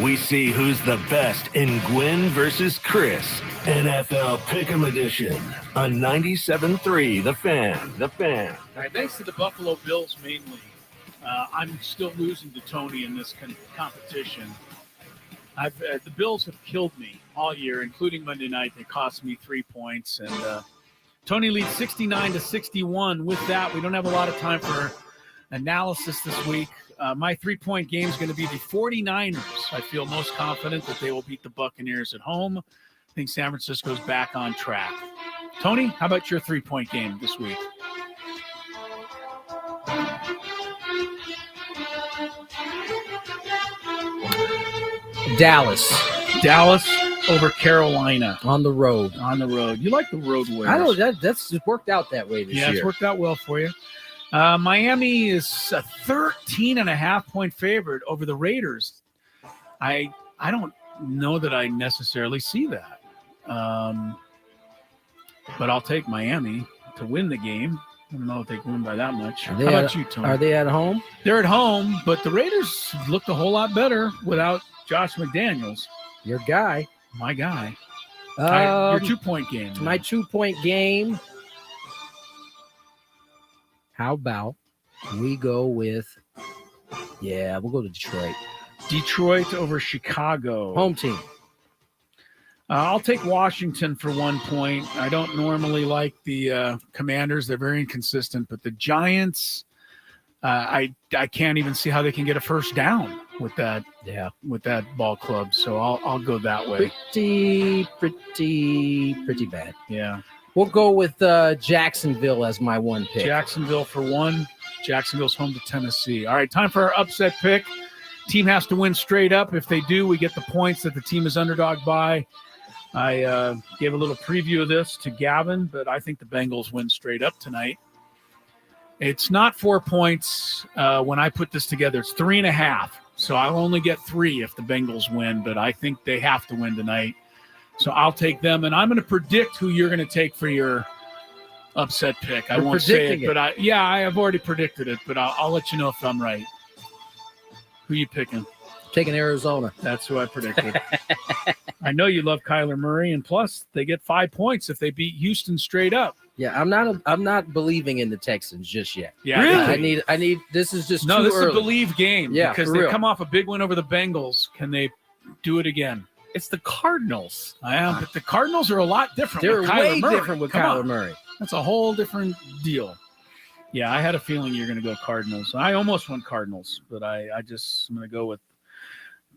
We see who's the best in Gwynn versus Chris. NFL Pick'em edition on 97.3 The Fan. The Fan. All right, thanks to the Buffalo Bills mainly. I'm still losing to Tony in this competition. The Bills have killed me all year, including Monday night. They cost me 3 points, and Tony leads 69-61. With that, we don't have a lot of time for analysis this week. My 3-point game is going to be the 49ers. I feel most confident that they will beat the Buccaneers at home. I think San Francisco's back on track. Tony, how about your 3-point game this week? Dallas over Carolina on the road. You like the road Warriors? I know that's worked out that way this year. Yeah, it's worked out well for you. Miami is a 13.5-point favorite over the Raiders. I don't know that I necessarily see that. But I'll take Miami to win the game. I don't know if they can win by that much. How about you, Tony? Are they at home? They're at home, but the Raiders looked a whole lot better without Josh McDaniels. Your guy. My guy. Your 2-point game. My 2-point game. How about we go with, we'll go to Detroit. Detroit over Chicago. Home team. I'll take Washington for 1 point. I don't normally like the Commanders. They're very inconsistent. But the Giants, I can't even see how they can get a first down with that ball club. So I'll go that way. Pretty bad. Yeah. We'll go with Jacksonville as my 1 pick. Jacksonville for 1. Jacksonville's home to Tennessee. All right, time for our upset pick. Team has to win straight up. If they do, we get the points that the team is underdog by. I gave a little preview of this to Gavin, but I think the Bengals win straight up tonight. It's not 4 points when I put this together. It's 3.5. So I'll only get 3 if the Bengals win, but I think they have to win tonight. So I'll take them, and I'm going to predict who you're going to take for your upset pick. I won't say it, but I have already predicted it, but I'll let you know if I'm right. Who you picking? Taking Arizona. That's who I predicted. I know you love Kyler Murray, and plus they get 5 points if they beat Houston straight up. Yeah, I'm not believing in the Texans just yet. Yeah, really? I need. This is just no. Too This early. is a believe game. Yeah, because they come off a big win over the Bengals. Can they do it again? It's the Cardinals. I am, but the Cardinals are a lot different. They're with Kyler way Murray. different with Come Kyler on. Murray. That's a whole different deal. Yeah, I had a feeling you're going to go Cardinals. I almost went Cardinals, but I'm going to go with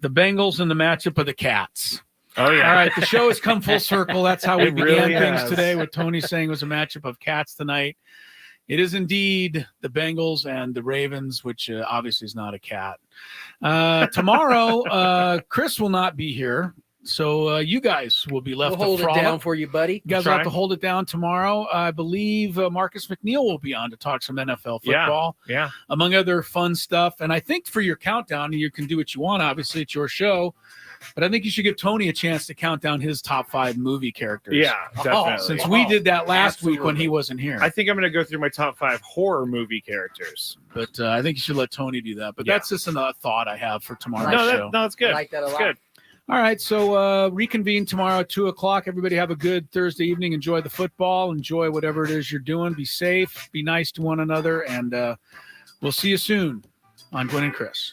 the Bengals in the matchup of the Cats. Oh, yeah. All right, the show has come full circle. That's how we It began really things has. today with Tony saying it was a matchup of Cats tonight. It is indeed the Bengals and the Ravens, which obviously is not a cat. Tomorrow, Chris will not be here. So you guys will be left We'll hold to it frolic. down for you, buddy. You guys will have to hold it down tomorrow. I believe Marcus McNeil will be on to talk some NFL football, Yeah. among other fun stuff. And I think for your countdown, you can do what you want. Obviously, it's your show. But I think you should give Tony a chance to count down his top 5 movie characters. Yeah, definitely. Since we did that last week when he wasn't here. I think I'm going to go through my top 5 horror movie characters. But I think you should let Tony do that. But that's just a thought I have for tomorrow's show. No, it's good. I like that a lot. Good. All right, so reconvene tomorrow at 2:00. Everybody have a good Thursday evening. Enjoy the football. Enjoy whatever it is you're doing. Be safe. Be nice to one another. And we'll see you soon on Gwynn and Chris.